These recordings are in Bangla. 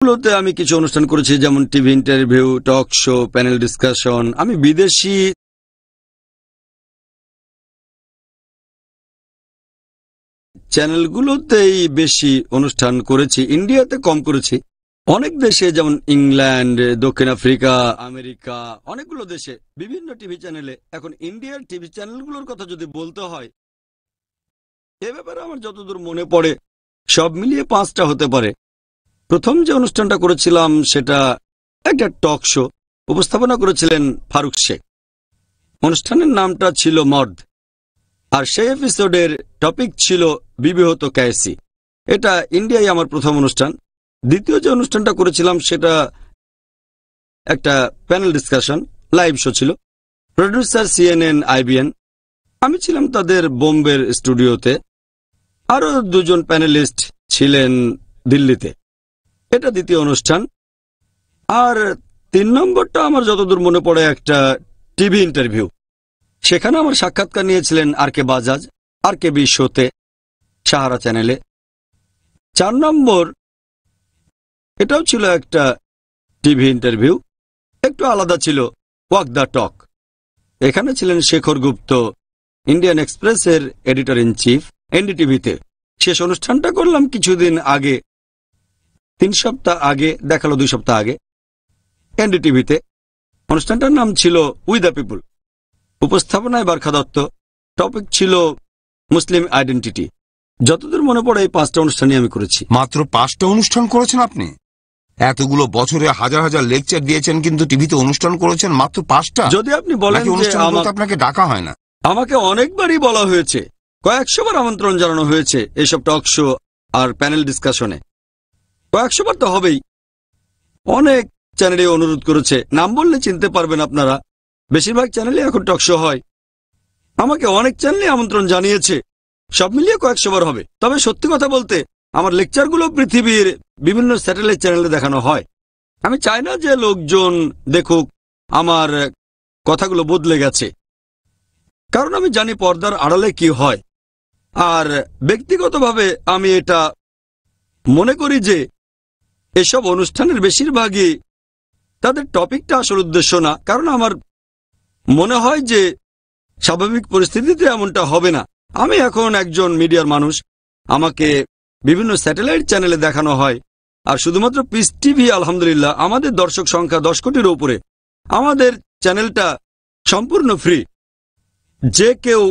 গুলোতে আমি কিছু অনুষ্ঠান করেছি, যেমন TV interview, talk show, panel discussion. আমি বিদেশি চ্যানেলগুলোতেই বেশি অনুষ্ঠান করেছি, ইন্ডিয়াতে কম করেছি। অনেক দেশে, যেমন ইংল্যান্ড, দক্ষিণ আফ্রিকা, আমেরিকা, অনেকগুলো দেশে বিভিন্ন টিভি চ্যানেলে। এখন ইন্ডিয়ার টিভি চ্যানেলগুলোর কথা যদি বলতে হয়, এ ব্যাপারে আমার যতদূর মনে পড়ে সব মিলিয়ে 5টা হতে পারে। প্রথম যে অনুষ্ঠানটা করেছিলাম সেটা একটা টক শো, উপস্থাপনা করেছিলেন ফারুক শেখ। অনুষ্ঠানের নামটা ছিল মর্দ, আর সেই এপিসোডের টপিক ছিল বিবি হতো ক্যাসি। এটা ইন্ডিয়ায় আমার প্রথম অনুষ্ঠান। দ্বিতীয় যে অনুষ্ঠানটা করেছিলাম সেটা একটা প্যানেল ডিসকাশন, লাইভ শো ছিল। Producer CNN, IBN। আমি ছিলাম তাদের বোম্বের স্টুডিওতে, আরও 2জন প্যানেলিস্ট ছিলেন দিল্লিতে। এটা দ্বিতীয় অনুষ্ঠান। আর 3 নম্বরটা আমার যতদূর মনে পড়ে একটা টিভি ইন্টারভিউ। সেখানে আমার সাক্ষাৎকার নিয়েছিলেন RK বাজাজ, RKB শোতে, সাহারা চ্যানেলে। 4 নম্বর এটাও ছিল একটা টিভি ইন্টারভিউ, একটু আলাদা ছিল, ওয়াক দ্য টক। এখানে ছিলেন শেখর গুপ্ত, ইন্ডিয়ান এক্সপ্রেসের এডিটর ইন চিফ, NDTV-তে। শেষ অনুষ্ঠানটা করলাম কিছুদিন আগে, 3 সপ্তাহ আগে, দেখালো 2 সপ্তাহ আগে, NDTV-তে। অনুষ্ঠানটার নাম ছিল উই দ্য পিপুল। উপস্থাপনায় বারখা দত্ত। টপিক ছিল মুসলিম আইডেন্টিটি। যতদূর মনে পড়ে এই 5টা অনুষ্ঠানই আমি করেছি। মাত্র 5টা অনুষ্ঠান করেছেন আপনি? এতগুলো বছরে হাজার হাজার লেকচার দিয়েছেন, কিন্তু টিভিতে অনুষ্ঠান করেছেন মাত্র 5টা? যদি আপনি বলেন যে আপনাকে ডাকা হয় না? আমাকে অনেকবারই বলা হয়েছে, কয়েকশো বার আমন্ত্রণ জানানো হয়েছে এসব টক শো আর প্যানেল ডিসকাশনে। কয়েকশো বার তো হবেই। অনেক চ্যানেলে অনুরোধ করেছে, নাম বললে চিনতে পারবেন আপনারা। বেশিরভাগ চ্যানেলে এখন টক শো হয়। আমাকে অনেক চ্যানেলে আমন্ত্রণ জানিয়েছে, সব মিলিয়ে কয়েকশো বার হবে। তবে সত্যি কথা বলতে, আমার লেকচারগুলো পৃথিবীর বিভিন্ন স্যাটেলাইট চ্যানেলে দেখানো হয়। আমি চাই না যে লোকজন দেখুক আমার কথাগুলো বদলে গেছে, কারণ আমি জানি পর্দার আড়ালে কি হয়। আর ব্যক্তিগতভাবে আমি এটা মনে করি যে এসব অনুষ্ঠানের বেশিরভাগই তাদের টপিকটা আসল উদ্দেশ্য না, কারণ আমার মনে হয় যে স্বাভাবিক পরিস্থিতিতে এমনটা হবে না। আমি এখন একজন মিডিয়ার মানুষ, আমাকে বিভিন্ন স্যাটেলাইট চ্যানেলে দেখানো হয়, আর শুধুমাত্র পিস টিভি আলহামদুলিল্লাহ আমাদের দর্শক সংখ্যা 10 কোটির উপরে। আমাদের চ্যানেলটা সম্পূর্ণ ফ্রি, যে কেউ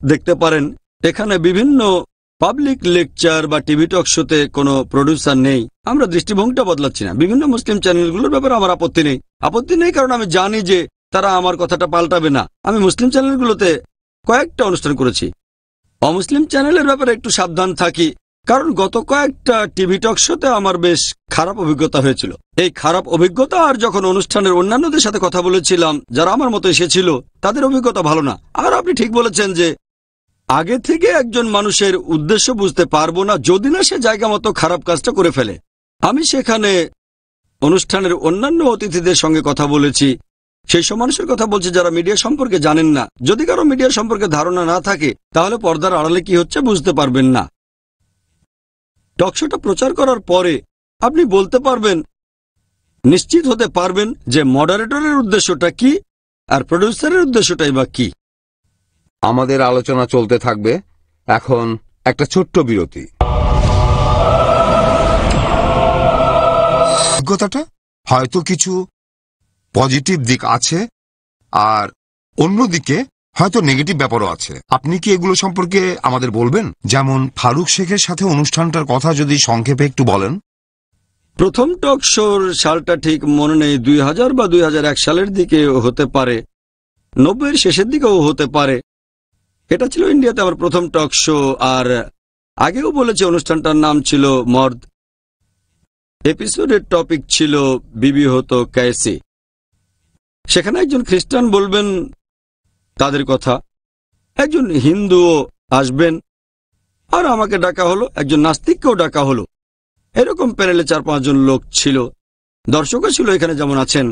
দেখতে পারেন। এখানে বিভিন্ন পাবলিক লেকচার বা টিভি টক শোতে কোনো প্রডিউসার নেই। আমরা দৃষ্টিভঙ্গিটা বদলাচ্ছি না। বিভিন্ন মুসলিম চ্যানেলগুলোর ব্যাপারে আমার আপত্তি নেই, কারণ আমি জানি যে তারা আমার কথাটা পাল্টাবে না। আমি মুসলিম চ্যানেলগুলোতে কয়েকটা অনুষ্ঠান করেছি। অমুসলিম চ্যানেলের ব্যাপারে একটু সাবধান থাকি, কারণ গত কয়েকটা টিভি টক শোতে আমার বেশ খারাপ অভিজ্ঞতা হয়েছিল। এই খারাপ অভিজ্ঞতা, আর যখন অনুষ্ঠানের অন্যান্যদের সাথে কথা বলেছিলাম যারা আমার মতো এসেছিল, তাদের অভিজ্ঞতা ভালো না। আর আপনি ঠিক বলেছেন যে আগে থেকে একজন মানুষের উদ্দেশ্য বুঝতে পারবো না যদি না সে জায়গা মতো খারাপ কাজটা করে ফেলে। আমি সেখানে অনুষ্ঠানের অন্যান্য অতিথিদের সঙ্গে কথা বলেছি, সেই সব মানুষের কথা বলছি যারা মিডিয়া সম্পর্কে জানেন না। যদি কারো মিডিয়া সম্পর্কে ধারণা না থাকে, তাহলে পর্দার আড়ালে কি হচ্ছে বুঝতে পারবেন না। টকশোটা প্রচার করার পরে আপনি বলতে পারবেন, নিশ্চিত হতে পারবেন যে মডারেটরের উদ্দেশ্যটা কি আর প্রডিউসারের উদ্দেশ্যটাই বা কি। আমাদের আলোচনা চলতে থাকবে। এখন একটা ছোট্ট বিরতি। অভিজ্ঞতাটা হয়তো কিছু পজিটিভ দিক আছে, আর অন্যদিকে হয়তো নেগেটিভ ব্যাপারও আছে। আপনি কি এগুলো সম্পর্কে আমাদের বলবেন? যেমন ফারুক শেখের সাথে অনুষ্ঠানটার কথা যদি সংক্ষেপে একটু বলেন। প্রথম টক শোর সালটা ঠিক মনে নেই, 2000 বা 2001 সালের দিকে হতে পারে, 90-এর শেষের দিকেও হতে পারে। এটা ছিল ইন্ডিয়াতে আমার প্রথম টক শো। আর আগেও বলেছে অনুষ্ঠানটার নাম ছিল মর্দ। এপিসোডের টপিক ছিল বিবি হতো ক্যাসি। সেখানে একজন খ্রিস্টান বলবেন তাদের কথা, একজন হিন্দুও আসবেন, আর আমাকে ডাকা হলো, একজন নাস্তিককেও ডাকা হলো। এরকম প্যানেলে 4-5 জন লোক ছিল, দর্শকও ছিল এখানে যেমন আছেন।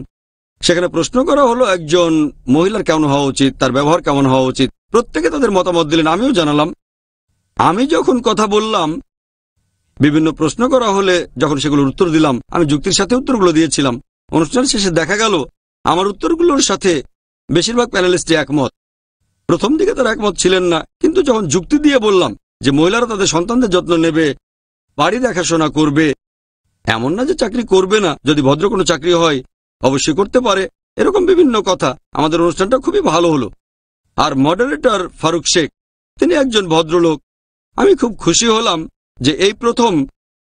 সেখানে প্রশ্ন করা হলো একজন মহিলার কেমন হওয়া উচিত, তার ব্যবহার কেমন হওয়া উচিত। প্রত্যেকে তাদের মতামত দিলেন, আমিও জানালাম। আমি যখন কথা বললাম বিভিন্ন প্রশ্ন করা হলে যখন সেগুলোর উত্তর দিলাম, আমি যুক্তির সাথে উত্তরগুলো দিয়েছিলাম। অনুষ্ঠান শেষে দেখা গেল আমার উত্তরগুলোর সাথে বেশিরভাগ প্যানেলিস্টই একমত। প্রথম দিকে তারা একমত ছিলেন না, কিন্তু যখন যুক্তি দিয়ে বললাম যে মহিলারা তাদের সন্তানদের যত্ন নেবে, বাড়ি দেখাশোনা করবে, এমন না যে চাকরি করবে না, যদি ভদ্র কোনো চাকরি হয় অবশ্যই করতে পারে, এরকম বিভিন্ন কথা, আমাদের অনুষ্ঠানটা খুবই ভালো হলো। আর মডারেটর ফারুক শেখ, তিনি একজন ভদ্রলোক। আমি খুব খুশি হলাম যে এই প্রথম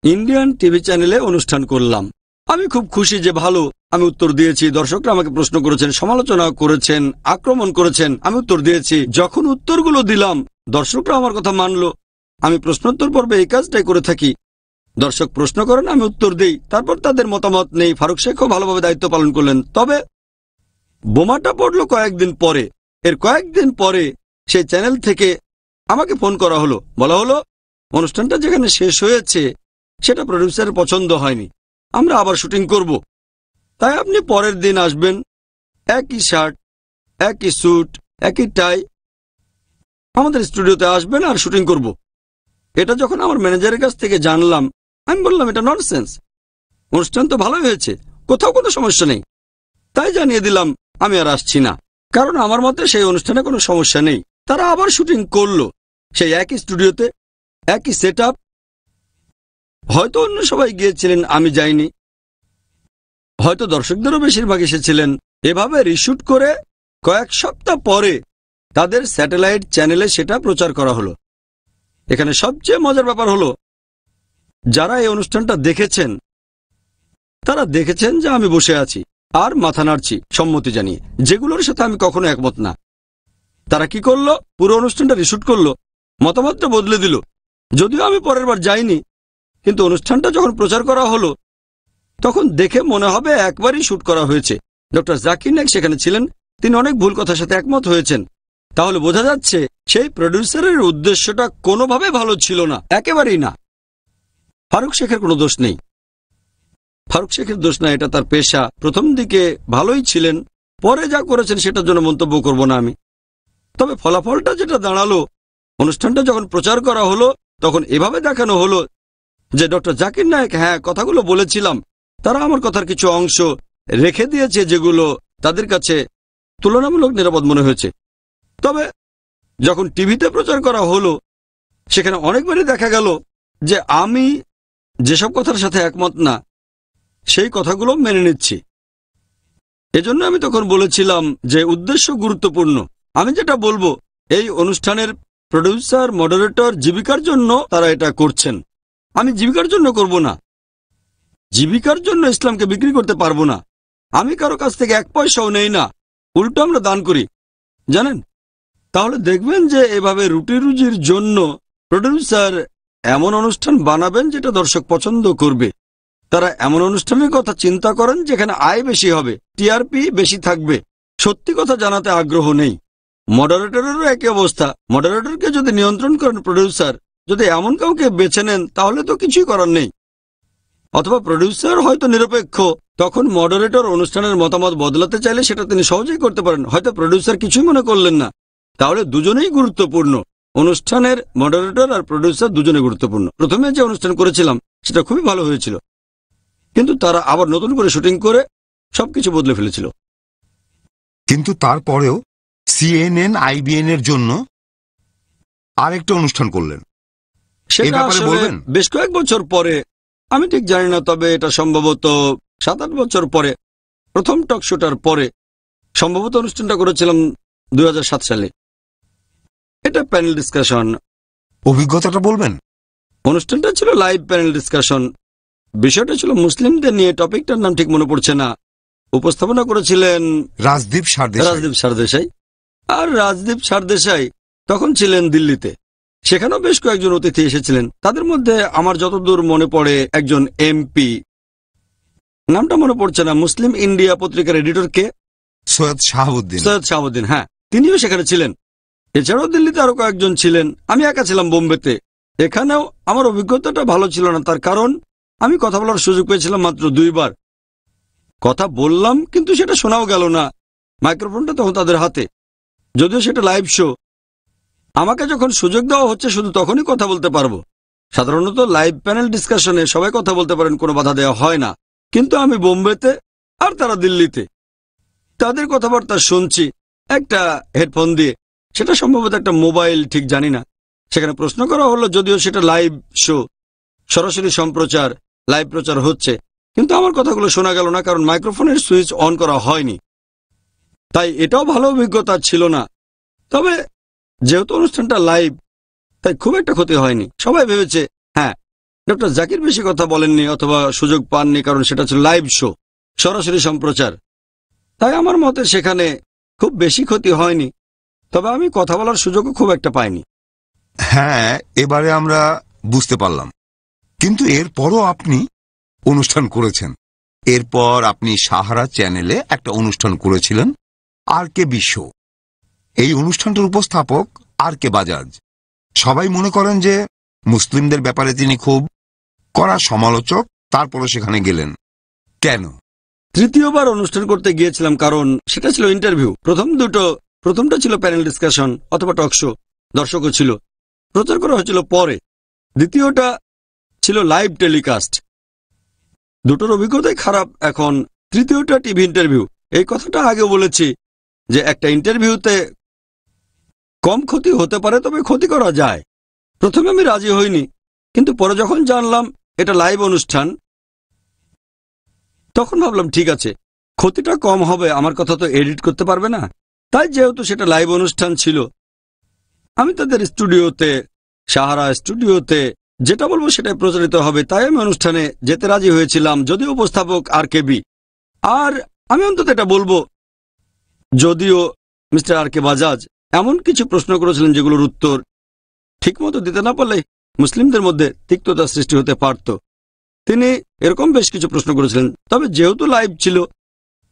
ইন্ডিয়ান টিভি চ্যানেলে অনুষ্ঠান করলাম। আমি খুব খুশি যে ভালো আমি উত্তর দিয়েছি। দর্শকরা আমাকে প্রশ্ন করেছেন, সমালোচনা করেছেন, আক্রমণ করেছেন, আমি উত্তর দিয়েছি। যখন উত্তরগুলো দিলাম দর্শকরা আমার কথা মানল। আমি প্রশ্নোত্তর পর্বে এই কাজটাই করে থাকি। দর্শক প্রশ্ন করেন, আমি উত্তর দিই, তারপর তাদের মতামত নেই। ফারুক শেখও ভালোভাবে দায়িত্ব পালন করলেন। তবে বোমাটা পড়ল কয়েকদিন পরে। এর কয়েকদিন পরে সেই চ্যানেল থেকে আমাকে ফোন করা হলো, বলা হলো অনুষ্ঠানটা যেখানে শেষ হয়েছে সেটা প্রডিউসারের পছন্দ হয়নি, আমরা আবার শুটিং করব, তাই আপনি পরের দিন আসবেন, একই শার্ট, একই স্যুট, একই টাই, আমাদের স্টুডিওতে আসবেন আর শুটিং করব। এটা যখন আমার ম্যানেজারের কাছ থেকে জানলাম, আমি বললাম এটা ননসেন্স, অনুষ্ঠান তো ভালোই হয়েছে, কোথাও কোনো সমস্যা নেই। তাই জানিয়ে দিলাম আমি আর আসছি না, কারণ আমার মতে সেই অনুষ্ঠানে কোনো সমস্যা নেই। তারা আবার শুটিং করলো সেই একই স্টুডিওতে, একই সেট আপ। হয়তো অন্য সবাই গিয়েছিলেন, আমি যাইনি। হয়তো দর্শকদেরও বেশিরভাগ এসেছিলেন। এভাবে রিশুট করে কয়েক সপ্তাহ পরে তাদের স্যাটেলাইট চ্যানেলে সেটা প্রচার করা হলো। এখানে সবচেয়ে মজার ব্যাপার হলো, যারা এই অনুষ্ঠানটা দেখেছেন তারা দেখেছেন যে আমি বসে আছি আর মাথা নাড়ছি সম্মতি জানিয়ে, যেগুলোর সাথে আমি কখনো একমত না। তারা কি করলো, পুরো অনুষ্ঠানটা রিশুট করলো, মতামতটা বদলে দিল। যদিও আমি পরের বার যাইনি, কিন্তু অনুষ্ঠানটা যখন প্রচার করা হলো তখন দেখে মনে হবে একবারই শুট করা হয়েছে। ডক্টর জাকির নায়েক সেখানে ছিলেন, তিনি অনেক ভুল কথার সাথে একমত হয়েছেন। তাহলে বোঝা যাচ্ছে সেই প্রডিউসারের উদ্দেশ্যটা কোনোভাবে ভালো ছিল না, একেবারেই না। ফারুক শেখের কোনো দোষ নেই, ফারুক শেখের দোষ না, এটা তার পেশা। প্রথম দিকে ভালোই ছিলেন, পরে যা করেছেন সেটার জন্য মন্তব্য করব না আমি। তবে ফলাফলটা যেটা দাঁড়ালো, অনুষ্ঠানটা যখন প্রচার করা হলো তখন এভাবে দেখানো হলো যে ডক্টর জাকির নায়েক, হ্যাঁ কথাগুলো বলেছিলাম, তারা আমার কথার কিছু অংশ রেখে দিয়েছে যেগুলো তাদের কাছে তুলনামূলক নিরাপদ মনে হয়েছে। তবে যখন টিভিতে প্রচার করা হলো সেখানে অনেকবারই দেখা গেল যে আমি যেসব কথার সাথে একমত না সেই কথাগুলো মেনে নিচ্ছি। এজন্য আমি তখন বলেছিলাম যে উদ্দেশ্য গুরুত্বপূর্ণ। আমি যেটা বলবো, এই অনুষ্ঠানের প্রডিউসার, মডারেটর জীবিকার জন্য তারা এটা করছেন। আমি জীবিকার জন্য করব না, জীবিকার জন্য ইসলামকে বিক্রি করতে পারবো না। আমি কারো কাছ থেকে এক পয়সাও নেই না, উল্টো আমরা দান করি, জানেন। তাহলে দেখবেন যে এভাবে রুটি রুজির জন্য প্রডিউসার এমন অনুষ্ঠান বানাবেন যেটা দর্শক পছন্দ করবে। তারা এমন অনুষ্ঠানের কথা চিন্তা করেন যেখানে আয় বেশি হবে, টিআরপি বেশি থাকবে। সত্যি কথা জানাতে আগ্রহ নেই। মডারেটরেরও একই অবস্থা। মডারেটরকে যদি নিয়ন্ত্রণ করেন প্রডিউসার, যদি এমন কাউকে বেছে নেন তাহলে তো কিছুই করার নেই। অথবা প্রডিউসার হয়তো নিরপেক্ষ, তখন মডারেটর অনুষ্ঠানের মতামত বদলাতে চাইলে সেটা তিনি সহজেই করতে পারেন। হয়তো প্রডিউসার কিছুই মনে করলেন না, তাহলে দুজনেই গুরুত্বপূর্ণ। অনুষ্ঠানের মডারেটর আর প্রডিউসার দুজনে গুরুত্বপূর্ণ। প্রথমে যে অনুষ্ঠান করেছিলাম সেটা খুবই ভালো হয়েছিল, কিন্তু তারা আবার নতুন করে শুটিং করে সবকিছু বদলে ফেলেছিল। কিন্তু তারপরেও সিএনএন আইবিএন এর জন্য আরেকটা অনুষ্ঠান করলেন, এই সেটা ব্যাপারে আসলে বলবেন? বেশ কয়েক বছর পরে, আমি ঠিক জানি না, তবে এটা সম্ভবত 7-8 বছর পরে, প্রথম টক শোটার পরে সম্ভবত অনুষ্ঠানটা করেছিলাম 2007 সালে। এটা প্যানেল ডিসকাশন। অভিজ্ঞতাটা বলবেন? অনুষ্ঠানটা ছিল লাইভ প্যানেল ডিসকাশন। বিষয়টা ছিল মুসলিমদের নিয়ে, টপিকটার নাম ঠিক মনে পড়ছে না। উপস্থাপনা করেছিলেন রাজদীপ সারদেশাই। আর রাজদীপ সারদেশাই তখন ছিলেন দিল্লিতে। সেখানেও বেশ কয়েকজন অতিথি এসেছিলেন। তাদের মধ্যে আমার যতদূর মনে পড়ে একজন এমপি, নামটা মনে পড়ছে না, মুসলিম ইন্ডিয়া পত্রিকার এডিটর কে, সৈয়দ শাহাবুদ্দিন। হ্যাঁ, তিনিও সেখানে ছিলেন। এছাড়াও দিল্লিতে আরো কয়েকজন ছিলেন। আমি একা ছিলাম বোম্বেতে। এখানেও আমার অভিজ্ঞতাটা ভালো ছিল না, তার কারণ আমি কথা বলার সুযোগ পেয়েছিলাম মাত্র 2 বার। কথা বললাম কিন্তু সেটা শোনাও গেল না, মাইক্রোফোনটা তখন তাদের হাতে। যদিও সেটা লাইভ শো, আমাকে যখন সুযোগ দেওয়া হচ্ছে শুধু তখনই কথা বলতে পারবো। সাধারণত লাইভ প্যানেল ডিসকাশনে সবাই কথা বলতে পারেন, কোনো বাধা দেওয়া হয় না। কিন্তু আমি বোম্বেতে আর তারা দিল্লিতে, তাদের কথাবার্তা শুনছি একটা হেডফোন দিয়ে। সেটা সম্ভবত একটা মোবাইল, ঠিক জানি না। সেখানে প্রশ্ন করা হলো, যদিও সেটা লাইভ শো, সরাসরি সম্প্রচার, লাইভ প্রচার হচ্ছে, কিন্তু আমার কথাগুলো শোনা গেল না, কারণ মাইক্রোফোনের সুইচ অন করা হয়নি। তাই এটাও ভালো অভিজ্ঞতা ছিল না। তবে যেহেতু অনুষ্ঠানটা লাইভ, তাই খুব একটা ক্ষতি হয়নি। সবাই ভেবেছে, হ্যাঁ, ডক্টর জাকির বেশি কথা বলেননি অথবা সুযোগ পাননি, কারণ সেটা ছিল লাইভ শো, সরাসরি সম্প্রচার। তাই আমার মতে সেখানে খুব বেশি ক্ষতি হয়নি। তবে আমি কথা বলার সুযোগও খুব একটা পাইনি। হ্যাঁ, এবারে আমরা বুঝতে পারলাম। কিন্তু এরপরও আপনি অনুষ্ঠান করেছেন। এরপর আপনি সাহারা চ্যানেলে একটা অনুষ্ঠান করেছিলেন, আর কে বিশ্ব। এই অনুষ্ঠানটার উপস্থাপক আর কে বাজাজ। সবাই মনে করেন যে মুসলিমদের ব্যাপারে তিনি খুব কড়া সমালোচক, তারপরও সেখানে গেলেন কেন? তৃতীয়বার অনুষ্ঠান করতে গিয়েছিলাম কারণ সেটা ছিল ইন্টারভিউ। প্রথমটা ছিল প্যানেল ডিসকাশন অথবা টক শো, দর্শকও ছিল, প্রচার করা হয়েছিল পরে। দ্বিতীয়টা ছিল লাইভ টেলিকাস্ট। দুটোর অভিজ্ঞতাই খারাপ। এখন তৃতীয়টা টিভি ইন্টারভিউ। এই কথাটা আগে বলেছি যে একটা ইন্টারভিউতে কম ক্ষতি হতে পারে, তবে ক্ষতি করা যায়। প্রথমে আমি রাজি হইনি, কিন্তু পরে যখন জানলাম এটা লাইভ অনুষ্ঠান, তখন ভাবলাম ঠিক আছে, ক্ষতিটা কম হবে। আমার কথা তো এডিট করতে পারবে না। তাই যেহেতু সেটা লাইভ অনুষ্ঠান ছিল, আমি তাদের স্টুডিওতে, সাহারা স্টুডিওতে যেটা বলবো সেটাই প্রচারিত হবে। তাই আমি অনুষ্ঠানে যেতে রাজি হয়েছিলাম, যদিও উপস্থাপক আর কে বি। আর আমি অন্তত এটা বলবো, যদিও মিস্টার আর কে বাজাজ এমন কিছু প্রশ্ন করেছিলেন যেগুলোর উত্তর ঠিকমতো দিতে না পারলে মুসলিমদের মধ্যে তিক্ততা সৃষ্টি হতে পারত। তিনি এরকম বেশ কিছু প্রশ্ন করেছিলেন। তবে যেহেতু লাইভ ছিল,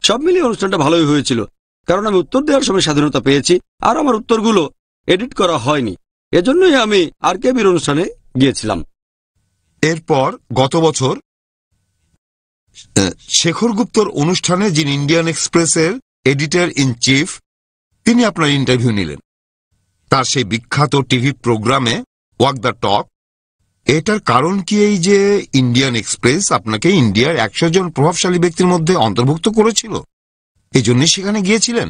সব মিলিয়ে অনুষ্ঠানটা ভালোই হয়েছিল, কারণ আমি উত্তর দেওয়ার সময় স্বাধীনতা পেয়েছি, আর আমার উত্তরগুলো এডিট করা হয়নি। এজন্যই আমি আর কে বির অনুষ্ঠানে গিয়েছিলাম। এরপর গত বছর শেখর গুপ্তর অনুষ্ঠানে, যিনি ইন্ডিয়ান এক্সপ্রেসের এডিটর ইন চিফ, তিনি আপনার ইন্টারভিউ নিলেন তার সেই বিখ্যাত টিভি প্রোগ্রামে ওয়াক দ্য টক। এটার কারণ কি এই যে ইন্ডিয়ান এক্সপ্রেস আপনাকে ইন্ডিয়ার 100 জন প্রভাবশালী ব্যক্তির মধ্যে অন্তর্ভুক্ত করেছিল, এই জন্যই সেখানে গিয়েছিলেন,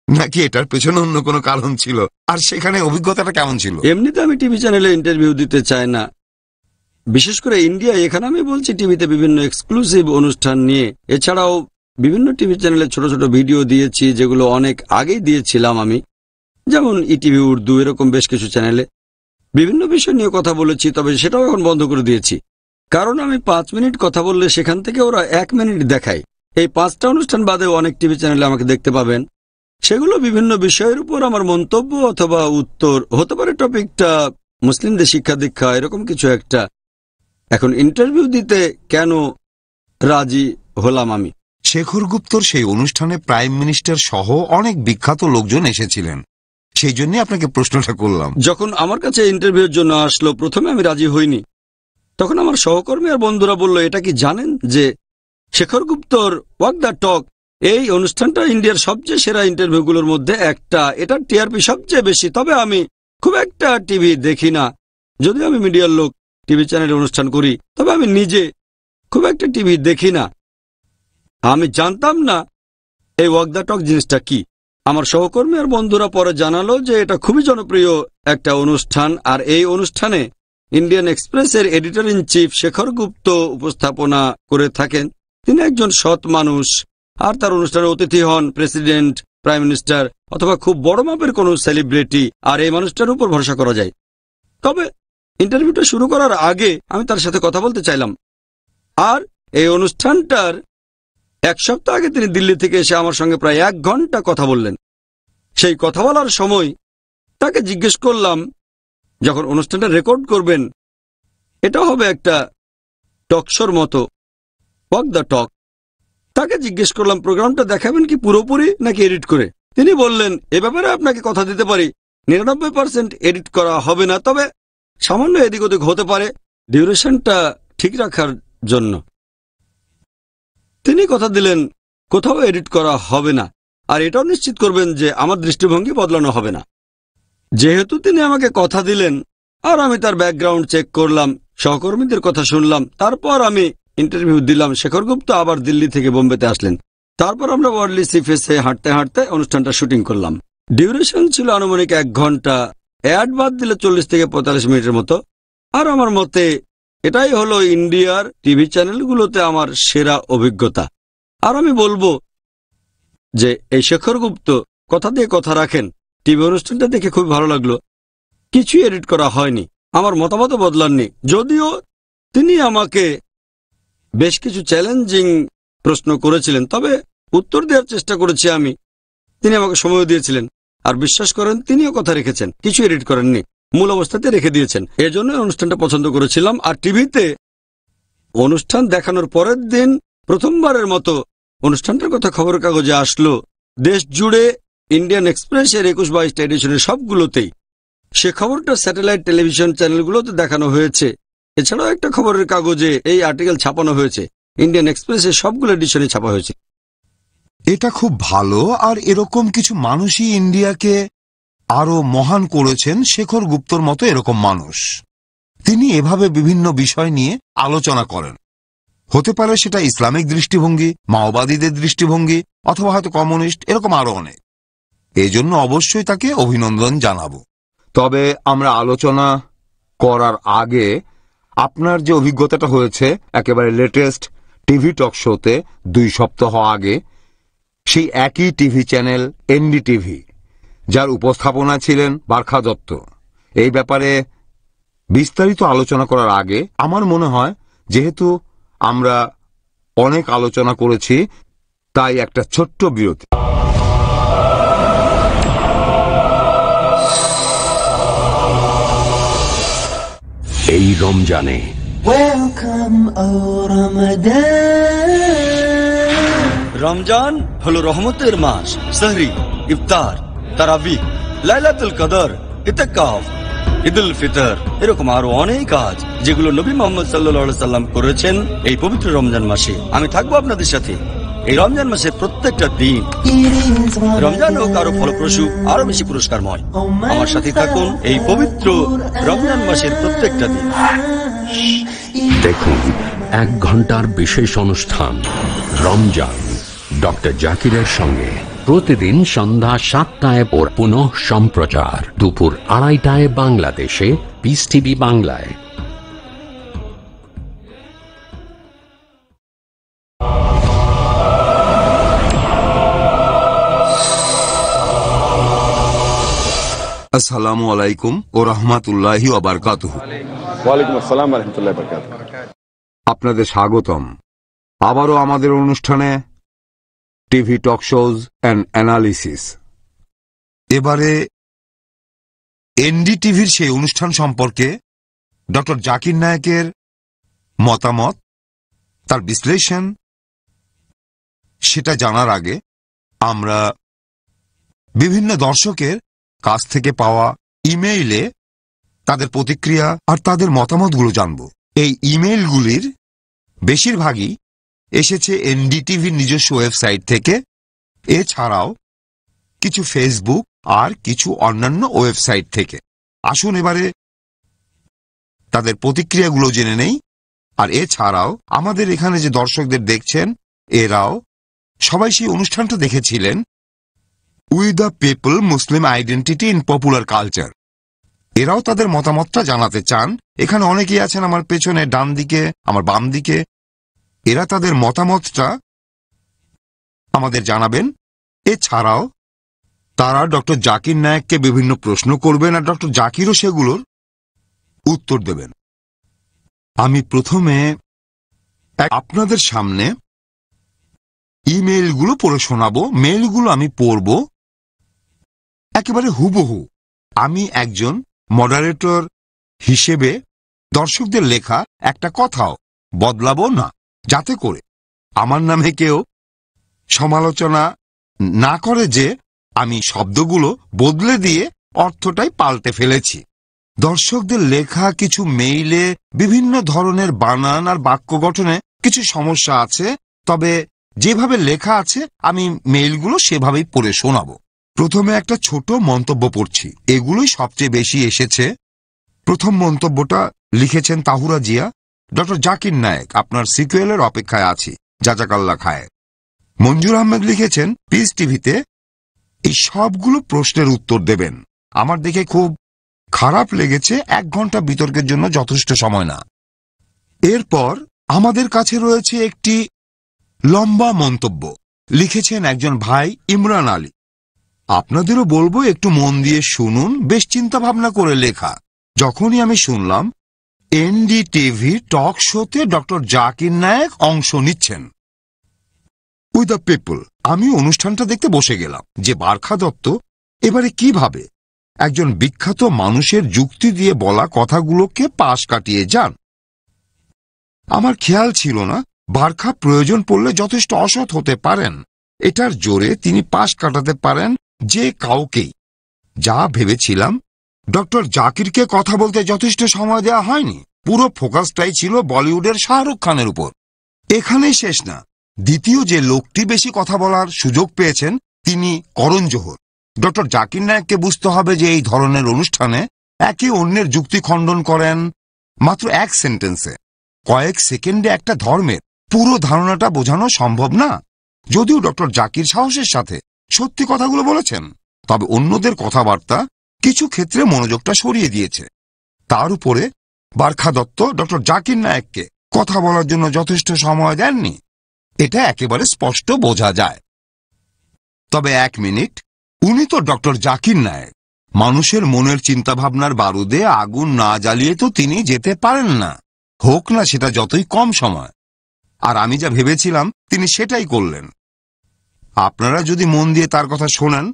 নাকি এটার পেছনে অন্য কোনো কারণ ছিল? আর সেখানে অভিজ্ঞতাটা কেমন ছিল? এমনিতে আমি টিভি চ্যানেলে ইন্টারভিউ দিতে চাই না, বিশেষ করে ইন্ডিয়া। এখানে আমি বলছি টিভিতে বিভিন্ন এক্সক্লুসিভ অনুষ্ঠান নিয়ে। এছাড়াও বিভিন্ন টিভি চ্যানেলে ছোট ছোট ভিডিও দিয়েছি, যেগুলো অনেক আগেই দিয়েছিলাম আমি, যেমন ইটিভি উর্দু, এরকম বেশ কিছু চ্যানেলে বিভিন্ন বিষয় নিয়ে কথা বলেছি। তবে সেটাও এখন বন্ধ করে দিয়েছি, কারণ আমি 5 মিনিট কথা বললে সেখান থেকে ওরা 1 মিনিট দেখায়। এই 5টা অনুষ্ঠান বাদেও অনেক টিভি চ্যানেলে আমাকে দেখতে পাবেন। সেগুলো বিভিন্ন বিষয়ের উপর আমার মন্তব্য অথবা উত্তর হতে পারে। টপিকটা মুসলিমদের শিক্ষা দীক্ষা, এরকম কিছু একটা। এখন ইন্টারভিউ দিতে কেন রাজি হলাম আমি? শেখর গুপ্তর সেই অনুষ্ঠানে প্রাইম মিনিস্টার সহ অনেক বিখ্যাত লোকজন এসেছিলেন, সেই জন্য আপনাকে প্রশ্নটা করলাম। যখন আমার কাছে ইন্টারভিউর জন্য আসলো, প্রথমে আমি রাজি হইনি। তখন আমার সহকর্মী আর বন্ধুরা বলল, এটা কি জানেন যে শেখর গুপ্তর ওয়াক দ্য টক, এই অনুষ্ঠানটা ইন্ডিয়ার সবচেয়ে সেরা ইন্টারভিউগুলোর মধ্যে একটা, এটার টিআরপি সবচেয়ে বেশি। তবে আমি খুব একটা টিভি দেখি না, যদিও আমি মিডিয়ার লোক, টিভি চ্যানেলে অনুষ্ঠান করি, তবে আমি নিজে খুব একটা টিভি দেখি না। আমি জানতাম না এই ওয়াক দ্য টক জিনিসটা কি। আমার সহকর্মী আর বন্ধুরা পরে জানালো যে এটা খুবই জনপ্রিয় একটা অনুষ্ঠান, আর এই অনুষ্ঠানে ইন্ডিয়ান এক্সপ্রেসের editor in chief Shekhar Gupta উপস্থাপনা করে থাকেন। তিনি একজন সৎ মানুষ, আর তার অনুষ্ঠানে অতিথি হন প্রেসিডেন্ট, প্রাইম মিনিস্টার অথবা খুব বড় মাপের কোনো সেলিব্রিটি, আর এই মানুষটার উপর ভরসা করা যায়। তবে ইন্টারভিউটা শুরু করার আগে আমি তার সাথে কথা বলতে চাইলাম, আর এই অনুষ্ঠানটার 1 সপ্তাহ আগে তিনি দিল্লি থেকে এসে আমার সঙ্গে প্রায় 1 ঘন্টা কথা বললেন। সেই কথা বলার সময় তাকে জিজ্ঞেস করলাম, যখন অনুষ্ঠানটা রেকর্ড করবেন, এটা হবে একটা টকশোর মতো, ওয়াক দ্য টক। তাকে জিজ্ঞেস করলাম, প্রোগ্রামটা দেখাবেন কি পুরোপুরি নাকি এডিট করে? তিনি বললেন, এ ব্যাপারে আপনাকে কথা দিতে পারি, 99% এডিট করা হবে না, তবে সামান্য এদিক ওদিক হতে পারে ডিউরেশনটা ঠিক রাখার জন্য। তিনি কথা দিলেন কোথাও এডিট করা হবে না, আর এটাও নিশ্চিত করবেন যে আমার দৃষ্টিভঙ্গি বদলানো হবে না। যেহেতু তিনি আমাকে কথা দিলেন, আর আমি তার ব্যাকগ্রাউন্ড চেক করলাম, সহকর্মীদের কথা শুনলাম, তারপর আমি ইন্টারভিউ দিলাম। শেখর গুপ্ত আবার দিল্লি থেকে বোম্বেতে আসলেন। তারপর আমরা ওয়ার্লি সিফেসে হাঁটতে হাঁটতে অনুষ্ঠানটা শুটিং করলাম। ডিউরেশন ছিল আনুমানিক 1 ঘন্টা, অ্যাড বাদ দিলে 40 থেকে 45 মিনিটের মতো। আর আমার মতে এটাই হলো ইন্ডিয়ার টিভি চ্যানেলগুলোতে আমার সেরা অভিজ্ঞতা। আর আমি বলবো যে এই শেখর গুপ্ত কথা দিয়ে কথা রাখেন। টিভি অনুষ্ঠানটা দেখে খুব ভালো লাগলো। কিছুই এডিট করা হয়নি, আমার মতামত বদলাননি। যদিও তিনি আমাকে বেশ কিছু চ্যালেঞ্জিং প্রশ্ন করেছিলেন, তবে উত্তর দেওয়ার চেষ্টা করেছি আমি। তিনি আমাকে সময় দিয়েছিলেন, আর বিশ্বাস করেন তিনিও কথা রেখেছেন, কিছু এডিট করেননি, মূল অবস্থাতে রেখে দিয়েছেন। এর জন্য অনুষ্ঠানটা পছন্দ করেছিলাম। আর টিভিতে অনুষ্ঠান দেখানোর পরের দিন প্রথমবারের মতো অনুষ্ঠানটার কথা খবরের কাগজে আসলো। দেশ জুড়ে ইন্ডিয়ান এক্সপ্রেসের 21-22টা এডিশনের সবগুলোতেই। সে খবরটা স্যাটেলাইট টেলিভিশন চ্যানেলগুলোতে দেখানো হয়েছে। এছাড়াও একটা খবরের কাগজে এই আর্টিকেল ছাপানো হয়েছে। ইন্ডিয়ান এক্সপ্রেসের সবগুলো এডিশনে ছাপা হয়েছে। এটা খুব ভালো। আর এরকম কিছু মানুষই ইন্ডিয়াকে আরো মহান করেছেন। শেখর গুপ্তর মতো এরকম মানুষ, তিনি এভাবে বিভিন্ন বিষয় নিয়ে আলোচনা করেন। হতে পারে সেটা ইসলামিক দৃষ্টিভঙ্গি, মাওবাদীদের দৃষ্টিভঙ্গি, অথবা হয়তো কমিউনিস্ট, এরকম আরো অনেক। এই জন্য অবশ্যই তাকে অভিনন্দন জানাবো। তবে আমরা আলোচনা করার আগে আপনার যে অভিজ্ঞতাটা হয়েছে একেবারে লেটেস্ট টিভি টক শোতে 2 সপ্তাহ আগে, সেই একই টিভি চ্যানেল এনডিটিভি, যার উপস্থাপনা ছিলেন বারখা দত্ত, এই ব্যাপারে বিস্তারিত আলোচনা করার আগে আমার মনে হয় যেহেতু আমরা অনেক আলোচনা করেছি, তাই একটা ছোট্ট বিরতি। এই রমজানে রমজান হলো রহমতের মাস। সাহরি, ইফতার, তারাবি, লাইলাতুল কদর, ইতিকাফ, ঈদুল ফিতর, এরকম আরো অনেক কাজ যেগুলো নবী মুহাম্মদ সাল্লাল্লাহু আলাইহি সাল্লাম করেছেন এই পবিত্র রমজান মাসে। আমি থাকবো আপনাদের সাথে এই রমজান মাসের প্রত্যেকটা দিন। রমজান হোক আরো ফলপ্রসূ, আরো বেশি পুরস্কারময়। আমার সাথে থাকুন এই পবিত্র রমজান মাসের প্রত্যেকটা দিন। দেখুন 1 ঘন্টার বিশেষ অনুষ্ঠান রমজান ডক্টর জাকিরের সঙ্গে প্রতিদিন সন্ধ্যা 7টায় ও পুনঃ সম্প্রচার দুপুর 2:30টায় বাংলাদেশে পিস টিভি বাংলায়। আসসালামু আলাইকুম ও রহমাতুল্লাহি ওয়া বারাকাতুহু। ওয়ালাইকুম আসসালাম ওয়া রাহমাতুল্লাহি ওয়া বারাকাতুহু। আপনাদের স্বাগতম আবারও আমাদের অনুষ্ঠানে TV talk shows and analysis. এবারে এনডিটিভির সেই অনুষ্ঠান সম্পর্কে ডক্টর জাকির নায়েকের মতামত, তার বিশ্লেষণ, সেটা জানার আগে আমরা বিভিন্ন দর্শকের কাছ থেকে পাওয়া ইমেইলে তাদের প্রতিক্রিয়া আর তাদের মতামতগুলো জানব। এই ইমেইলগুলির বেশিরভাগই এসেছে এনডিটিভির নিজস্ব ওয়েবসাইট থেকে, এছাড়াও কিছু ফেসবুক আর কিছু অন্যান্য ওয়েবসাইট থেকে। আসুন এবারে তাদের প্রতিক্রিয়াগুলো জেনে নেই। আর এছাড়াও আমাদের এখানে যে দর্শকদের দেখছেন এরাও সবাই সেই অনুষ্ঠানটা দেখেছিলেন, we the people Muslim identity in popular culture. এরাও তাদের মতামতটা জানাতে চান। এখানে অনেকেই আছেন আমার পেছনে, ডান দিকে, আমার বাম দিকে। এরা তাদের মতামতটা আমাদের জানাবেন। এছাড়াও তারা ডক্টর জাকির নায়েককে বিভিন্ন প্রশ্ন করবেন আর ডক্টর জাকিরও সেগুলোর উত্তর দেবেন। আমি প্রথমে আপনাদের সামনে ইমেইলগুলো পড়ে শোনাবো। মেইলগুলো আমি পড়ব একেবারে হুবহু। আমি একজন মডারেটর হিসেবে দর্শকদের লেখা একটা কথাও বদলাবো না, যাতে করে আমার নামে কেউ সমালোচনা না করে যে আমি শব্দগুলো বদলে দিয়ে অর্থটাই পাল্টে ফেলেছি। দর্শকদের লেখা কিছু মেইলে বিভিন্ন ধরনের বানান আর বাক্য গঠনে কিছু সমস্যা আছে, তবে যেভাবে লেখা আছে আমি মেইলগুলো সেভাবেই পড়ে শোনাবো। প্রথমে একটা ছোট মন্তব্য পড়ছি, এগুলোই সবচেয়ে বেশি এসেছে প্রথম মন্তব্যটা লিখেছেন তাহুরা জিয়া। ডক্টর জাকির নায়েক, আপনার সিকুয়েলের অপেক্ষায় আছি, জাজাকাল্লাহ খায়ের। মঞ্জুর আহমেদ লিখেছেন, পিস টিভিতে এই সবগুলো প্রশ্নের উত্তর দেবেন। আমার দেখে খুব খারাপ লেগেছে, 1 ঘন্টা বিতর্কের জন্য যথেষ্ট সময় না। এরপর আমাদের কাছে রয়েছে একটি লম্বা মন্তব্য, লিখেছেন একজন ভাই ইমরান আলী। আপনাদেরও বলবো একটু মন দিয়ে শুনুন, বেশ চিন্তা ভাবনা করে লেখা। যখনই আমি শুনলাম এনডিটিভি টক শোতে ডক্টর জাকির নায়েক অংশ নিচ্ছেন উইথ দ্য পিপল, আমি অনুষ্ঠানটা দেখতে বসে গেলাম যে বারখা দত্ত এবারে কিভাবে একজন বিখ্যাত মানুষের যুক্তি দিয়ে বলা কথাগুলোকে পাশ কাটিয়ে যান। আমার খেয়াল ছিল না বারখা প্রয়োজন পড়লে যথেষ্ট অসৎ হতে পারেন। এটার জোরে তিনি পাশ কাটাতে পারেন যে কাউকেই। যা ভেবেছিলাম, ডক্টর জাকিরকে কথা বলতে যথেষ্ট সময় দেওয়া হয়নি। পুরো ফোকাসটাই ছিল বলিউডের শাহরুখ খানের উপর। এখানেই শেষ না, দ্বিতীয় যে লোকটি বেশি কথা বলার সুযোগ পেয়েছেন তিনি করণ জোহর। ডক্টর জাকির নায়েককে বুঝতে হবে যে এই ধরনের অনুষ্ঠানে একে অন্যের যুক্তি খণ্ডন করেন মাত্র 1 সেন্টেন্সে। কয়েক সেকেন্ডে একটা ধর্মের পুরো ধারণাটা বোঝানো সম্ভব না। যদিও ডক্টর জাকির সাহসের সাথে সত্যি কথাগুলো বলেছেন, তবে অন্যদের কথাবার্তা কিছু ক্ষেত্রে মনোযোগটা সরিয়ে দিয়েছে। তার উপরে বারখা দত্ত ডক্টর জাকির নায়েককে কথা বলার জন্য যথেষ্ট সময় দেননি, এটা একেবারে স্পষ্ট বোঝা যায়। তবে 1 মিনিট, উনি তো ডক্টর জাকির নায়েক। মানুষের মনের চিন্তাভাবনার বারুদে আগুন না জ্বালিয়ে তো তিনি যেতে পারেন না, হোক না সেটা যতই কম সময়। আর আমি যা ভেবেছিলাম তিনি সেটাই করলেন। আপনারা যদি মন দিয়ে তার কথা শোনেন,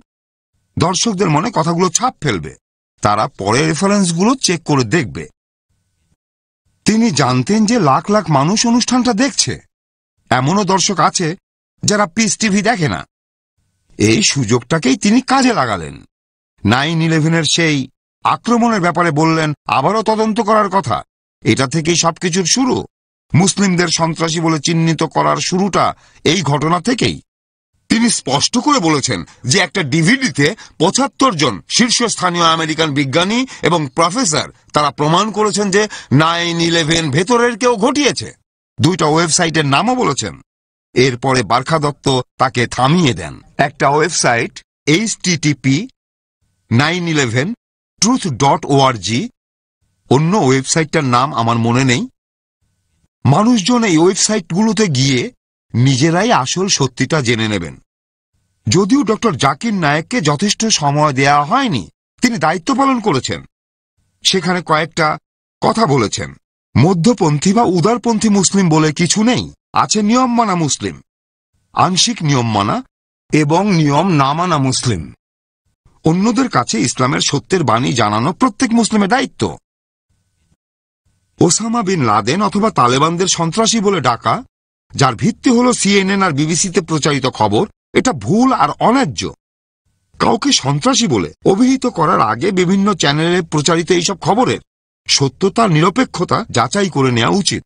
দর্শকদের মনে কথাগুলো ছাপ ফেলবে। তারা পরে রেফারেন্সগুলো চেক করে দেখবে। তিনি জানতেন যে লাখ লাখ মানুষ অনুষ্ঠানটা দেখছে। এমনও দর্শক আছে যারা পিস টিভি দেখে না। এই সুযোগটাকেই তিনি কাজে লাগালেন। 9/11-এর সেই আক্রমণের ব্যাপারে বললেন আবারও তদন্ত করার কথা। এটা থেকেই সবকিছুর শুরু। মুসলিমদের সন্ত্রাসী বলে চিহ্নিত করার শুরুটা এই ঘটনা থেকেই। তিনি স্পষ্ট করে বলেছেন যে একটা ডিভিডিতে 75 জন শীর্ষস্থানীয় আমেরিকান বিজ্ঞানী এবং প্রফেসর তারা প্রমাণ করেছেন যে 9/11 ভেতরের কেউ ঘটিয়েছে। 2টা ওয়েবসাইটের নামও বলেছেন। এরপরে বারখা দত্ত তাকে থামিয়ে দেন। একটা ওয়েবসাইট http://911truth.org, অন্য ওয়েবসাইটটার নাম আমার মনে নেই। মানুষজন এই ওয়েবসাইটগুলোতে গিয়ে নিজেরাই আসল সত্যিটা জেনে নেবেন। যদিও ডক্টর জাকির নায়েককে যথেষ্ট সময় দেয়া হয়নি, তিনি দায়িত্ব পালন করেছেন। সেখানে কয়েকটা কথা বলেছেন। মধ্যপন্থী বা উদারপন্থী মুসলিম বলে কিছু নেই, আছে নিয়ম মানা মুসলিম, আংশিক নিয়ম মানা এবং নিয়ম না মানা মুসলিম। অন্যদের কাছে ইসলামের সত্যের বাণী জানানো প্রত্যেক মুসলিমের দায়িত্ব। ওসামা বিন লাদেন অথবা তালেবানদের সন্ত্রাসী বলে ডাকা, যার ভিত্তি হল CNN আর বিবিসিতে প্রচারিত খবর, এটা ভুল আর অন্যায্য। কাউকে সন্ত্রাসী বলে অভিহিত করার আগে বিভিন্ন চ্যানেলে প্রচারিত এইসব খবরের সত্যতা নিরপেক্ষতা যাচাই করে নেওয়া উচিত।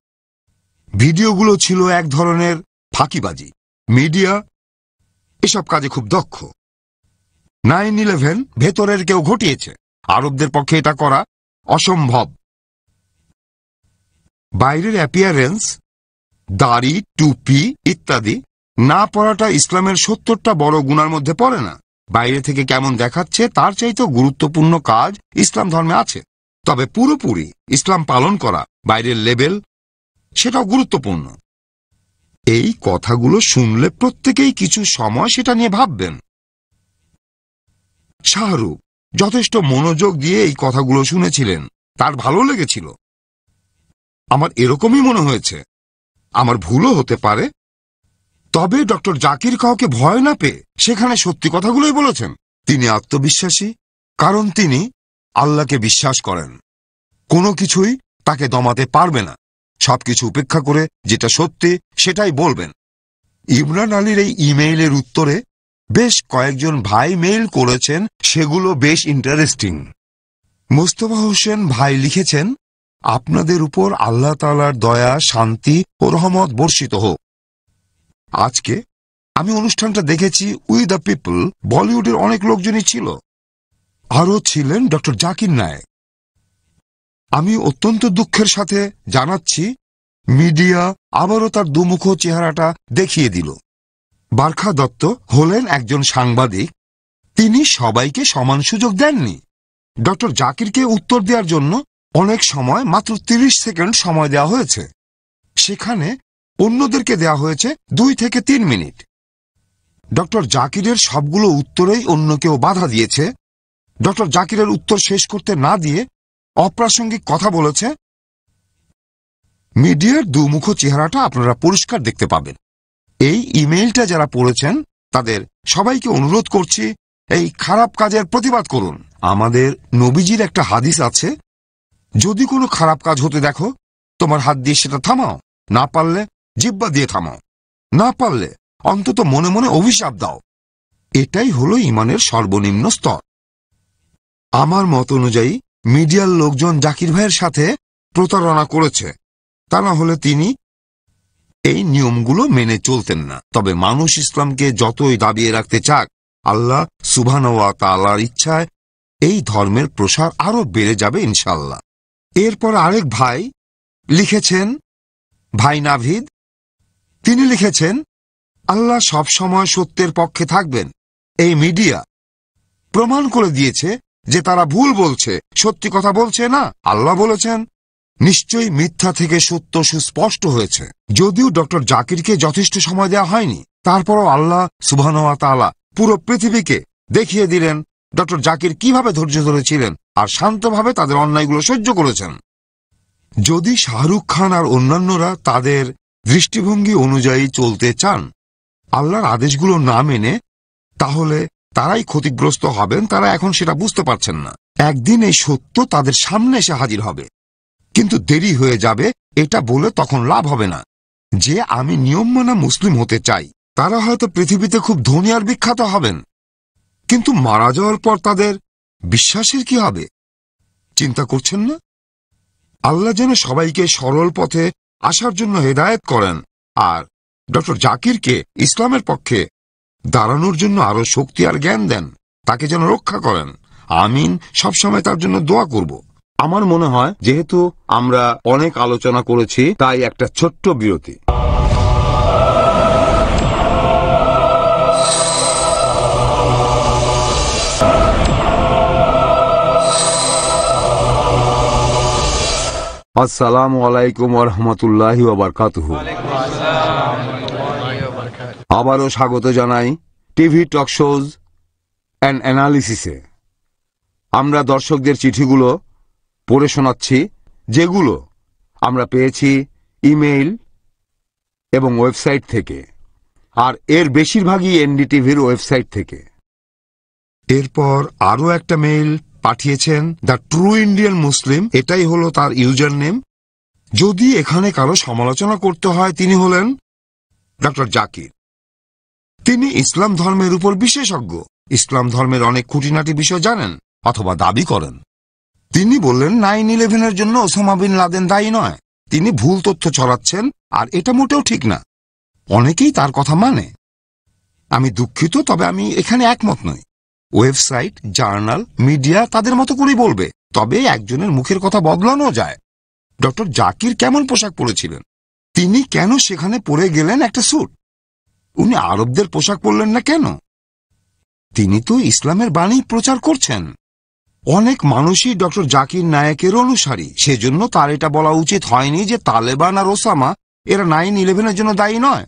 ভিডিওগুলো ছিল এক ধরনের ফাঁকিবাজি। মিডিয়া এসব কাজে খুব দক্ষ। 9/11 ভেতরের কেউ ঘটিয়েছে, আরবদের পক্ষে এটা করা অসম্ভব। বাইরের অ্যাপিয়ারেন্স, দাড়ি, টুপি ইত্যাদি না পড়াটা ইসলামের 70টা বড় গুনার মধ্যে পড়ে না। বাইরে থেকে কেমন দেখাচ্ছে তার চাইতেও গুরুত্বপূর্ণ কাজ ইসলাম ধর্মে আছে। তবে পুরোপুরি ইসলাম পালন করা, বাইরের লেবেল, সেটাও গুরুত্বপূর্ণ। এই কথাগুলো শুনলে প্রত্যেকেই কিছু সময় সেটা নিয়ে ভাববেন। শাহরুখ যথেষ্ট মনোযোগ দিয়ে এই কথাগুলো শুনেছিলেন, তার ভালো লেগেছিল। আমার এরকমই মনে হয়েছে, আমার ভুলও হতে পারে। তবে ডক্টর জাকির কাউকে ভয় না পেয়ে সেখানে সত্যি কথাগুলোই বলেছেন। তিনি আত্মবিশ্বাসী, কারণ তিনি আল্লাহকে বিশ্বাস করেন। কোনো কিছুই তাকে দমাতে পারবে না। সবকিছু উপেক্ষা করে যেটা সত্যি সেটাই বলবেন। ইমরান আলীর এই ইমেইলের উত্তরে বেশ কয়েকজন ভাই মেইল করেছেন, সেগুলো বেশ ইন্টারেস্টিং। মোস্তফা হোসেন ভাই লিখেছেন, আপনাদের উপর আল্লাহ তাআলার দয়া, শান্তি ও রহমত বর্ষিত হোক। আজকে আমি অনুষ্ঠানটা দেখেছি উইথ দ্য পিপল। বলিউডের অনেক লোকজনই ছিল, আরও ছিলেন ডক্টর জাকির নায়েক। আমি অত্যন্ত দুঃখের সাথে জানাচ্ছি, মিডিয়া আবারও তার দুমুখ চেহারাটা দেখিয়ে দিল। বারখা দত্ত হলেন একজন সাংবাদিক। তিনি সবাইকে সমান সুযোগ দেননি। ডক্টর জাকিরকে উত্তর দেওয়ার জন্য অনেক সময় মাত্র 30 সেকেন্ড সময় দেওয়া হয়েছে, সেখানে অন্যদেরকে দেওয়া হয়েছে 2 থেকে 3 মিনিট। ডক্টর জাকিরের সবগুলো উত্তরেই অন্য কেউ বাধা দিয়েছে। ডক্টর জাকিরের উত্তর শেষ করতে না দিয়ে অপ্রাসঙ্গিক কথা বলেছে। মিডিয়ার দুমুখ চেহারাটা আপনারা পরিষ্কার দেখতে পাবেন। এই ইমেইলটা যারা পড়েছেন তাদের সবাইকে অনুরোধ করছি, এই খারাপ কাজের প্রতিবাদ করুন। আমাদের নবীজির একটা হাদিস আছে, যদি কোনো খারাপ কাজ হতে দেখো তোমার হাত দিয়ে সেটা থামাও, না পারলে জিহ্বা দিয়ে থামাও, না পারলে অন্তত মনে মনে অভিশাপ দাও। এটাই হলো ঈমানের সর্বনিম্ন স্তর। আমার মত অনুযায়ী মিডিয়ার লোকজন জাকির ভাইয়ের সাথে প্রতারণা করেছে, তা না হলে তিনি এই নিয়মগুলো মেনে চলতেন না। তবে মানুষ ইসলামকে যতই দাবিয়ে রাখতে চাক, আল্লাহ সুবহানাহু ওয়া তাআলার ইচ্ছায় এই ধর্মের প্রসার আরো বেড়ে যাবে ইনশাআল্লাহ। এরপর আরেক ভাই লিখেছেন, ভাই নাভিদ, তিনি লিখেছেন, আল্লাহ সব সময় সত্যের পক্ষে থাকবেন। এই মিডিয়া প্রমাণ করে দিয়েছে যে তারা ভুল বলছে, সত্যি কথা বলছে না। আল্লাহ বলেছেন, নিশ্চয়ই মিথ্যা থেকে সত্য সুস্পষ্ট হয়েছে। যদিও ডক্টর জাকিরকে যথেষ্ট সময় দেওয়া হয়নি, তারপরও আল্লাহ সুবহানাহু ওয়া তাআলা পুরো পৃথিবীকে দেখিয়ে দিলেন ডক্টর জাকির কিভাবে ধৈর্য ধরেছিলেন আর শান্তভাবে তাদের অন্যায়গুলো সহ্য করেছেন। যদি শাহরুখ খান আর অন্যান্যরা তাদের দৃষ্টিভঙ্গি অনুযায়ী চলতে চান, আল্লাহর আদেশগুলো না মেনে, তাহলে তারাই ক্ষতিগ্রস্ত হবেন। তারা এখন সেটা বুঝতে পারছেন না। একদিন এই সত্য তাদের সামনে এসে হাজির হবে, কিন্তু দেরি হয়ে যাবে। এটা বলে তখন লাভ হবে না যে আমি নিয়ম মানা মুসলিম হতে চাই। তারা হয়তো পৃথিবীতে খুব ধনী আর বিখ্যাত হবেন, কিন্তু মারা যাওয়ার পর তাদের বিশ্বাসের কি হবে? চিন্তা করছেন না? আল্লাহ যেন সবাইকে সরল পথে আসার জন্য হেদায়েত করেন, আর ডক্টর জাকিরকে ইসলামের পক্ষে দাঁড়ানোর জন্য আরো শক্তি আর জ্ঞান দেন। তাকে যেন রক্ষা করেন। আমিন। সবসময় তার জন্য দোয়া করব। আমার মনে হয় যেহেতু আমরা অনেক আলোচনা করেছি, তাই একটা ছোট্ট বিরতি। আসসালামু আলাইকুম ওয়া রাহমাতুল্লাহি ওয়া বারাকাতুহু। আবারও স্বাগত জানাই টিভি টক শোজ অ্যান্ড অ্যানালিসিসে। আমরা দর্শকদের চিঠিগুলো পড়ে শোনাচ্ছি, যেগুলো আমরা পেয়েছি ইমেইল এবং ওয়েবসাইট থেকে, আর এর বেশিরভাগই এনডিটিভির ওয়েবসাইট থেকে। এরপর আরো একটা মেইল পাঠিয়েছেন দ্য ট্রু ইন্ডিয়ান মুসলিম, এটাই হলো তার ইউজার নেম। যদি এখানে কারো সমালোচনা করতে হয়, তিনি হলেন ডক্টর জাকির। তিনি ইসলাম ধর্মের উপর বিশেষজ্ঞ, ইসলাম ধর্মের অনেক খুঁটিনাটি বিষয় জানেন অথবা দাবি করেন। তিনি বললেন 9/11-এর জন্য ওসামা বিন লাদেন দায়ী নয়। তিনি ভুল তথ্য ছড়াচ্ছেন, আর এটা মোটেও ঠিক না। অনেকেই তার কথা মানে। আমি দুঃখিত, তবে আমি এখানে একমত নই। ওয়েবসাইট, জার্নাল, মিডিয়া তাদের মতো করেই বলবে, তবে একজনের মুখের কথা বদলানো যায়। ডক্টর জাকির কেমন পোশাক পরেছিলেন? তিনি কেন সেখানে পরে গেলেন একটা স্যুট? উনি আরবদের পোশাক পরলেন না কেন? তিনি তো ইসলামের বাণী প্রচার করছেন। অনেক মানুষই ডক্টর জাকির নায়েকের অনুসারী, সেজন্য তার এটা বলা উচিত হয়নি যে তালেবান আর ওসামা এরা 9/11-এর জন্য দায়ী নয়।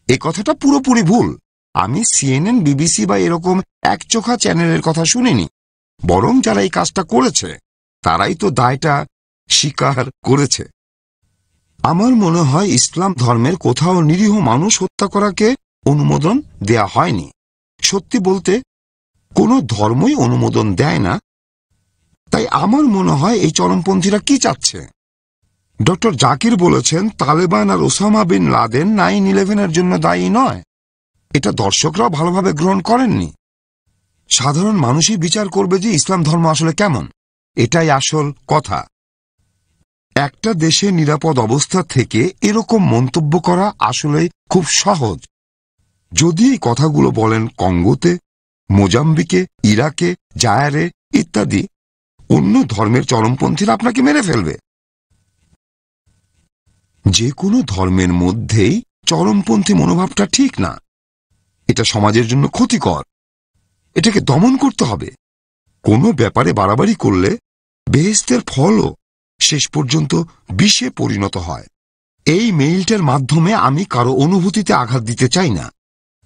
এ কথাটা পুরোপুরি ভুল। আমি CNN, BBC বা এরকম একচোখা চ্যানেলের কথা শুনিনি। বরং যারা এই কাজটা করেছে তারাই তো দায়টা স্বীকার করেছে। আমার মনে হয় ইসলাম ধর্মের কোথাও নিরীহ মানুষ হত্যা করাকে অনুমোদন দেয়া হয়নি। সত্যি বলতে কোনো ধর্মই অনুমোদন দেয় না। তাই আমার মনে হয় এই চরমপন্থীরা কি চাচ্ছে। ডক্টর জাকির বলেছেন তালেবান আর ওসামা বিন লাদেন 9/11-এর জন্য দায়ী নয়। এটা দর্শকরাও ভালোভাবে গ্রহণ করেননি। সাধারণ মানুষই বিচার করবে যে ইসলাম ধর্ম আসলে কেমন। এটাই আসল কথা। একটা দেশে নিরাপদ অবস্থা থেকে এরকম মন্তব্য করা আসলে খুব সহজ। যদি এই কথাগুলো বলেন কঙ্গোতে, মোজাম্বিকে, ইরাকে, জায়ারে ইত্যাদি অন্য ধর্মের চরমপন্থীরা আপনাকে মেরে ফেলবে। যে কোনো ধর্মের মধ্যেই চরমপন্থী মনোভাবটা ঠিক না। এটা সমাজের জন্য ক্ষতিকর। এটাকে দমন করতে হবে। কোনো ব্যাপারে বাড়াবাড়ি করলে বেহেশতের ফলও শেষ পর্যন্ত বিষে পরিণত হয়। এই মেইলটার মাধ্যমে আমি কারো অনুভূতিতে আঘাত দিতে চাই না।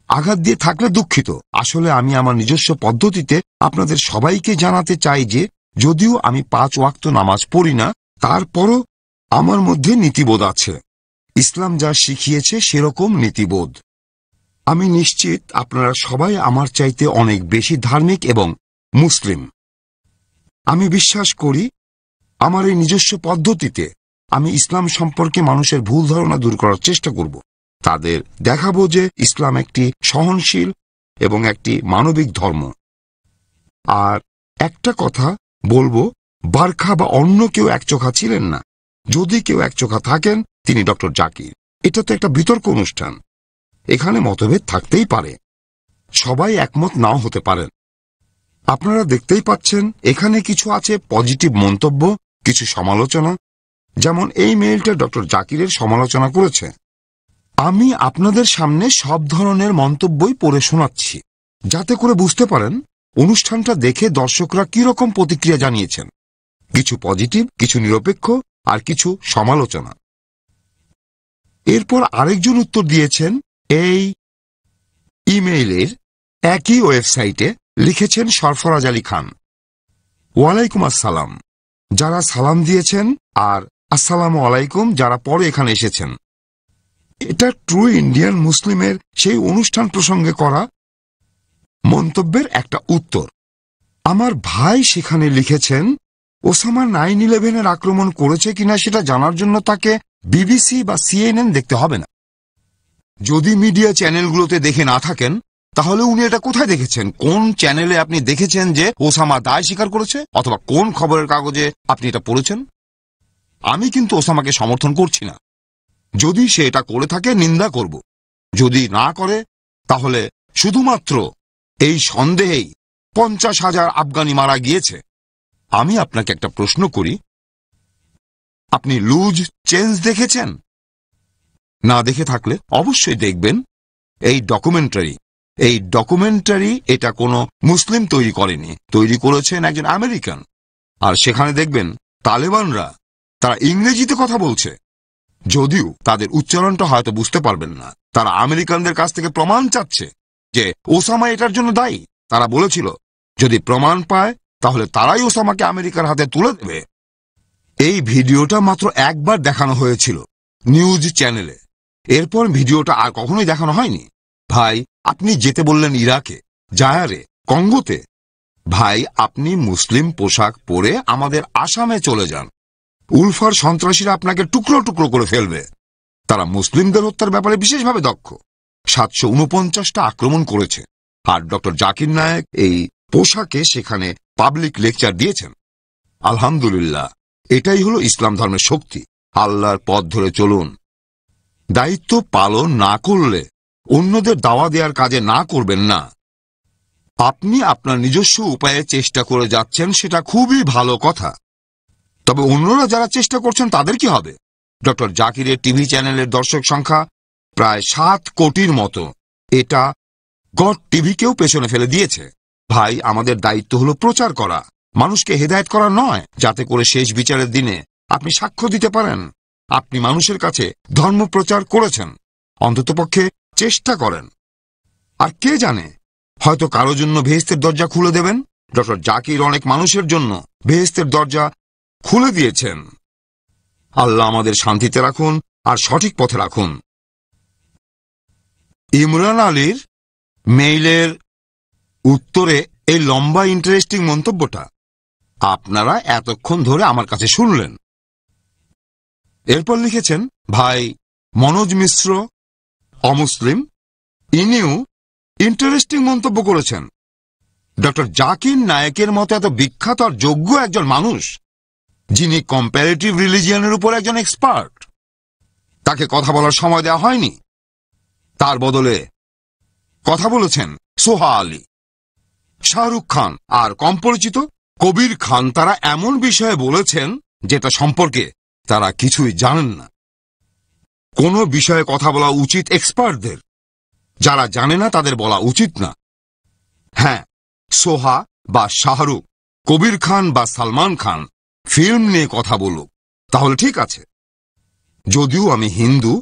আঘাত দিয়ে থাকলে দুঃখিত। আসলে আমি আমার নিজস্ব পদ্ধতিতে আপনাদের সবাইকে জানাতে চাই যে যদিও আমি 5 ওয়াক্ত নামাজ পড়ি না, তারপরও আমার মধ্যে নীতিবোধ আছে। ইসলাম যা শিখিয়েছে সেরকম নীতিবোধ। আমি নিশ্চিত আপনারা সবাই আমার চাইতে অনেক বেশি ধার্মিক এবং মুসলিম। আমি বিশ্বাস করি আমার এই নিজস্ব পদ্ধতিতে আমি ইসলাম সম্পর্কে মানুষের ভুল ধারণা দূর করার চেষ্টা করব। তাদের দেখাবো যে ইসলাম একটি সহনশীল এবং একটি মানবিক ধর্ম। আর একটা কথা বলবো, বারখা বা অন্য কেউ একচোখা ছিলেন না। যদি কেউ একচোখা থাকেন তিনি ডক্টর জাকির। এটা তো একটা বিতর্ক অনুষ্ঠান। এখানে মতভেদ থাকতেই পারে, সবাই একমত নাও হতে পারেন। আপনারা দেখতেই পাচ্ছেন এখানে কিছু আছে পজিটিভ মন্তব্য, কিছু সমালোচনা। যেমন এই মেইলটা ডক্টর জাকিরের সমালোচনা করেছে। আমি আপনাদের সামনে সব ধরনের মন্তব্যই পড়ে শোনাচ্ছি, যাতে করে বুঝতে পারেন অনুষ্ঠানটা দেখে দর্শকরা কিরকম প্রতিক্রিয়া জানিয়েছেন। কিছু পজিটিভ, কিছু নিরপেক্ষ, আর কিছু সমালোচনা। এরপর আরেকজন উত্তর দিয়েছেন এই ইমেইলের একই ওয়েবসাইটে। লিখেছেন সরফরাজ আলী খান। ওয়ালাইকুম আসসালাম যারা সালাম দিয়েছেন, আর আসসালামু আলাইকুম যারা পরে এখানে এসেছেন। এটা ট্রু ইন্ডিয়ান মুসলিমের সেই অনুষ্ঠান প্রসঙ্গে করা মন্তব্যের একটা উত্তর। আমার ভাই সেখানে লিখেছেন ওসামা 9/11 আক্রমণ করেছে কিনা সেটা জানার জন্য তাকে বিবিসি বা CNN দেখতে হবে না। যদি মিডিয়া চ্যানেলগুলোতে দেখে না থাকেন, তাহলে উনি এটা কোথায় দেখেছেন? কোন চ্যানেলে আপনি দেখেছেন যে ওসামা দায় স্বীকার করেছে? অথবা কোন খবরের কাগজে আপনি এটা পড়েছেন? আমি কিন্তু ওসামাকে সমর্থন করছি না। যদি সে এটা করে থাকে নিন্দা করব। যদি না করে, তাহলে শুধুমাত্র এই সন্দেহেই 50,000 আফগানি মারা গিয়েছে। আমি আপনাকে একটা প্রশ্ন করি, আপনি লুজ চেঞ্জ দেখেছেন? না দেখে থাকলে অবশ্যই দেখবেন এই ডকুমেন্টারি। এটা কোনো মুসলিম তৈরি করেনি, তৈরি করেছেন একজন আমেরিকান। আর সেখানে দেখবেন তালেবানরা তারা ইংরেজিতে কথা বলছে, যদিও তাদের উচ্চারণটা হয়তো বুঝতে পারবেন না। তারা আমেরিকানদের কাছ থেকে প্রমাণ চাচ্ছে যে ওসামা এটার জন্য দায়ী। তারা বলেছিল যদি প্রমাণ পায় তাহলে তারাই ওসামাকে আমেরিকার হাতে তুলে দেবে। এই ভিডিওটা মাত্র একবার দেখানো হয়েছিল নিউজ চ্যানেলে। এরপর ভিডিওটা আর কখনোই দেখানো হয়নি। ভাই, আপনি যেতে বললেন ইরাকে, জায়ারে, কঙ্গোতে। ভাই, আপনি মুসলিম পোশাক পরে আমাদের আসামে চলে যান। উলফার সন্ত্রাসীরা আপনাকে টুকরো টুকরো করে ফেলবে। তারা মুসলিমদের হত্যার ব্যাপারে বিশেষভাবে দক্ষ। 749টা আক্রমণ করেছে। আর ডক্টর জাকির নায়েক এই পোশাকে সেখানে পাবলিক লেকচার দিয়েছেন। আলহামদুলিল্লাহ, এটাই হলো ইসলাম ধর্মের শক্তি। আল্লাহর পথ ধরে চলুন। দায়িত্ব পালন না করলে অন্যদের দাওয়া দেওয়ার কাজে না করবেন না। আপনি আপনার নিজস্ব উপায়ে চেষ্টা করে যাচ্ছেন, সেটা খুবই ভালো কথা। তবে অন্যরা যারা চেষ্টা করছেন তাদের কি হবে? ডক্টর জাকিরের টিভি চ্যানেলের দর্শক সংখ্যা প্রায় 7 কোটির মতো। এটা গড টিভিকেও পেছনে ফেলে দিয়েছে। ভাই, আমাদের দায়িত্ব হলো প্রচার করা, মানুষকে হেদায়েত করা নয়, যাতে করে শেষ বিচারের দিনে আপনি সাক্ষ্য দিতে পারেন আপনি মানুষের কাছে ধর্ম প্রচার করেছেন। অন্ততপক্ষে চেষ্টা করেন। আর কে জানে, হয়তো কারো জন্য বেহেশতের দরজা খুলে দেবেন। ডক্টর জাকির অনেক মানুষের জন্য বেহেশতের দরজা খুলে দিয়েছেন। আল্লাহ আমাদের শান্তিতে রাখুন আর সঠিক পথে রাখুন। ইমরান আলীর মেইলের উত্তরে এই লম্বা ইন্টারেস্টিং মন্তব্যটা আপনারা এতক্ষণ ধরে আমার কাছে শুনলেন। এরপর লিখেছেন ভাই মনোজ মিশ্র, অমুসলিম। ইনিও ইন্টারেস্টিং মন্তব্য করেছেন। ডক্টর জাকির নায়েকের মতো এত বিখ্যাত আর যোগ্য একজন মানুষ, যিনি কম্পারেটিভ রিলিজিয়নের উপর একজন এক্সপার্ট, তাকে কথা বলার সময় দেওয়া হয়নি। তার বদলে কথা বলেছেন সোহা আলী, শাহরুখ খান আর কম পরিচিত কবির খান তারা এমন বিষয়ে বলেছেন যেটা সম্পর্কে তারা কিছুই জানেন না। কোনো বিষয়ে কথা বলা উচিত এক্সপার্টদের, যারা জানে না তাদের বলা উচিত না। হ্যাঁ, সোহা বা শাহরুখ, কবির খান বা সালমান খান ফিল্ম নিয়ে কথা বলুক, তাহলে ঠিক আছে। যদিও আমি হিন্দু,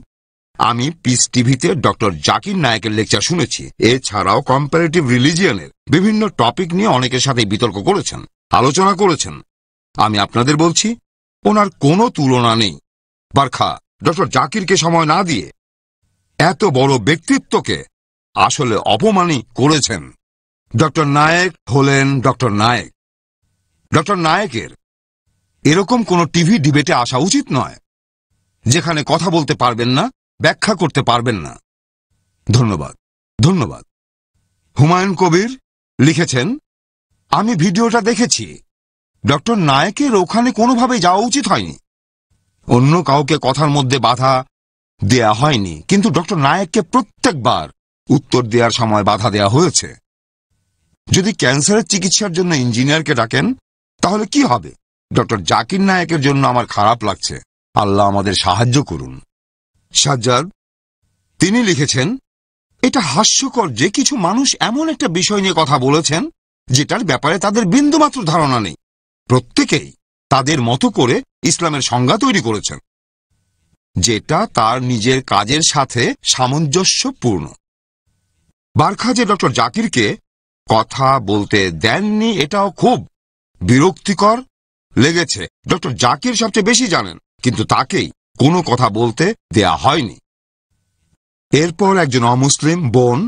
আমি পিস টিভিতে ডক্টর জাকির নায়েকের লেকচার শুনেছি। এছাড়াও কম্পারেটিভ রিলিজিয়নের বিভিন্ন টপিক নিয়ে অনেকের সাথে বিতর্ক করেছেন, আলোচনা করেছেন। আমি আপনাদের বলছি, ওনার কোনো তুলনা নেই। বারখা ডক্টর জাকিরকে সময় না দিয়ে এত বড় ব্যক্তিত্বকে আসলে অপমানই করেছেন। ডক্টর নায়েক হলেন ডক্টর নায়েক। ডক্টর নায়েকের এরকম কোন টিভি ডিবেটে আসা উচিত নয়, যেখানে কথা বলতে পারবেন না, ব্যাখ্যা করতে পারবেন না। ধন্যবাদ, ধন্যবাদ। হুমায়ুন কবির লিখেছেন, আমি ভিডিওটা দেখেছি। ডক্টর নায়েকের ওখানে কোনোভাবেই যাওয়া উচিত হয়নি। অন্য কাউকে কথার মধ্যে বাধা দেয়া হয়নি, কিন্তু ডক্টর নায়েককে প্রত্যেকবার উত্তর দেওয়ার সময় বাধা দেয়া হয়েছে। যদি ক্যান্সারের চিকিৎসার জন্য ইঞ্জিনিয়ারকে ডাকেন, তাহলে কি হবে? ডক্টর জাকির নায়েকের জন্য আমার খারাপ লাগছে। আল্লাহ আমাদের সাহায্য করুন। সাজ্জাদ তিনি লিখেছেন, এটা হাস্যকর যে কিছু মানুষ এমন একটা বিষয় নিয়ে কথা বলেছেন যেটার ব্যাপারে তাদের বিন্দুমাত্র ধারণা নেই। প্রত্যেকেই তাদের মতো করে ইসলামের সংজ্ঞা তৈরি করেছেন, যেটা তার নিজের কাজের সাথে সামঞ্জস্যপূর্ণ। বারখা যে ডক্টর জাকিরকে কথা বলতে দেননি, এটাও খুব বিরক্তিকর লেগেছে। ডক্টর জাকির সবচেয়ে বেশি জানেন, কিন্তু তাকেই কোনো কথা বলতে দেয়া হয়নি। এরপর একজন অমুসলিম বোন,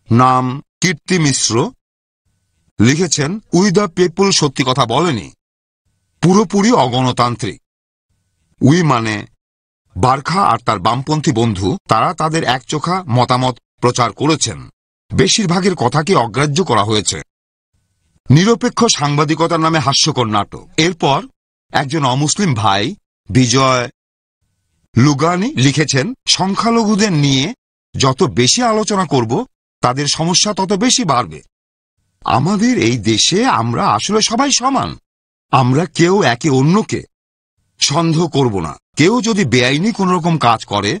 নাম কীর্তি মিশ্র, লিখেছেন, উই দ্য পিপল সত্যি কথা বলেনি, পুরোপুরি অগণতান্ত্রিক। উই মানে বারখা আর তার বামপন্থী বন্ধু, তারা তাদের একচোখা মতামত প্রচার করেছেন। বেশিরভাগের কথাকে অগ্রাহ্য করা হয়েছে। নিরপেক্ষ সাংবাদিকতার নামে হাস্যকর নাটক। এরপর একজন অমুসলিম ভাই বিজয় লুগানি লিখেছেন, সংখ্যালঘুদের নিয়ে যত বেশি আলোচনা করব, তাদের সমস্যা তত বেশি বাড়বে। আমাদের এই দেশে আমরা আসলে সবাই সমান। আমরা কেউ একে অন্যকে সন্দেহ করব না। কেউ যদি বেআইনি কোন রকম কাজ করে,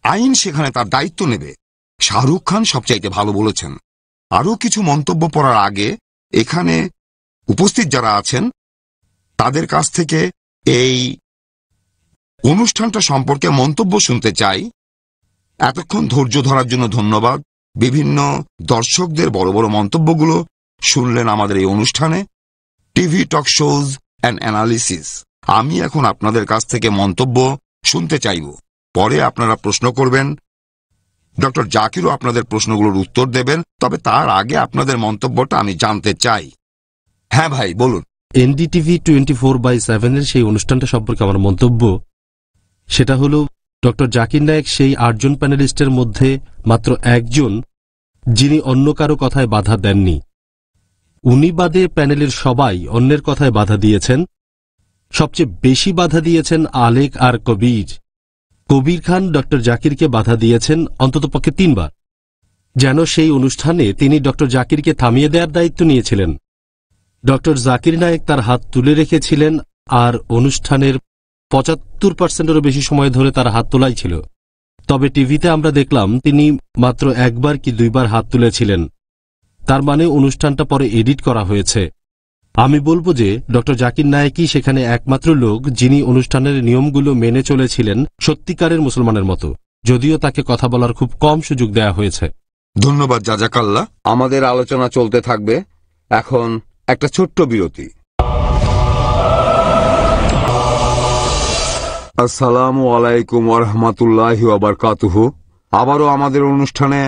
আইন সেখানে তার দায়িত্ব নেবে। শাহরুখ খান সবচাইতে ভালো বলেছেন। আরও কিছু মন্তব্য পড়ার আগে এখানে উপস্থিত যারা আছেন তাদের কাছ থেকে এই অনুষ্ঠানটা সম্পর্কে মন্তব্য শুনতে চাই। এতক্ষণ ধৈর্য ধরার জন্য ধন্যবাদ। বিভিন্ন দর্শকদের বড় বড় মন্তব্যগুলো শুনলেন আমাদের এই অনুষ্ঠানে, TV talk shows and analysis. আমি এখন আপনাদের কাছ থেকে মন্তব্য শুনতে চাইব। পরে আপনারা প্রশ্ন করবেন, ডক্টর জাকিরও আপনাদের প্রশ্নগুলোর উত্তর দেবেন। তবে তার আগে আপনাদের মন্তব্যটা আমি জানতে চাই। হ্যাঁ ভাই, বলুন। এনডিটিভি 24/7 এর সেই অনুষ্ঠানটা সম্পর্কে আমার মন্তব্য, সেটা হলো ডক্টর জাকির নায়েক সেই 8 জন প্যানেলিস্টের মধ্যে মাত্র একজন যিনি অন্য কারো কথায় বাধা দেননি। উনি বাদে প্যানেলের সবাই অন্যের কথায় বাধা দিয়েছেন। সবচেয়ে বেশি বাধা দিয়েছেন আলেক আর কবির। কবির খান ডক্টর জাকিরকে বাধা দিয়েছেন অন্ততপক্ষে 3 বার, যেন সেই অনুষ্ঠানে তিনি ডক্টর জাকিরকে থামিয়ে দেওয়ার দায়িত্ব নিয়েছিলেন। ডক্টর জাকির নায়েক তার হাত তুলে রেখেছিলেন, আর অনুষ্ঠানের 75%-এরও বেশি সময় ধরে তার হাত তোলাই ছিল। তবে টিভিতে আমরা দেখলাম তিনি মাত্র 1 বার কি 2 বার হাত তুলেছিলেন। তার মানে অনুষ্ঠানটা পরে এডিট করা হয়েছে। আমি বলবো যে ডক্টর জাকির নায়েকই সেখানে একমাত্র লোক যিনি অনুষ্ঠানের নিয়মগুলো মেনে চলেছিলেন সত্যিকারের মুসলমানের মতো, যদিও তাকে কথা বলার খুব কম সুযোগ দেয়া হয়েছে। ধন্যবাদ জাজাকাল্লাহ। আমাদের আলোচনা চলতে থাকবে। এখন একটা ছোট্ট বিরতি। আসসালামু আলাইকুম ওয়া রাহমাতুল্লাহি ওয়া বারাকাতুহু। আবারও আমাদের অনুষ্ঠানে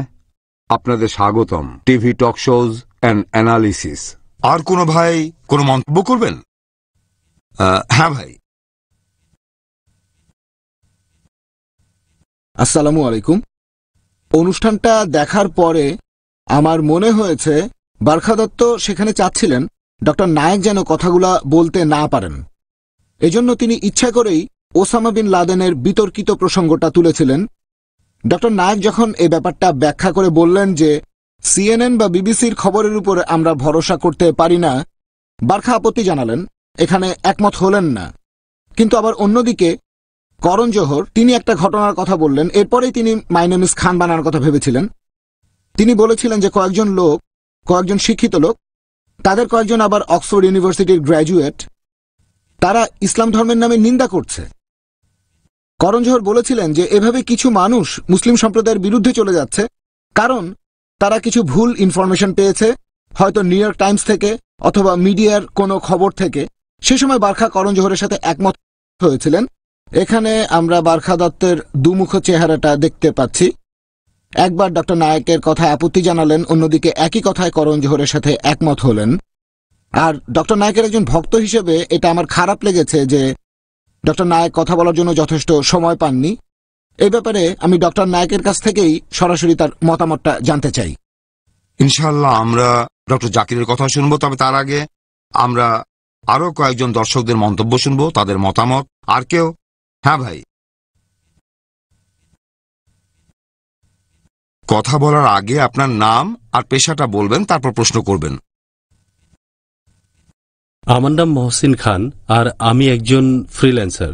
আপনাদের স্বাগতম, TV talk shows and analysis. আর কোনো ভাই কোনো মন্তব্য করবেন? হ্যাঁ ভাই। আসসালামু আলাইকুম। অনুষ্ঠানটা দেখার পরে আমার মনে হয়েছে বারখা দত্ত সেখানে চাচ্ছিলেন ডক্টর নায়েক যেন কথাগুলা বলতে না পারেন। এজন্য তিনি ইচ্ছা করেই ওসামা বিন লাদেনের বিতর্কিত প্রসঙ্গটা তুলেছিলেন। ডক্টর নায়েক যখন এই ব্যাপারটা ব্যাখ্যা করে বললেন যে সিএনএন বা বিবিসির খবরের উপরে আমরা ভরসা করতে পারি না, বারখা আপত্তি জানালেন, এখানে একমত হলেন না। কিন্তু আবার অন্যদিকে করণ জোহর তিনি একটা ঘটনার কথা বললেন, এরপরেই তিনি মাই নেম ইজ খান বানানোর কথা ভেবেছিলেন। তিনি বলেছিলেন যে কয়েকজন শিক্ষিত লোক, তাদের কয়েকজন আবার অক্সফোর্ড ইউনিভার্সিটির গ্র্যাজুয়েট, তারা ইসলাম ধর্মের নামে নিন্দা করছে। করণ জোহর বলেছিলেন যে এভাবে কিছু মানুষ মুসলিম সম্প্রদায়ের বিরুদ্ধে চলে যাচ্ছে, কারণ তারা কিছু ভুল ইনফরমেশন পেয়েছে, হয়তো নিউ ইয়র্ক টাইমস থেকে অথবা মিডিয়ার কোনো খবর থেকে। সে সময় বারখা করণ জোহরের সাথে একমত হয়েছিলেন। এখানে আমরা বারখা দত্তের দুমুখ চেহারাটা দেখতে পাচ্ছি। একবার ডক্টর নায়েকের কথায় আপত্তি জানালেন, অন্যদিকে একই কথায় করণ জোহরের সাথে একমত হলেন। আর ডক্টর নায়েকের একজন ভক্ত হিসেবে এটা আমার খারাপ লেগেছে যে ডক্টর নায়েক কথা বলার জন্য যথেষ্ট সময় পাননি। এই ব্যাপারে আমি ডক্টর নায়েকের কাছ থেকেই সরাসরি তার মতামতটা জানতে চাই। ইনশাআল্লাহ আমরা ডক্টর জাকিরের কথা শুনবো, তবে তার আগে আমরা আরো কয়েকজন দর্শকদের মন্তব্য শুনবো, তাদের মতামত। আর কেউ? হ্যাঁ ভাই, কথা বলার আগে আপনার নাম আর পেশাটা বলবেন, তারপর প্রশ্ন করবেন। আমার নাম মহসিন খান, আর আমি একজন ফ্রিল্যান্সার।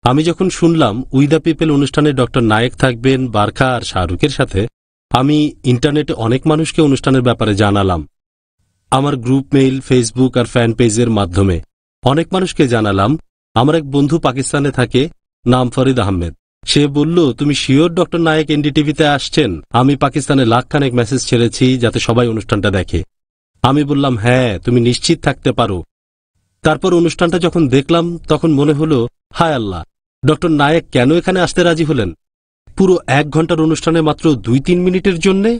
আমি যখন শুনলাম উই দ্য পিপল অনুষ্ঠানে ডক্টর নায়েক থাকবেন বারখা আর শাহরুখের সাথে, আমি ইন্টারনেটে অনেক মানুষকে অনুষ্ঠানের ব্যাপারে জানালাম। আমার গ্রুপ মেইল, ফেসবুক আর ফ্যান পেজের মাধ্যমে অনেক মানুষকে জানালাম। আমার এক বন্ধু পাকিস্তানে থাকে, নাম ফরিদ আহমেদ। সে বলল, তুমি শিওর ডক্টর নায়েক এনডিটিভিতে আসছেন? আমি পাকিস্তানে লাখখানেক মেসেজ ছেড়েছি যাতে সবাই অনুষ্ঠানটা দেখে। আমি বললাম, হ্যাঁ, তুমি নিশ্চিত থাকতে পারো। তারপর অনুষ্ঠানটা যখন দেখলাম তখন মনে হলো, হায় আল্লাহ, ডক্টর নায়েক কেন এখানে আসতে রাজি হলেন পুরো 1 ঘন্টার অনুষ্ঠানে মাত্র 2-3 মিনিটের জন্যে?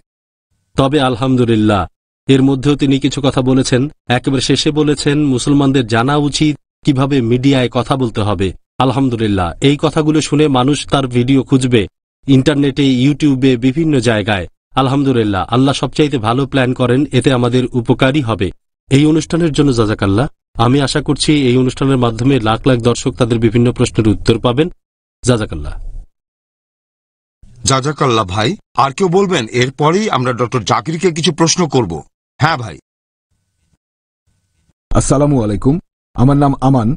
তবে আলহামদুলিল্লাহ, এর মধ্যেও তিনি কিছু কথা বলেছেন। একেবারে শেষে বলেছেন মুসলমানদের জানা উচিত কিভাবে মিডিয়ায় কথা বলতে হবে। আলহামদুলিল্লাহ, এই কথাগুলো শুনে মানুষ তার ভিডিও খুঁজবে ইন্টারনেটে, ইউটিউবে, বিভিন্ন জায়গায়। আলহামদুলিল্লাহ, আল্লাহ সবচাইতে ভালো প্ল্যান করেন, এতে আমাদের উপকারই হবে। এই অনুষ্ঠানের জন্য জাযাকাল্লাহ। আমি আশা করছি এই অনুষ্ঠানের মাধ্যমে লাখ লাখ দর্শক তাদের বিভিন্ন প্রশ্নের উত্তর পাবেন। জাযাকাল্লাহ। জাযাকাল্লাহ ভাই। আর কেউ বলবেন? এরপরেই আমরা ডক্টর জাকিরকে কিছু প্রশ্ন করব। হ্যাঁ ভাই। আসসালামু আলাইকুম, আমার নাম আমান।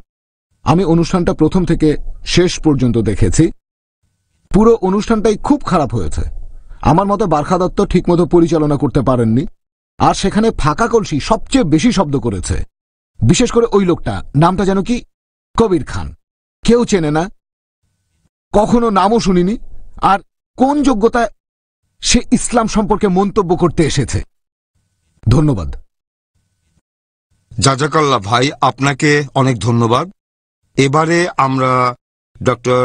আমি অনুষ্ঠানটা প্রথম থেকে শেষ পর্যন্ত দেখেছি। পুরো অনুষ্ঠানটাই খুব খারাপ হয়েছে। আমার মতে বারখা দত্ত ঠিকমতো পরিচালনা করতে পারেননি, আর সেখানে ফাঁকা কলসি সবচেয়ে বেশি শব্দ করেছে। বিশেষ করে ওই লোকটা, নামটা যেন কি, কবির খান। কেউ চেনে না, কখনো নামও শুনিনি, আর কোন যোগ্যতায় সে ইসলাম সম্পর্কে মন্তব্য করতে এসেছে? ধন্যবাদ। জাযাকাল্লাহ ভাই, আপনাকে অনেক ধন্যবাদ। এবারে আমরা ডক্টর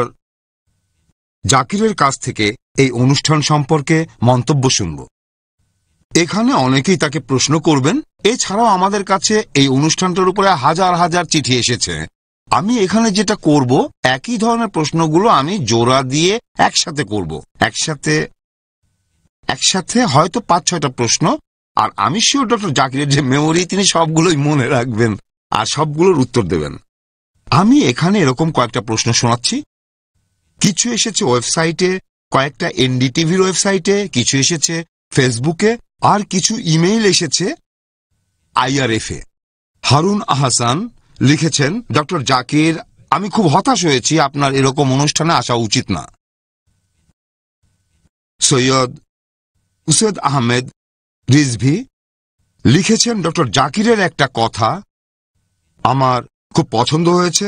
জাকিরের কাছ থেকে এই অনুষ্ঠান সম্পর্কে মন্তব্য শুনব। এখানে অনেকেই তাকে প্রশ্ন করবেন। এছাড়াও আমাদের কাছে এই অনুষ্ঠানটার উপরে হাজার হাজার চিঠি এসেছে। আমি এখানে যেটা করব, একই ধরনের প্রশ্নগুলো আমি জোড়া দিয়ে একসাথে করব। একসাথে হয়তো 5-6টা প্রশ্ন। আর আমি শিওর ডক্টর জাকিরের যে মেমোরি, তিনি সবগুলোই মনে রাখবেন আর সবগুলোর উত্তর দেবেন। আমি এখানে এরকম কয়েকটা প্রশ্ন শোনাচ্ছি। কিছু এসেছে ওয়েবসাইটে, কয়েকটা এনডিটিভির ওয়েবসাইটে, কিছু এসেছে ফেসবুকে, আর কিছু ইমেইল এসেছে IRF-এ। হারুন আহসান লিখেছেন, ডক্টর জাকির, আমি খুব হতাশ হয়েছি, আপনার এরকম অনুষ্ঠানে আসা উচিত না। সৈয়দ উসেদ আহমেদ রিজভি লিখেছেন, ডক্টর জাকিরের একটা কথা আমার খুব পছন্দ হয়েছে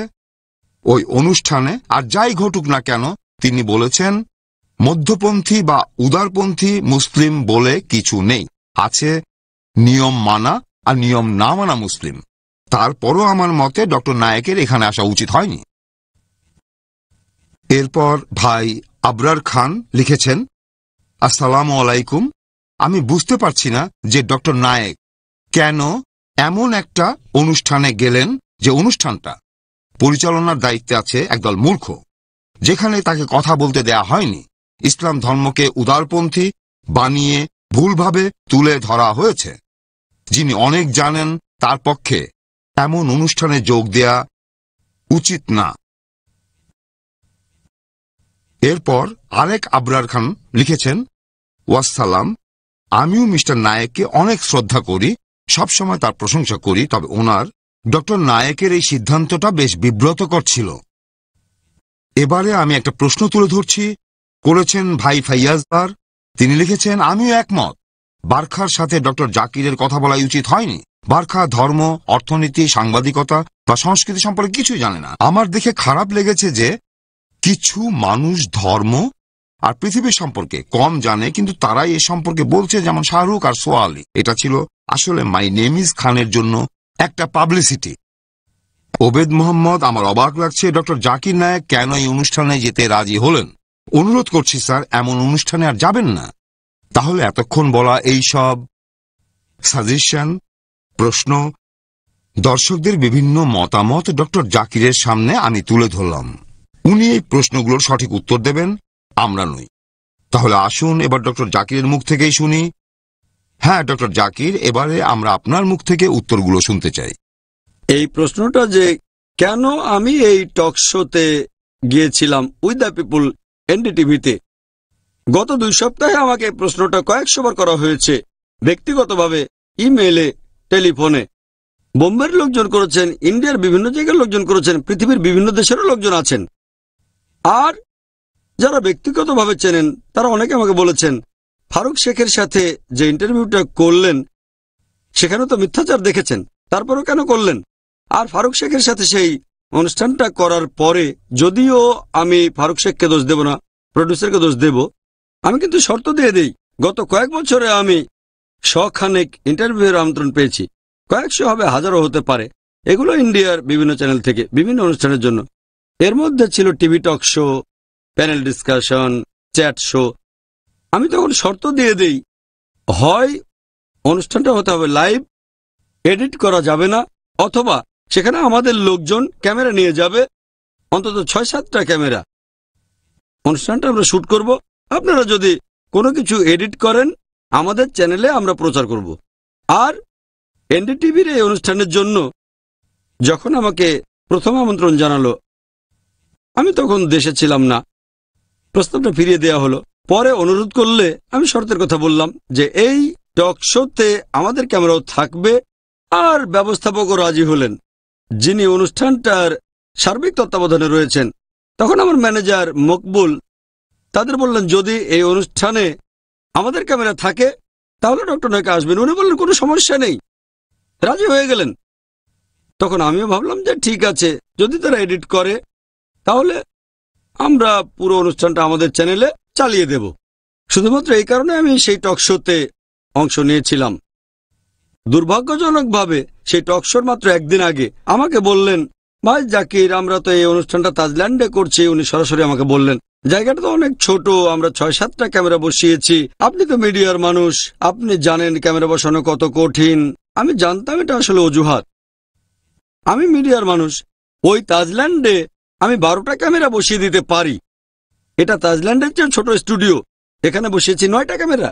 ওই অনুষ্ঠানে। আর যাই ঘটুক না কেন, তিনি বলেছেন, মধ্যপন্থী বা উদারপন্থী মুসলিম বলে কিছু নেই, আছে নিয়ম মানা আর নিয়ম না মানা মুসলিম। তারপরও আমার মতে ডক্টর নায়েকের এখানে আসা উচিত হয়নি। এরপর ভাই আবরার খান লিখেছেন, আসসালামু আলাইকুম, আমি বুঝতে পারছি না যে ডক্টর নায়েক কেন এমন একটা অনুষ্ঠানে গেলেন যে অনুষ্ঠানটা পরিচালনার দায়িত্বে আছে একদল মূর্খ, যেখানে তাকে কথা বলতে দেয়া হয়নি। ইসলাম ধর্মকে উদারপন্থী বানিয়ে ভুলভাবে তুলে ধরা হয়েছে। যিনি অনেক জানেন, তার পক্ষে এমন অনুষ্ঠানে যোগ দেয়া উচিত না। এরপর আরেক আবরার খান লিখেছেন, ওয়াসসালাম, আমিও মিস্টার নায়েককে অনেক শ্রদ্ধা করি, সবসময় তার প্রশংসা করি, তবে ওনার ডক্টর নায়েকের এই সিদ্ধান্তটা বেশ বিব্রতকর ছিল। এবারে আমি একটা প্রশ্ন তুলে ধরছি, করেছেন ভাই ফাইয়াজদার। তিনি লিখেছেন, আমিও একমত, বারখার সাথে ডক্টর জাকিরের কথা বলাই উচিত হয়নি। বারখা ধর্ম, অর্থনীতি, সাংবাদিকতা বা সংস্কৃতি সম্পর্কে কিছুই জানে না। আমার দেখে খারাপ লেগেছে যে কিছু মানুষ ধর্ম আর পৃথিবী সম্পর্কে কম জানে, কিন্তু তারাই এ সম্পর্কে বলছে, যেমন শাহরুখ আর সোয়া আলী। এটা ছিল আসলে মাই নেম ইজ খানের জন্য একটা পাবলিসিটি। ওবেদ মোহাম্মদ, আমার অবাক লাগছে ডক্টর জাকির নায়েক কেন এই অনুষ্ঠানে যেতে রাজি হলেন। অনুরোধ করছি স্যার, এমন অনুষ্ঠানে আর যাবেন না। তাহলে এতক্ষণ বলা এই সব সাজেশন, প্রশ্ন, দর্শকদের বিভিন্ন মতামত ডক্টর জাকিরের সামনে আমি তুলে ধরলাম। উনি এই প্রশ্নগুলোর সঠিক উত্তর দেবেন, আমরা নই। তাহলে আসুন এবার ডক্টর জাকিরের মুখ থেকেই শুনি। হ্যাঁ ডক্টর জাকির, এবারে আমরা আপনার মুখ থেকে উত্তরগুলো শুনতে চাই। এই প্রশ্নটা যে কেন আমি এই টক শোতে গিয়েছিলাম উইথ দ্য পিপুল এনডিটিভিতে, গত 2 সপ্তাহে আমাকে এই প্রশ্নটা কয়েকশোবার করা হয়েছে, ব্যক্তিগতভাবে, ইমেইলে, টেলিফোনে। বোম্বের লোকজন করেছেন, ইন্ডিয়ার বিভিন্ন জায়গার লোকজন করেছেন, পৃথিবীর বিভিন্ন দেশেরও লোকজন আছেন। আর যারা ব্যক্তিগতভাবে চেনেন তারা অনেকে আমাকে বলেছেন, ফারুক শেখের সাথে যে ইন্টারভিউটা করলেন সেখানে তো মিথ্যাচার দেখেছেন, তারপরও কেন করলেন? আর ফারুক শেখের সাথে সেই অনুষ্ঠানটা করার পরে, যদিও আমি ফারুক শেখকে দোষ দেব না, প্রডিউসারকে দোষ দেব, আমি কিন্তু শর্ত দিয়ে দেই, গত কয়েক বছরে আমি শখানেক ইন্টারভিউয়ের আমন্ত্রণ পেয়েছি, কয়েকশো হবে, হাজারও হতে পারে। এগুলো ইন্ডিয়ার বিভিন্ন চ্যানেল থেকে বিভিন্ন অনুষ্ঠানের জন্য। এর মধ্যে ছিল TV talk show, panel discussion, chat show. আমি তখন শর্ত দিয়ে দেই, হয় অনুষ্ঠানটা হতে হবে লাইভ, এডিট করা যাবে না, অথবা সেখানে আমাদের লোকজন ক্যামেরা নিয়ে যাবে, অন্তত 6-7টা ক্যামেরা। অনুষ্ঠানটা আমরা শুট করব, আপনারা যদি কোনো কিছু এডিট করেন আমাদের চ্যানেলে আমরা প্রচার করব। আর এনডিটিভির এই অনুষ্ঠানের জন্য যখন আমাকে প্রথম আমন্ত্রণ জানালো, আমি তখন দেশে ছিলাম না, প্রস্তাবটা ফিরিয়ে দেওয়া হলো। পরে অনুরোধ করলে আমি শর্তের কথা বললাম যে এই টক শোতে আমাদের ক্যামেরাও থাকবে, আর ব্যবস্থাপকও রাজি হলেন, যিনি অনুষ্ঠানটার সার্বিক তত্ত্বাবধানে রয়েছেন। তখন আমার ম্যানেজার মকবুল তাদের বললেন, যদি এই অনুষ্ঠানে আমাদের ক্যামেরা থাকে তাহলে ডক্টর নায়েক আসবেন। উনি বললেন কোনো সমস্যা নেই, রাজি হয়ে গেলেন। তখন আমিও ভাবলাম যে ঠিক আছে, যদি তারা এডিট করে তাহলে আমরা পুরো অনুষ্ঠানটা আমাদের চ্যানেলে চালিয়ে দেব। শুধুমাত্র এই কারণে আমি সেই টক শোতে অংশ নিয়েছিলাম। দুর্ভাগ্যজনকভাবে সেই টক শোর মাত্র একদিন আগে আমাকে বললেন, ভাই জাকির, আমরা তো এই অনুষ্ঠানটা তাজল্যান্ডে করছি। উনি সরাসরি আমাকে বললেন, জায়গাটা তো অনেক ছোট, আমরা 6-7টা ক্যামেরা বসিয়েছি, আপনি তো মিডিয়ার মানুষ, আপনি জানেন ক্যামেরা বসানো কত কঠিন। আমি জানতাম এটা আসলে অজুহাত। আমি মিডিয়ার মানুষ, ওই তাজল্যান্ডে আমি 12টা ক্যামেরা বসিয়ে দিতে পারি। এটা তাজল্যান্ডের চেয়ে ছোট স্টুডিও, এখানে বসিয়েছি 9টা ক্যামেরা।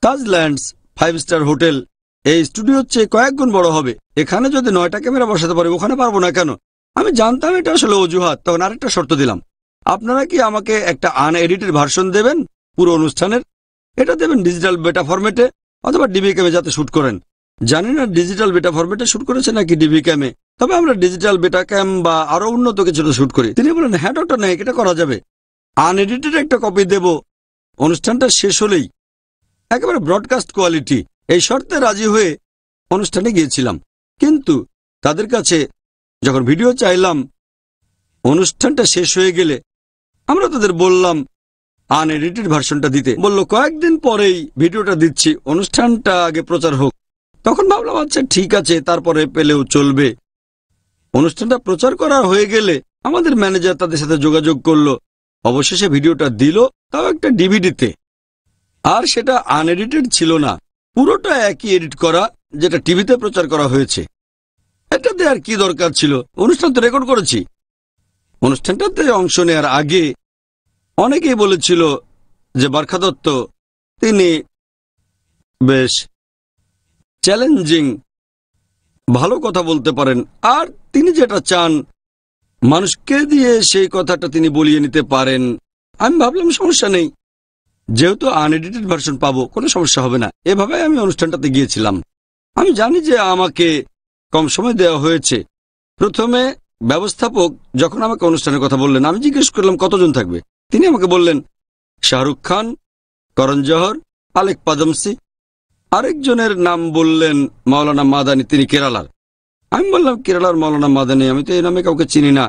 তাজল্যান্ডস 5 স্টার হোটেল, এই স্টুডিওর চেয়ে কয়েক গুণ বড় হবে। এখানে যদি 9টা ক্যামেরা বসাতে পারি, ওখানে পারবো না কেন? আমি জানতাম এটা আসলে অজুহাত। তখন আরেকটা শর্ত দিলাম, আপনারা কি আমাকে একটা আনএডিটেড ভার্সন দেবেন পুরো অনুষ্ঠানের? এটা দেবেন ডিজিটাল বেটা ফরম্যাটে অথবা ডিবি ক্যামে যাতে শুট করেন। জানি না ডিজিটাল বেটা ফরম্যাটে শুট করেছে নাকি ডিবি ক্যামে, তবে আমরা ডিজিটাল বেটা ক্যাম বা আরো উন্নত কিছু শুট করি। তিনি বলেন, হ্যাঁ ডক্টর নায়েক, এটা করা যাবে, আনএডিটেড একটা কপি দেব অনুষ্ঠানটা শেষ হলেই, একেবারে ব্রডকাস্ট কোয়ালিটি। এই শর্তে রাজি হয়ে অনুষ্ঠানে গিয়েছিলাম, কিন্তু তাদের কাছে যখন ভিডিও চাইলাম অনুষ্ঠানটা শেষ হয়ে গেলে, আমরা তাদের বললাম আনএডিটেড ভার্সনটা দিতে। বলল কয়েকদিন পরেই ভিডিওটা দিচ্ছি, অনুষ্ঠানটা আগে প্রচার হোক। তখন ভাবলাম আচ্ছা ঠিক আছে, তারপরে পেলেও চলবে। অনুষ্ঠানটা প্রচার করা হয়ে গেলে আমাদের ম্যানেজার তাদের সাথে যোগাযোগ করলো, অবশেষে ভিডিওটা দিল, তাও একটা ডিভিডিতে। আর সেটা আনএডিটেড ছিল না, পুরোটা একই এডিট করা যেটা টিভিতে প্রচার করা হয়েছে। এটাতে আর কি দরকার ছিল, অনুষ্ঠান তো রেকর্ড করেছি। অনুষ্ঠানটাতে অংশ নেওয়ার আগে অনেকেই বলেছিল যে বারখা দত্ত তিনি বেশ চ্যালেঞ্জিং, ভালো কথা বলতে পারেন, আর তিনি যেটা চান মানুষকে দিয়ে সেই কথাটা তিনি বলিয়ে নিতে পারেন। আমি ভাবলাম সমস্যা নেই, যেহেতু আনএডিটেড ভার্সন পাবো, কোনো সমস্যা হবে না। এভাবে আমি অনুষ্ঠানটাতে গিয়েছিলাম। আমি জানি যে আমাকে কম সময় দেওয়া হয়েছে। প্রথমে ব্যবস্থাপক যখন আমাকে অনুষ্ঠানের কথা বললেন, আমি জিজ্ঞেস করলাম কতজন থাকবে। তিনি আমাকে বললেন শাহরুখ খান, করণ জহর, আলেক পাদমসি। আরেকজনের নাম বললেন মাওলানা মাদানী, তিনি কেরালার। আমি বললাম কেরালার মাওলানা মাদানী, আমি তো এই নামে কাউকে চিনি না।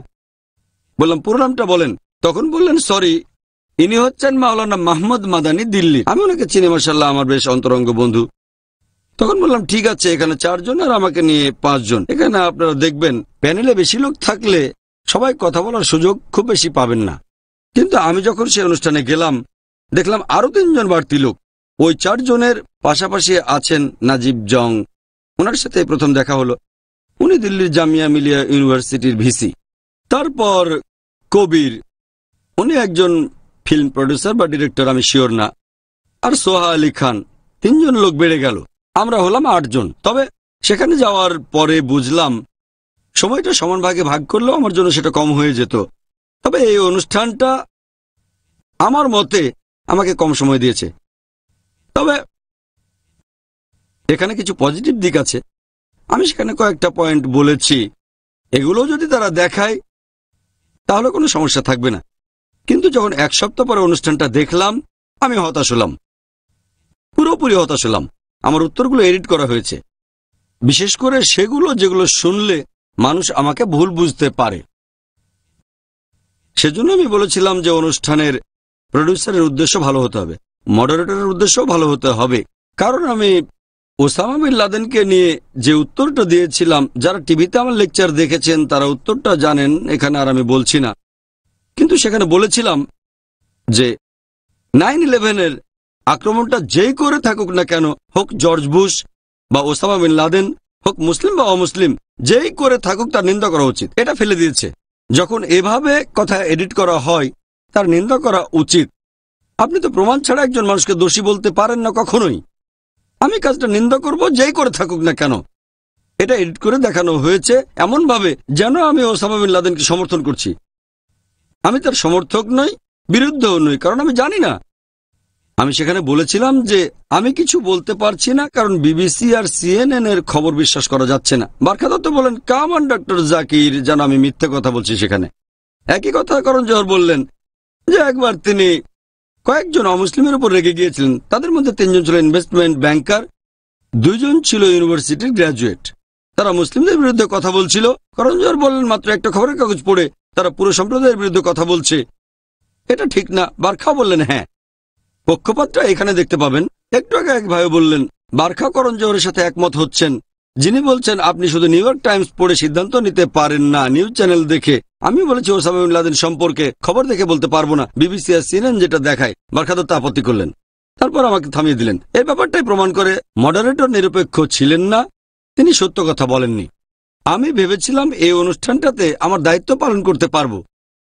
বললাম পুরো নামটা বলেন। তখন বললেন সরি, ইনি হচ্ছেন মাওলানা মাহমুদ মাদানী, দিল্লি। আমি ওনাকে চিনি, মাশাআল্লাহ, আমার বেশ অন্তরঙ্গ বন্ধু। তখন বললাম ঠিক আছে, এখানে 4 জন আর আমাকে নিয়ে 5 জন। এখানে আপনারা দেখবেন প্যানেলে বেশি লোক থাকলে সবাই কথা বলার সুযোগ খুব বেশি পাবেন না। কিন্তু আমি যখন সেই অনুষ্ঠানে গেলাম দেখলাম আরো 3 জন বাড়তি লোক। ওই 4 জনের পাশাপাশি আছেন নাজিব জং, ওনার সাথে প্রথম দেখা হলো। উনি দিল্লির জামিয়া মিলিয়া ইউনিভার্সিটির ভিসি। তারপর কবির, উনি একজন ফিল্ম প্রডিউসার বা ডিরেক্টর, আমি শিওর না। আর সোহা আলী খান। 3 জন লোক বেড়ে গেল, আমরা হলাম 8 জন। তবে সেখানে যাওয়ার পরে বুঝলাম সময়টা সমান ভাগে ভাগ করলেও আমার জন্য সেটা কম হয়ে যেত। তবে এই অনুষ্ঠানটা আমার মতে আমাকে কম সময় দিয়েছে। তবে এখানে কিছু পজিটিভ দিক আছে, আমি সেখানে কয়েকটা পয়েন্ট বলেছি। এগুলো যদি তারা দেখায় তাহলে কোনো সমস্যা থাকবে না। কিন্তু যখন 1 সপ্তাহ পরে অনুষ্ঠানটা দেখলাম আমি হতাশ হলাম, পুরোপুরি হতাশ হলাম। আমার উত্তরগুলো এডিট করা হয়েছে, বিশেষ করে সেগুলো যেগুলো শুনলে মানুষ আমাকে ভুল বুঝতে পারে। সেজন্য আমি বলেছিলাম যে অনুষ্ঠানের প্রডিউসারের উদ্দেশ্য ভালো হতে হবে, মডারেটরের উদ্দেশ্যও ভালো হতে হবে। কারণ আমি ওসামা বিন লাদেনকে নিয়ে যে উত্তরটা দিয়েছিলাম, যারা টিভিতে আমার লেকচার দেখেছেন তারা উত্তরটা জানেন, এখানে আর আমি বলছি না। কিন্তু সেখানে বলেছিলাম যে 9/11-এর আক্রমণটা যেই করে থাকুক না কেন, হোক জর্জ বুশ বা ওসামা বিন লাদেন, হোক মুসলিম বা অমুসলিম, যেই করে থাকুক তার নিন্দা করা উচিত। এটা ফেলে দিয়েছে। যখন এভাবে কথা এডিট করা হয় তার নিন্দা করা উচিত। আপনি তো প্রমাণ ছাড়া একজন মানুষকে দোষী বলতে পারেন না কখনোই। আমি কাজটা নিন্দা করব যেই করে থাকুক না কেন। এটা এডিট করে দেখানো হয়েছে এমনভাবে যেন আমি ওসামা বিন লাদেনকে সমর্থন করছি। আমি তার সমর্থক নই, বিরুদ্ধও নই, কারণ আমি জানি না। আমি সেখানে বলেছিলাম যে আমি কিছু বলতে পারছি না কারণ বিবিসি আর CNN এর খবর বিশ্বাস করা যাচ্ছে না। বারখা দত্ত বলেন কাম অন ডক্টর জাকির, যেন আমি মিথ্যে কথা বলছি সেখানে। একই কথা করণ জহর বললেন যে একবার তিনি কয়েকজন অমুসলিমের উপর রেগে গিয়েছিলেন। তাদের মধ্যে 3 জন ছিল ইনভেস্টমেন্ট ব্যাংকার, 2 জন ছিল ইউনিভার্সিটির গ্র্যাজুয়েট। তারা মুসলিমদের বিরুদ্ধে কথা বলছিল। করণ জহর বললেন মাত্র একটা খবরের কাগজ পড়ে তারা পুরো সম্প্রদায়ের বিরুদ্ধে কথা বলছে, এটা ঠিক না। বারখা বললেন হ্যাঁ, পক্ষপাতটা এখানে দেখতে পাবেন। একটু আগে এক ভাই বললেন বারখা করণ জহরের সাথে একমত হচ্ছেন, যিনি বলছেন আপনি শুধু নিউ ইয়র্ক টাইমস পড়ে সিদ্ধান্ত নিতে পারেন না, নিউজ চ্যানেল দেখে। আমি বলেছি ওসামা বিন লাদেন সম্পর্কে খবর দেখে বলতে পারবো না, বিবিসি আর CNN যেটা দেখায়। বারখা দত্ত আপত্তি করলেন, তারপর আমাকে থামিয়ে দিলেন। এই ব্যাপারটাই প্রমাণ করে মডারেটর নিরপেক্ষ ছিলেন না, তিনি সত্য কথা বলেননি। আমি ভেবেছিলাম এই অনুষ্ঠানটাতে আমার দায়িত্ব পালন করতে পারবো।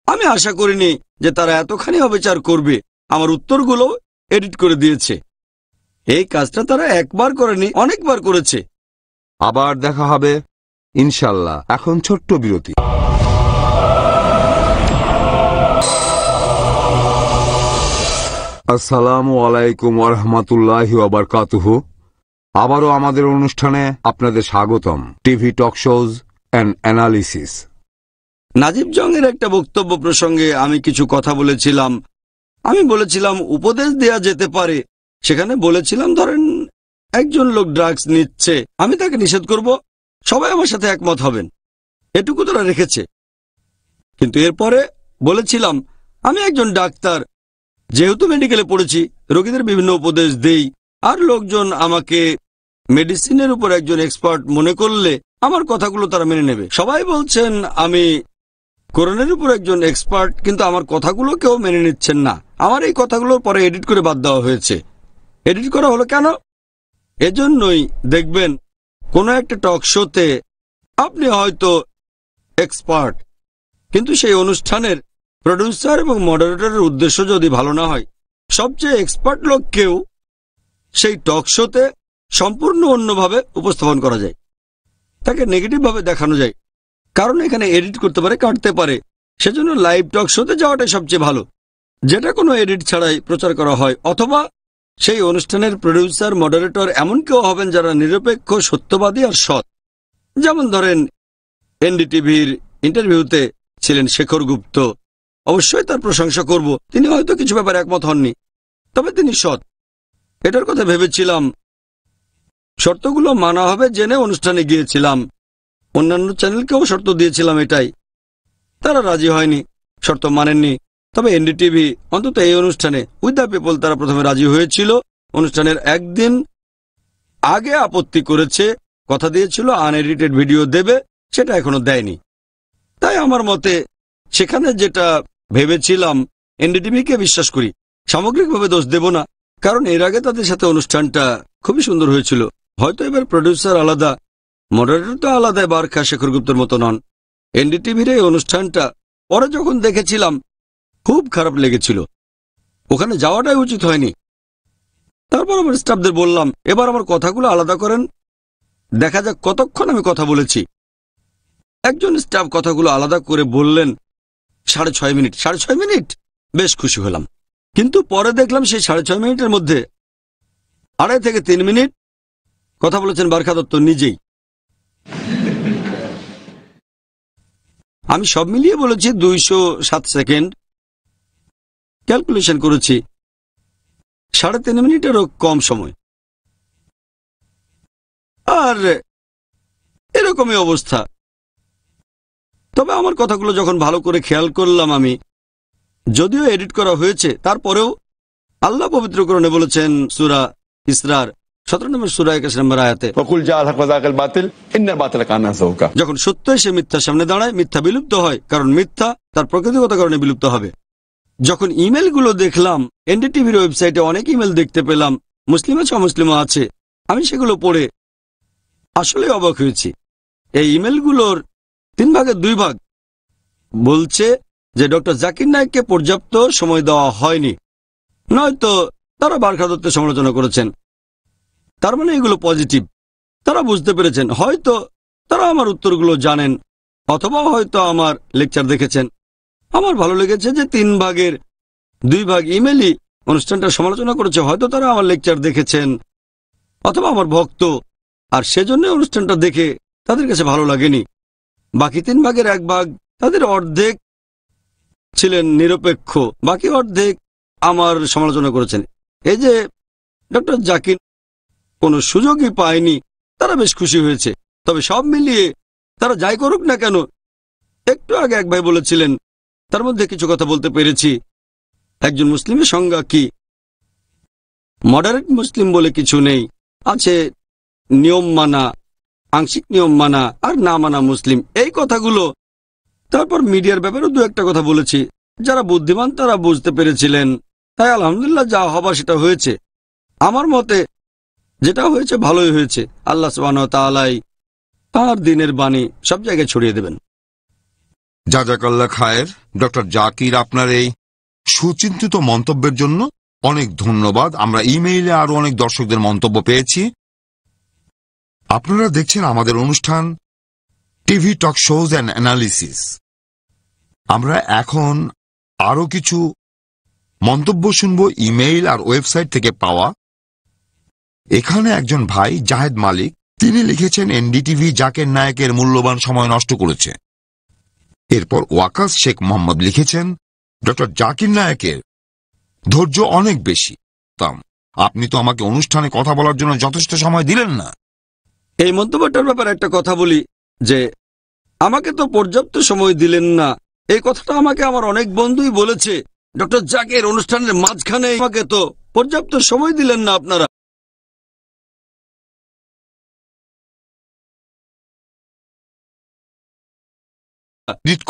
আমি আশা করিনি যে তারা এতখানি অবিচার করবে। আমার উত্তরগুলো এডিট করে দিয়েছে। এই কাজটা তারা একবার করেনি, অনেকবার করেছে। আবার দেখা হবে ইনশাল্লাহ। এখন ছোট্ট বিরতি। আসসালামু আলাইকুম ওয়া রাহমাতুল্লাহি ওয়া বারাকাতুহু। আবারও আমাদের অনুষ্ঠানে আপনাদের স্বাগতম। TV talk shows and analysis. Najeeb Jung এর একটা বক্তব্য প্রসঙ্গে আমি কিছু কথা বলেছিলাম। আমি বলেছিলাম উপদেশ দেয়া যেতে পারে। সেখানে বলেছিলাম ধরেন একজন লোক ড্রাগস নিচ্ছে, আমি তাকে নিষেধ করব, সবাই আমার সাথে একমত হবেন, এটুকু তারা রেখেছে। কিন্তু এরপরে বলেছিলাম আমি একজন ডাক্তার, যেহেতু মেডিকেলে পড়েছি, রোগীদের বিভিন্ন উপদেশ দেই, আর লোকজন আমাকে মেডিসিনের উপর একজন এক্সপার্ট মনে করলে আমার কথাগুলো তারা মেনে নেবে। সবাই বলছেন আমি কোরআনের উপর একজন এক্সপার্ট, কিন্তু আমার কথাগুলো কেউ মেনে নিচ্ছেন না। আমার এই কথাগুলো পরে এডিট করে বাদ দেওয়া হয়েছে। এডিট করা হলো কেন? এজন্যই দেখবেন কোনো একটা টক শোতে আপনি হয়তো এক্সপার্ট, কিন্তু সেই অনুষ্ঠানের প্রডিউসার এবং মডারেটরের উদ্দেশ্য যদি ভালো না হয়, সবচেয়ে এক্সপার্ট লোককেও সেই টক শোতে সম্পূর্ণ অন্যভাবে উপস্থাপন করা যায়, তাকে নেগেটিভ ভাবে দেখানো যায়। কারণ এখানে এডিট করতে পারে, কাটতে পারে। সেজন্য লাইভ টক শোতে যাওয়াটাই সবচেয়ে ভালো, যেটা কোনো এডিট ছাড়াই প্রচার করা হয়। অথবা সেই অনুষ্ঠানের প্রডিউসার, মডারেটর এমন কেউ হবেন যারা নিরপেক্ষ, সত্যবাদী আর সৎ, যেমন ধরেন এনডিটিভির ইন্টারভিউতে ছিলেন শেখর গুপ্ত, অবশ্যই তার প্রশংসা করব। তিনি হয়তো কিছু ব্যাপারে একমত হননি, তবে তিনি সৎ। এটার কথা ভেবেছিলাম, শর্তগুলো মানা হবে জেনে অনুষ্ঠানে গিয়েছিলাম। অন্যান্য চ্যানেলকেও শর্ত দিয়েছিলাম এটাই, তারা রাজি হয়নি, শর্ত মানেননি। তবে এনডিটিভি অন্তত এই অনুষ্ঠানে উইথ দ্য পিপল তারা প্রথমে রাজি হয়েছিল। অনুষ্ঠানের একদিন আগে আপত্তি করেছে, কথা দিয়েছিল আনএডিটেড ভিডিও দেবে, সেটা এখনো দেয়নি। তাই আমার মতে সেখানে যেটা ভেবেছিলাম এনডিটিভিকে বিশ্বাস করি, সামগ্রিকভাবে দোষ দেব না, কারণ এর আগে তাদের সাথে অনুষ্ঠানটা খুবই সুন্দর হয়েছিল। হয়তো এবার প্রডিউসার আলাদা, মডারেটর তো আলাদা, বারখা শেখর গুপ্তের মতো নন। এনডিটিভির এই অনুষ্ঠানটা পরে যখন দেখেছিলাম খুব খারাপ লেগেছিল, ওখানে যাওয়াটাই উচিত হয়নি। তারপর আমার স্টাফদের বললাম, এবার আমার কথাগুলো আলাদা করেন, দেখা যাক কতক্ষণ আমি কথা বলেছি। একজন স্টাফ কথাগুলো আলাদা করে বললেন 6.5 মিনিট। 6.5 মিনিট, বেশ খুশি হলাম। কিন্তু পরে দেখলাম সেই 6.5 মিনিটের মধ্যে 2.5 থেকে 3 মিনিট কথা বলেছেন বারখা দত্ত নিজেই। আমি সব মিলিয়ে বলেছি 207 সেকেন্ড, ক্যালকুলেশন করেছি 3.5 মিনিটেরও কম সময়। আর এরকমই অবস্থা। তবে আমার কথাগুলো যখন ভালো করে খেয়াল করলাম, আমি যদিও এডিট করা হয়েছে, তারপরেও আল্লাহ পবিত্র কোরআনে বলেছেন সূরা ইসরার 17 নম্বর সূরা 21 নম্বর আয়াতে, वकुल जाल हक वज़ाक़िल बातिल इन्नल बातिल काना ज़हूका। যখন সত্য এসে মিথ্যার সামনে দাঁড়ায়, মিথ্যা বিলুপ্ত হয়, কারণ মিথ্যা তার প্রকৃতিগত কারণে বিলুপ্ত হবে। যখন ইমেলগুলো দেখলাম, এনডিটিভির ওয়েবসাইটে অনেক ইমেল দেখতে পেলাম, মুসলিম আছে অমুসলিমও আছে। আমি সেগুলো পড়ে আসলে অবাক হয়েছি। এই ইমেলগুলোর 3 ভাগের 2 ভাগ বলছে যে ডক্টর জাকির নায়েককে পর্যাপ্ত সময় দেওয়া হয়নি, নয়তো তারা বারখা দত্তের সমালোচনা করেছেন। তার মানে এগুলো পজিটিভ, তারা বুঝতে পেরেছেন। হয়তো তারা আমার উত্তরগুলো জানেন, অথবা হয়তো আমার লেকচার দেখেছেন। আমার ভালো লেগেছে যে 3 ভাগের 2 ভাগ ইমেলই অনুষ্ঠানটা সমালোচনা করেছে। হয়তো তারা আমার লেকচার দেখেছেন অথবা আমার ভক্ত, আর সেজন্য অনুষ্ঠানটা দেখে তাদের কাছে ভালো লাগেনি। বাকি 3 ভাগের 1 ভাগ, তাদের অর্ধেক ছিলেন নিরপেক্ষ, বাকি অর্ধেক আমার সমালোচনা করেছেন। এই যে ডক্টর জাকির কোনো সুযোগই পায়নি, তারা বেশ খুশি হয়েছে। তবে সব মিলিয়ে তারা যাই করুক না কেন, একটু আগে এক ভাই বলেছিলেন, তার মধ্যে কিছু কথা বলতে পেরেছি। একজন মুসলিমের সংজ্ঞা কি? মডারেট মুসলিম বলে কিছু নেই, আছে নিয়ম মানা, আংশিক নিয়ম মানা আর না মানা মুসলিম, এই কথাগুলো। তারপর মিডিয়ার ব্যাপারেও 2-1টা কথা বলেছি। যারা বুদ্ধিমান তারা বুঝতে পেরেছিলেন, তাই আলহামদুলিল্লাহ যা হবার সেটা হয়েছে। আমার মতে যেটা হয়েছে ভালোই হয়েছে। আল্লাহ সুবহানাহু ওয়া তাআলাই তাঁর দ্বীনের বাণী সব জায়গায় ছড়িয়ে দেবেন। জাযাকাল্লাহ খায়ের। ডক্টর জাকির, আপনার এই সুচিন্তিত মন্তব্যের জন্য অনেক ধন্যবাদ। আমরা ইমেইলে আরো অনেক দর্শকদের মন্তব্য পেয়েছি। আপনারা দেখছেন আমাদের অনুষ্ঠান TV talk shows and analysis. আমরা এখন আরো কিছু মন্তব্য শুনব ইমেইল আর ওয়েবসাইট থেকে পাওয়া। এখানে একজন ভাই জাহেদ মালিক, তিনি লিখেছেন এনডিটিভি জাকির নায়েকের মূল্যবান সময় নষ্ট করেছে। এরপর ওয়াকাস শেখ মোহাম্মদ লিখেছেন, ডক্টর জাকির নায়েকের ধৈর্য অনেক বেশি। আপনি তো আমাকে অনুষ্ঠানে কথা বলার জন্য যথেষ্ট সময় দিলেন না। এই মন্তব্যটার ব্যাপারে একটা কথা বলি, যে আমাকে তো পর্যাপ্ত সময় দিলেন না, এই কথাটা আমাকে আমার অনেক বন্ধুই বলেছে। ডক্টর জাকির অনুষ্ঠানের মাঝখানে আমাকে তো পর্যাপ্ত সময় দিলেন না আপনারা।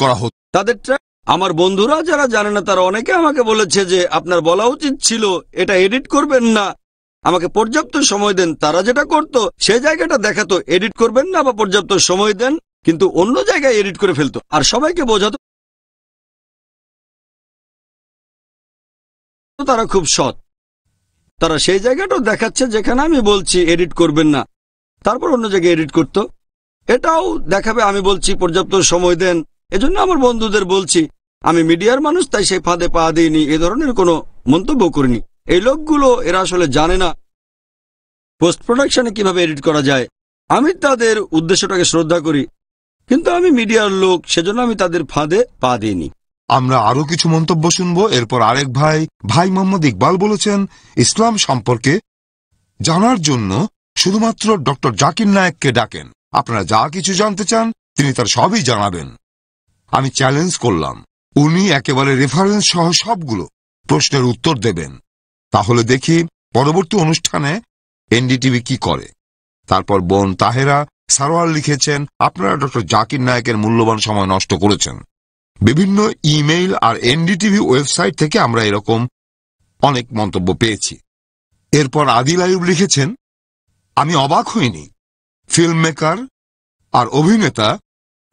করা হতো তাদের আমার বন্ধুরা যারা জানে না, তারা অনেকে আমাকে বলেছে যে আপনার বলা উচিত ছিল এটা এডিট করবেন না, আমাকে পর্যাপ্ত সময় দেন। তারা যেটা করতো সেই জায়গাটা দেখাতো, এডিট করবেন না বা পর্যাপ্ত সময় দেন, কিন্তু অন্য জায়গায় এডিট করে ফেলতো আর সবাইকে বোঝাতো তারা খুব সৎ। তারা সেই জায়গাটাও দেখাচ্ছে যেখানে আমি বলছি এডিট করবেন না, তারপর অন্য জায়গায় এডিট করতো। এটাও দেখাবে আমি বলছি পর্যাপ্ত সময় দেন। এজন্য আমার বন্ধুদের বলছি, আমি মিডিয়ার মানুষ, তাই সেই ফাঁদে পা দিইনি, এ ধরনের কোনো মন্তব্য করিনি। এই লোকগুলো এরা আসলে জানে না পোস্ট প্রোডাকশনে কিভাবে এডিট করা যায়, আমি তাদের উদ্দেশ্যটাকে শ্রদ্ধা করি, কিন্তু আমি মিডিয়ার লোক, সেজন্য আমি তাদের ফাঁদে পা দিইনি। আমরা আরো কিছু মন্তব্য শুনবো। এরপর আরেক ভাই মোহাম্মদ ইকবাল বলেছেন, ইসলাম সম্পর্কে জানার জন্য শুধুমাত্র ডক্টর জাকির নায়েককে ডাকেন। আপনারা যা কিছু জানতে চান তিনি তার সবই জানাবেন। আমি চ্যালেঞ্জ করলাম, উনি একেবারে রেফারেন্স সহ সবগুলো প্রশ্নের উত্তর দেবেন। তাহলে দেখি পরবর্তী অনুষ্ঠানে এনডিটিভি কি করে। তারপর বোন তাহেরা সারোয়ার লিখেছেন, আপনারা ডক্টর জাকির নায়েকের মূল্যবান সময় নষ্ট করেছেন। বিভিন্ন ইমেইল আর এনডিটিভি ওয়েবসাইট থেকে আমরা এরকম অনেক মন্তব্য পেয়েছি। এরপর আদিল আইয়ুব লিখেছেন, আমি অবাক হইনি। ফিল্ম মেকার আর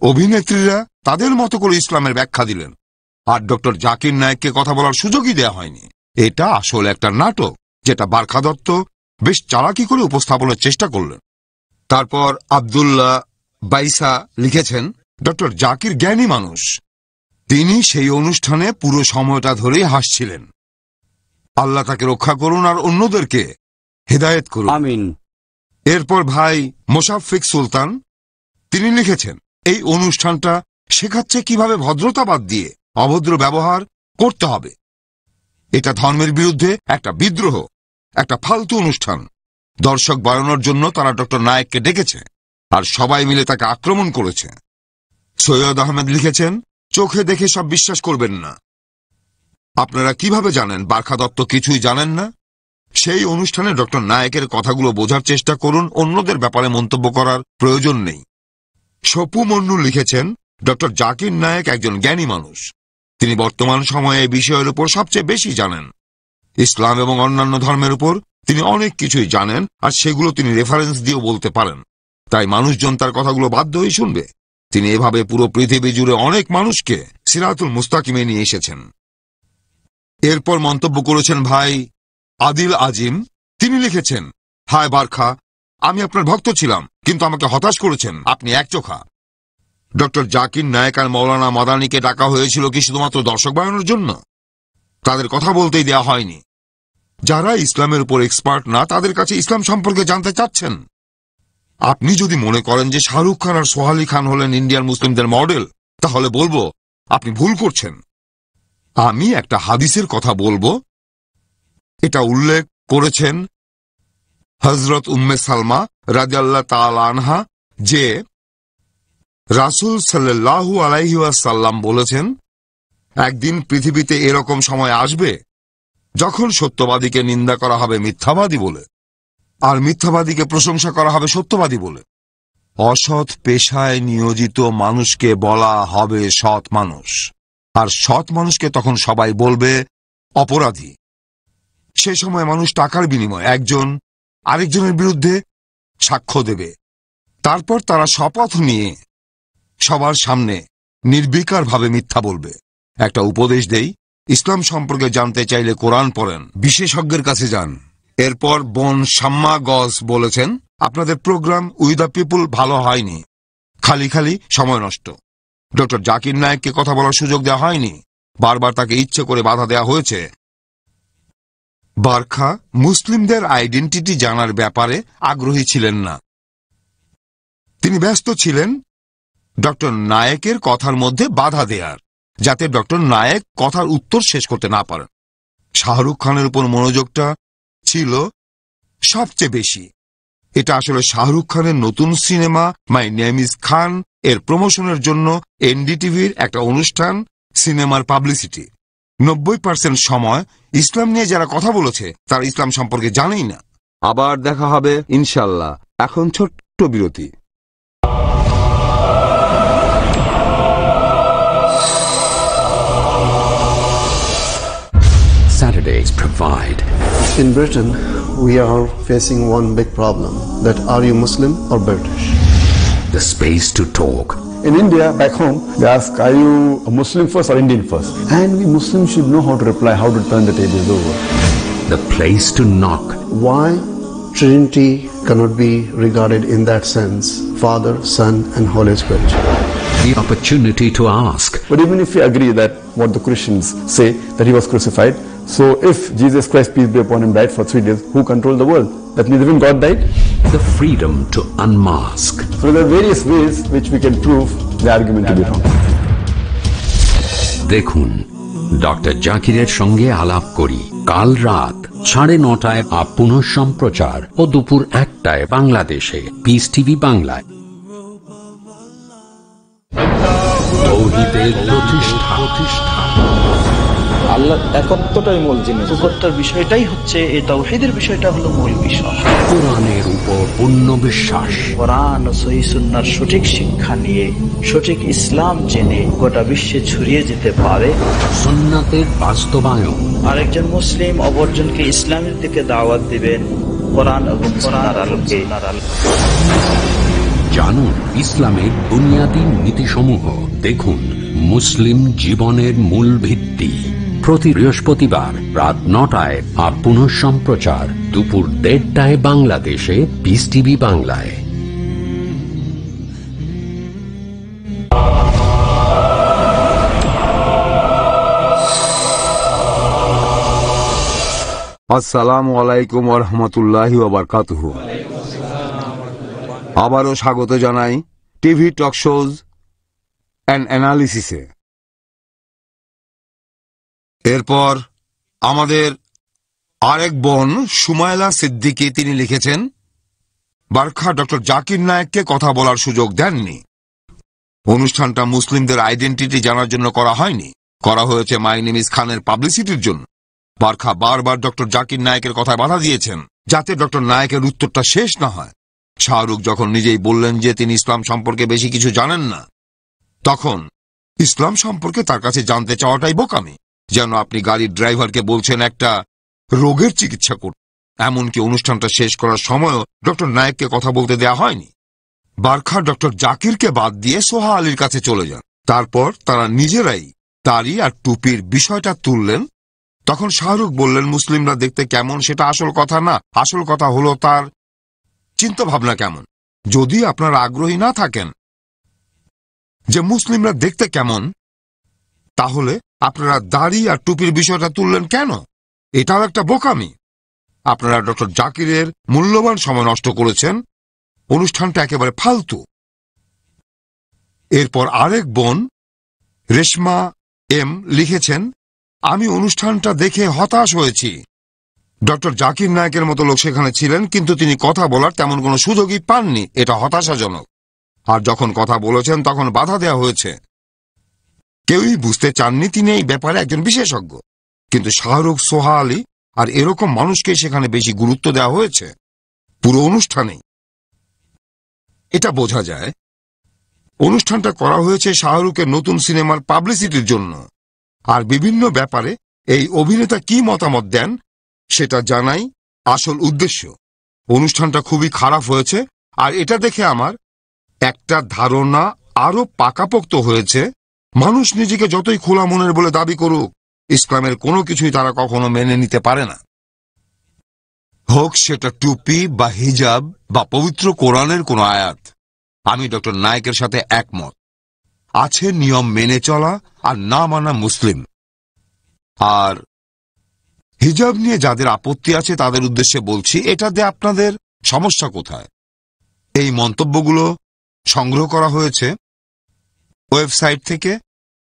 অভিনেত্রীরা তাদের মতো করে ইসলামের ব্যাখ্যা দিলেন, আর ডক্টর জাকির নায়েককে কথা বলার সুযোগই দেয়া হয়নি। এটা আসলে একটা নাটক, যেটা বারখা দত্ত বেশ চালাকি করে উপস্থাপনের চেষ্টা করলেন। তারপর আব্দুল্লাহ বাইসা লিখেছেন, ডক্টর জাকির জ্ঞানী মানুষ, তিনি সেই অনুষ্ঠানে পুরো সময়টা ধরেই হাসছিলেন। আল্লাহ তাকে রক্ষা করুন আর অন্যদেরকে হেদায়েত করুন, আমিন। এরপর ভাই মোশাফিক সুলতান, তিনি লিখেছেন, এই অনুষ্ঠানটা শেখাচ্ছে কিভাবে ভদ্রতা বাদ দিয়ে অভদ্র ব্যবহার করতে হবে। এটা ধর্মের বিরুদ্ধে একটা বিদ্রোহ, একটা ফালতু অনুষ্ঠান। দর্শক বাড়ানোর জন্য তারা ডক্টর নায়েককে ডেকেছে, আর সবাই মিলে তাকে আক্রমণ করেছে। সৈয়দ আহমেদ লিখেছেন, চোখে দেখে সব বিশ্বাস করবেন না। আপনারা কিভাবে জানেন বারখা দত্ত কিছুই জানেন না? সেই অনুষ্ঠানে ডক্টর নায়েকের কথাগুলো বোঝার চেষ্টা করুন, অন্যদের ব্যাপারে মন্তব্য করার প্রয়োজন নেই। সপু মন্নু লিখেছেন, ডক্টর জাকির নায়েক একজন জ্ঞানী মানুষ। তিনি বর্তমান সময়ে এই বিষয়ের উপর সবচেয়ে বেশি জানেন। ইসলাম এবং অন্যান্য ধর্মের উপর তিনি অনেক কিছুই জানেন, আর সেগুলো তিনি রেফারেন্স দিয়েও বলতে পারেন। তাই মানুষজন তার কথাগুলো বাধ্য হয়ে শুনবে। তিনি এভাবে পুরো পৃথিবী জুড়ে অনেক মানুষকে সিরাতুল মুস্তাকিমে নিয়ে এসেছেন। এরপর মন্তব্য করেছেন ভাই আদিল আজিম। তিনি লিখেছেন, হায় বারখা, আমি আপনার ভক্ত ছিলাম, কিন্তু আমাকে হতাশ করেছেন। আপনি একচোখা। ডক্টর জাকির নায়েক আর মৌলানা মাদানিকে ডাকা হয়েছিল কি শুধুমাত্র দর্শক বাড়ানোর জন্য? তাদের কথা বলতেই দেয়া হয়নি। যারা ইসলামের উপর এক্সপার্ট না, তাদের কাছে ইসলাম সম্পর্কে জানতে চাচ্ছেন। আপনি যদি মনে করেন যে শাহরুখ খান আর সোহালি খান হলেন ইন্ডিয়ান মুসলিমদের মডেল, তাহলে বলবো আপনি ভুল করছেন। আমি একটা হাদিসের কথা বলবো। এটা উল্লেখ করেছেন হযরত উম্মে সালমা রাদিয়াল্লাহু তাআলা আনহা, যে রাসূল সাল্লাল্লাহু আলাইহি ওয়াসাল্লাম বলেছেন, একদিন পৃথিবীতে এরকম সময় আসবে যখন সত্যবাদীকে নিন্দা করা হবে মিথ্যাবাদী বলে, আর মিথ্যাবাদীকে প্রশংসা করা হবে সত্যবাদী বলে। অসৎ পেশায় নিয়োজিত মানুষকে বলা হবে সৎ মানুষ, আর সৎ মানুষকে তখন সবাই বলবে অপরাধী। সে সময় মানুষ টাকার বিনিময়ে একজন আরেকজনের বিরুদ্ধে সাক্ষ্য দেবে। তারপর তারা শপথ নিয়ে সবার সামনে নির্বিকারভাবে মিথ্যা বলবে। একটা উপদেশ দেই, ইসলাম সম্পর্কে জানতে চাইলে কোরআন পড়েন, বিশেষজ্ঞের কাছে যান। এরপর বোন শাম্মা গজ বলেছেন, আপনাদের প্রোগ্রাম উই দ্য পিপুল ভালো হয়নি, খালি খালি সময় নষ্ট। ডক্টর জাকির নায়েককে কথা বলার সুযোগ দেওয়া হয়নি, বারবার তাকে ইচ্ছে করে বাধা দেওয়া হয়েছে। বারখা মুসলিমদের আইডেন্টিটি জানার ব্যাপারে আগ্রহী ছিলেন না। তিনি ব্যস্ত ছিলেন ডক্টর নায়েকের কথার মধ্যে বাধা দেয়ার, যাতে ডক্টর নায়েক কথার উত্তর শেষ করতে না পারেন। শাহরুখ খানের উপর মনোযোগটা ছিল সবচেয়ে বেশি। এটা আসলে শাহরুখ খানের নতুন সিনেমা মাই নেম ইজ খান এর প্রমোশনের জন্য এনডিটিভির একটা অনুষ্ঠান, সিনেমার পাবলিসিটি। 90% সময় ইসলাম নিয়ে যারা কথা বলেছে তারা ইসলাম সম্পর্কে জানেই না। আবার দেখা হবে ইনশাল্লাহ। এখন ছোট্ট বিরতি। Saturdays provide. In Britain, we are facing one big problem, that are you Muslim or British? The space to talk. In India, back home, they ask, are you a Muslim first or Indian first? And we Muslims should know how to reply, how to turn the tables over. The place to knock. Why Trinity cannot be regarded in that sense, Father, Son and Holy Spirit? The opportunity to ask. But even if we agree that what the Christians say, that he was crucified, so if Jesus Christ, peace be upon him, died for 3 days, who controlled the world? That means even God died? the freedom to unmask. So there are various ways which we can prove the argument to be wrong. দেখুন ডক্টর জাকিরের সঙ্গে আলাপ করি কাল রাত 9:30 পুনঃ সম্প্রচার ও দুপুর 1টায় বাংলাদেশে পিস টিভি বাংলায়। তৌহিদের প্রতিষ্ঠা আল্লাহর একত্বটাই মূল জিনিস, একত্বটার বিষয়টাই হচ্ছে এই তাওহীদের বিষয়টা হলো মূল বিষয়। কোরআনের উপর পূর্ণ বিশ্বাস, কোরআন ও সহিহ সুন্নাহর সঠিক শিক্ষা নিয়ে সঠিক ইসলাম জেনে গোটা বিশ্বে ছড়িয়ে যেতে পারে। সুন্নাতের বাস্তবায়ন, আরেকজন মুসলিম অপরজনকে ইসলামের দিকে দাওয়াত দিবেন কোরআন এবং সুন্নাহর আলোকে। জানুন ইসলামের বুনিয়াদী নীতিসমূহ। দেখুন মুসলিম জীবনের মূল ভিত্তি, প্রতি বৃহস্পতিবার রাত 9টায় পুনঃ সম্প্রচার দুপুর 1:30 বাংলাদেশে পিস টিভি বাংলায়। আসসালামু আলাইকুম ওয়া রাহমাতুল্লাহি ওয়া বারাকাতুহু। আবারও স্বাগত জানাই টিভি টক শোজ অ্যান্ড অ্যানালিসিসে। এরপর আমাদের আরেক বোন সুমাইলা সিদ্দিকী, তিনি লিখেছেন, বারখা ডক্টর জাকির নায়েককে কথা বলার সুযোগ দেননি। অনুষ্ঠানটা মুসলিমদের আইডেন্টিটি জানার জন্য করা হয়নি, করা হয়েছে মাই নেম ইজ খানের পাবলিসিটির জন্য। বারখা বারবার ডক্টর জাকির নায়েকের কথায় বাধা দিয়েছেন যাতে ডক্টর নায়েকের উত্তরটা শেষ না হয়। শাহরুখ যখন নিজেই বললেন যে তিনি ইসলাম সম্পর্কে বেশি কিছু জানেন না, তখন ইসলাম সম্পর্কে তার কাছে জানতে চাওয়াটাই বোকামি। যেন আপনি গাড়ির ড্রাইভারকে বলছেন একটা রোগের চিকিৎসা করতে। এমনকি অনুষ্ঠানটা শেষ করার সময়ও ডক্টর নায়েককে কথা বলতে দেয়া হয়নি। বারখা ডক্টর জাকিরকে বাদ দিয়ে সোহা আলীর কাছে চলে যান। তারপর তারা নিজেরাই দাড়ি আর টুপির বিষয়টা তুললেন। তখন শাহরুখ বললেন, মুসলিমরা দেখতে কেমন সেটা আসল কথা না, আসল কথা হলো তার চিন্তা ভাবনা কেমন। যদি আপনারা আগ্রহী না থাকেন যে মুসলিমরা দেখতে কেমন, তাহলে আপনারা দাড়ি আর টুপির বিষয়টা তুললেন কেন? এটাও একটা বোকামি। আপনারা ডক্টর জাকিরের মূল্যবান সময় নষ্ট করেছেন, অনুষ্ঠানটা একেবারে ফালতু। এরপর আরেক বোন রেশমা এম লিখেছেন, আমি অনুষ্ঠানটা দেখে হতাশ হয়েছি। ডক্টর জাকির নায়েকের মতো লোক সেখানে ছিলেন, কিন্তু তিনি কথা বলার তেমন কোনো সুযোগই পাননি। এটা হতাশাজনক। আর যখন কথা বলেছেন তখন বাধা দেওয়া হয়েছে। কেউই বুঝতে চাননি তিনি এই ব্যাপারে একজন বিশেষজ্ঞ। কিন্তু শাহরুখ, সোহা আলী আর এরকম মানুষকে সেখানে বেশি গুরুত্ব দেওয়া হয়েছে পুরো অনুষ্ঠানেই। এটা বোঝা যায় অনুষ্ঠানটা করা হয়েছে শাহরুখের নতুন সিনেমার পাবলিসিটির জন্য। আর বিভিন্ন ব্যাপারে এই অভিনেতা কি মতামত দেন সেটা জানাই আসল উদ্দেশ্য। অনুষ্ঠানটা খুবই খারাপ হয়েছে। আর এটা দেখে আমার একটা ধারণা আরো পাকাপোক্ত হয়েছে, মানুষ নিজেকে যতই খোলা মনের বলে দাবি করুক, ইসলামের কোনো কিছুই তারা কখনো মেনে নিতে পারে না। হোক সেটা টুপি বা হিজাব বা পবিত্র কোরআনের কোনো আয়াত। আমি ডক্টর নায়েকের সাথে একমত। আছে নিয়ম মেনে চলা আর না মানা মুসলিম। আর হিজাব নিয়ে যাদের আপত্তি আছে তাদের উদ্দেশ্যে বলছি, এটাতে আপনাদের সমস্যা কোথায়? এই মন্তব্যগুলো সংগ্রহ করা হয়েছে ওয়েবসাইট থেকে,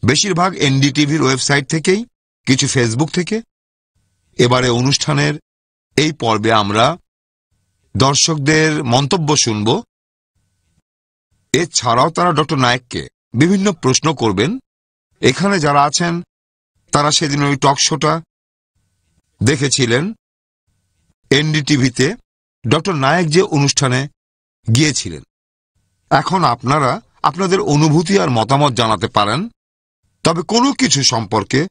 বেশিরভাগ এনডিটিভির ওয়েবসাইট থেকেই, কিছু ফেসবুক থেকে। এবারে অনুষ্ঠানের এই পর্বে আমরা দর্শকদের মন্তব্য শুনব। এছাড়াও তারা ডক্টর নায়েককে বিভিন্ন প্রশ্ন করবেন। এখানে যারা আছেন তারা সেদিন ওই টক শোটা দেখেছিলেন এনডিটিভিতে, ডক্টর নায়েক যে অনুষ্ঠানে গিয়েছিলেন। এখন আপনারা আপনাদের অনুভূতি আর মতামত জানাতে পারেন। তবে কোনো কিছু সম্পর্কে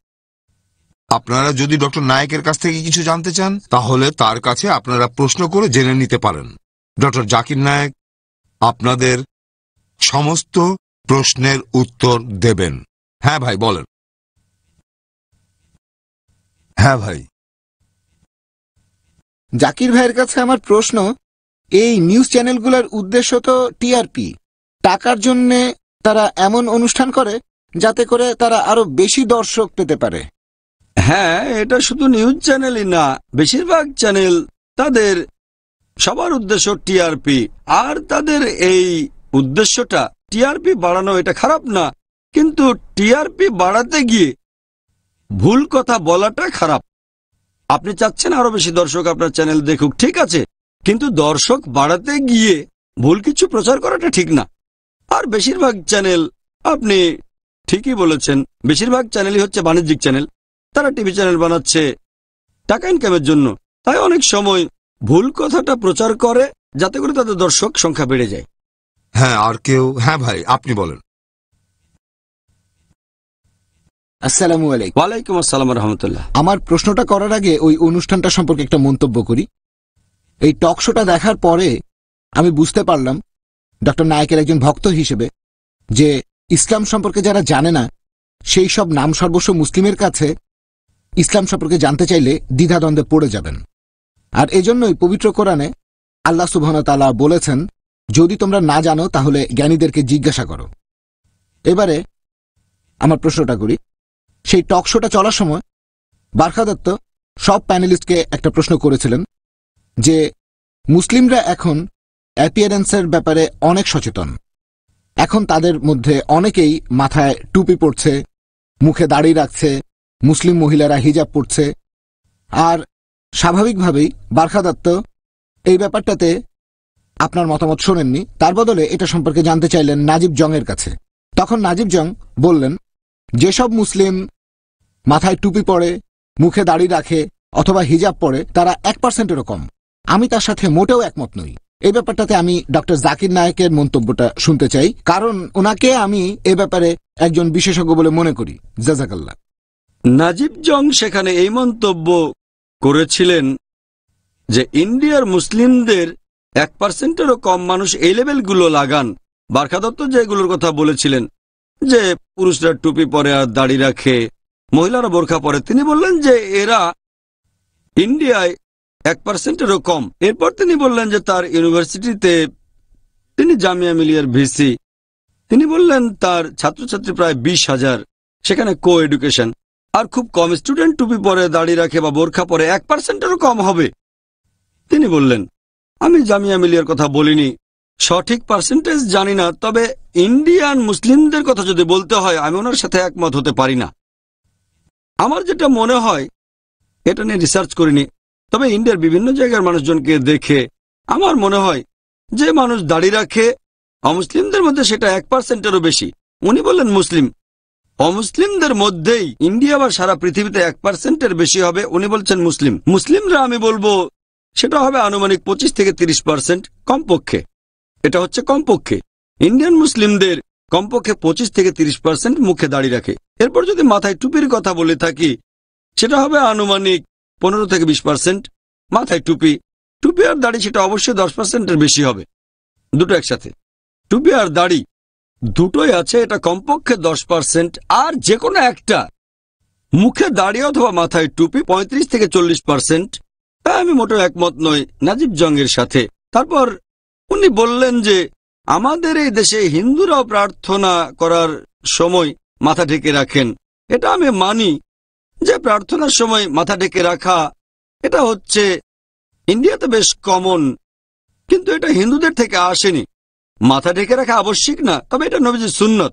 আপনারা যদি ডক্টর নায়েকের কাছ থেকে কিছু জানতে চান, তাহলে তার কাছে আপনারা প্রশ্ন করে জেনে নিতে পারেন। ডক্টর জাকির নায়েক আপনাদের সমস্ত প্রশ্নের উত্তর দেবেন। হ্যাঁ ভাই, বলেন। হ্যাঁ ভাই। জাকির ভাইয়ের কাছে আমার প্রশ্ন, এই নিউজ চ্যানেলগুলোর উদ্দেশ্য তো টিআরপি, টাকার জন্যে তারা এমন অনুষ্ঠান করে যাতে করে তারা আরো বেশি দর্শক পেতে পারে। হ্যাঁ, এটা শুধু নিউজ চ্যানেলই না, বেশিরভাগ চ্যানেল তাদের সবার উদ্দেশ্য টিআরপি, আর তাদের এই উদ্দেশ্যটা টিআরপি বাড়ানো, এটা খারাপ না, কিন্তু টিআরপি বাড়াতে গিয়ে ভুল কথা বলাটা খারাপ। আপনি চাচ্ছেন আরো বেশি দর্শক আপনার চ্যানেল দেখুক, ঠিক আছে, কিন্তু দর্শক বাড়াতে গিয়ে ভুল কিছু প্রচার করাটা ঠিক না। আর বেশিরভাগ চ্যানেল, আপনি ঠিকই বলেছেন, বেশিরভাগ চ্যানেলই হচ্ছে বাণিজ্যিক চ্যানেল। তারা টিভি চ্যানেল বানাচ্ছে টাকা ইনকামের জন্য, তাই অনেক সময় ভুল কথাটা প্রচার করে যাতে করে তাদের দর্শক সংখ্যা বেড়ে যায়। হ্যাঁ, আর কেউ? হ্যাঁ ভাই, আপনি বলেন। আসসালামু আলাইকুম। ওয়ালাইকুম আসসালাম রহমতুল্লাহ। আমার প্রশ্নটা করার আগে ওই অনুষ্ঠানটা সম্পর্কে একটা মন্তব্য করি। এই টক শোটা দেখার পরে আমি বুঝতে পারলাম ডক্টর নায়েকের একজন ভক্ত হিসেবে যে ইসলাম সম্পর্কে যারা জানে না সেই সব নাম সর্বস্ব মুসলিমের কাছে ইসলাম সম্পর্কে জানতে চাইলে দ্বিধাদ্বন্দ্বে পড়ে যাবেন। আর এজন্যই পবিত্র কোরআনে আল্লাহ সুবহানাহু ওয়া তাআলা বলেছেন, যদি তোমরা না জানো তাহলে জ্ঞানীদেরকে জিজ্ঞাসা করো। এবারে আমার প্রশ্নটা করি, সেই টক শোটা চলার সময় বারখা দত্ত সব প্যানেলিস্টকে একটা প্রশ্ন করেছিলেন যে মুসলিমরা এখন অ্যাপিয়ারেন্সের ব্যাপারে অনেক সচেতন। এখন তাদের মধ্যে অনেকেই মাথায় টুপি পরছে, মুখে দাড়ি রাখছে, মুসলিম মহিলারা হিজাব পরছে। আর স্বাভাবিকভাবেই বারখা দত্ত এই ব্যাপারটাতে আপনার মতামত শোনেননি, তার বদলে এটা সম্পর্কে জানতে চাইলেন নাজিব জংয়ের কাছে। তখন নাজিব জং বললেন, যেসব মুসলিম মাথায় টুপি পরে, মুখে দাড়ি রাখে অথবা হিজাব পরে তারা 1%-এরও কম। আমি তার সাথে মোটেও একমত নই। এই ব্যাপারটাতে আমি ডক্টর জাকির নায়েকের মন্তব্যটা শুনতে চাই, কারণ ওনাকে আমি এ ব্যাপারে একজন বিশেষজ্ঞ বলে মনে করি। জাযাকাল্লাহ। নাজিব জং সেখানে এই মন্তব্য করেছিলেন যে ইন্ডিয়ার মুসলিমদের 1%-এরও কম মানুষ এই লেভেলগুলো লাগান। বারখা দত্ত যেগুলোর কথা বলেছিলেন যে পুরুষরা টুপি পরে আর দাড়ি রাখে, মহিলারা বোরখা পরে, তিনি বললেন যে এরা ইন্ডিয়ায় 1%-এরও কম। এরপর তিনি বললেন যে তার ইউনিভার্সিটিতে, তিনি জামিয়া মিলিয়ার ভিসি, তিনি বললেন তার ছাত্রছাত্রী প্রায় 20,000, সেখানে কো এডুকেশন, আর খুব কম স্টুডেন্ট টুপি পরে দাড়ি রাখে বা বোরখা পরে 1%-এরও কম হবে। তিনি বললেন, আমি জামিয়া মিলিয়ার কথা বলিনি, সঠিক পার্সেন্টেজ জানি না, তবে ইন্ডিয়ান মুসলিমদের কথা যদি বলতে হয় আমি ওনার সাথে একমত হতে পারি না। আমার যেটা মনে হয়, এটা নিয়ে রিসার্চ করিনি, তবে ইন্ডিয়ার বিভিন্ন জায়গার মানুষজনকে দেখে আমার মনে হয় যে মানুষ দাড়ি রাখে অমুসলিমদের মধ্যে সেটা 1%-এরও বেশি। উনি বললেন মুসলিম, অমুসলিমদের মধ্যেই ইন্ডিয়া বা সারা পৃথিবীতে 1%-এর বেশি হবে। উনি বলছেন মুসলিম। মুসলিমরা আমি বলবো সেটা হবে আনুমানিক 25 থেকে 30% কমপক্ষে। এটা হচ্ছে কমপক্ষে। ইন্ডিয়ান মুসলিমদের কমপক্ষে 25 থেকে 30% মুখে দাড়ি রাখে। এরপর যদি মাথায় টুপির কথা বলে থাকি সেটা হবে আনুমানিক 15 থেকে 20%। মাথায় টুপি আর দাড়ি সেটা অবশ্যই 10%-এর বেশি হবে। দুটো একসাথে, টুপি আর দাড়ি দুটোই আছে, এটা কমপক্ষে 10%। আর যে কোনো একটা, মুখে দাড়ি অথবা মাথায় টুপি 35 থেকে 40%। তাই আমি মোটেও একমত নই নাজিব জংয়ের সাথে। তারপর উনি বললেন যে আমাদের এই দেশে হিন্দুরাও প্রার্থনা করার সময় মাথা ঢেকে রাখেন। এটা আমি মানি যে প্রার্থনার সময় মাথা ঢেকে রাখা এটা হচ্ছে ইন্ডিয়াতে বেশ কমন, কিন্তু এটা হিন্দুদের থেকে আসেনি। মাথা ঢেকে রাখা আবশ্যিক না, তবে এটা নবীজির সুন্নত।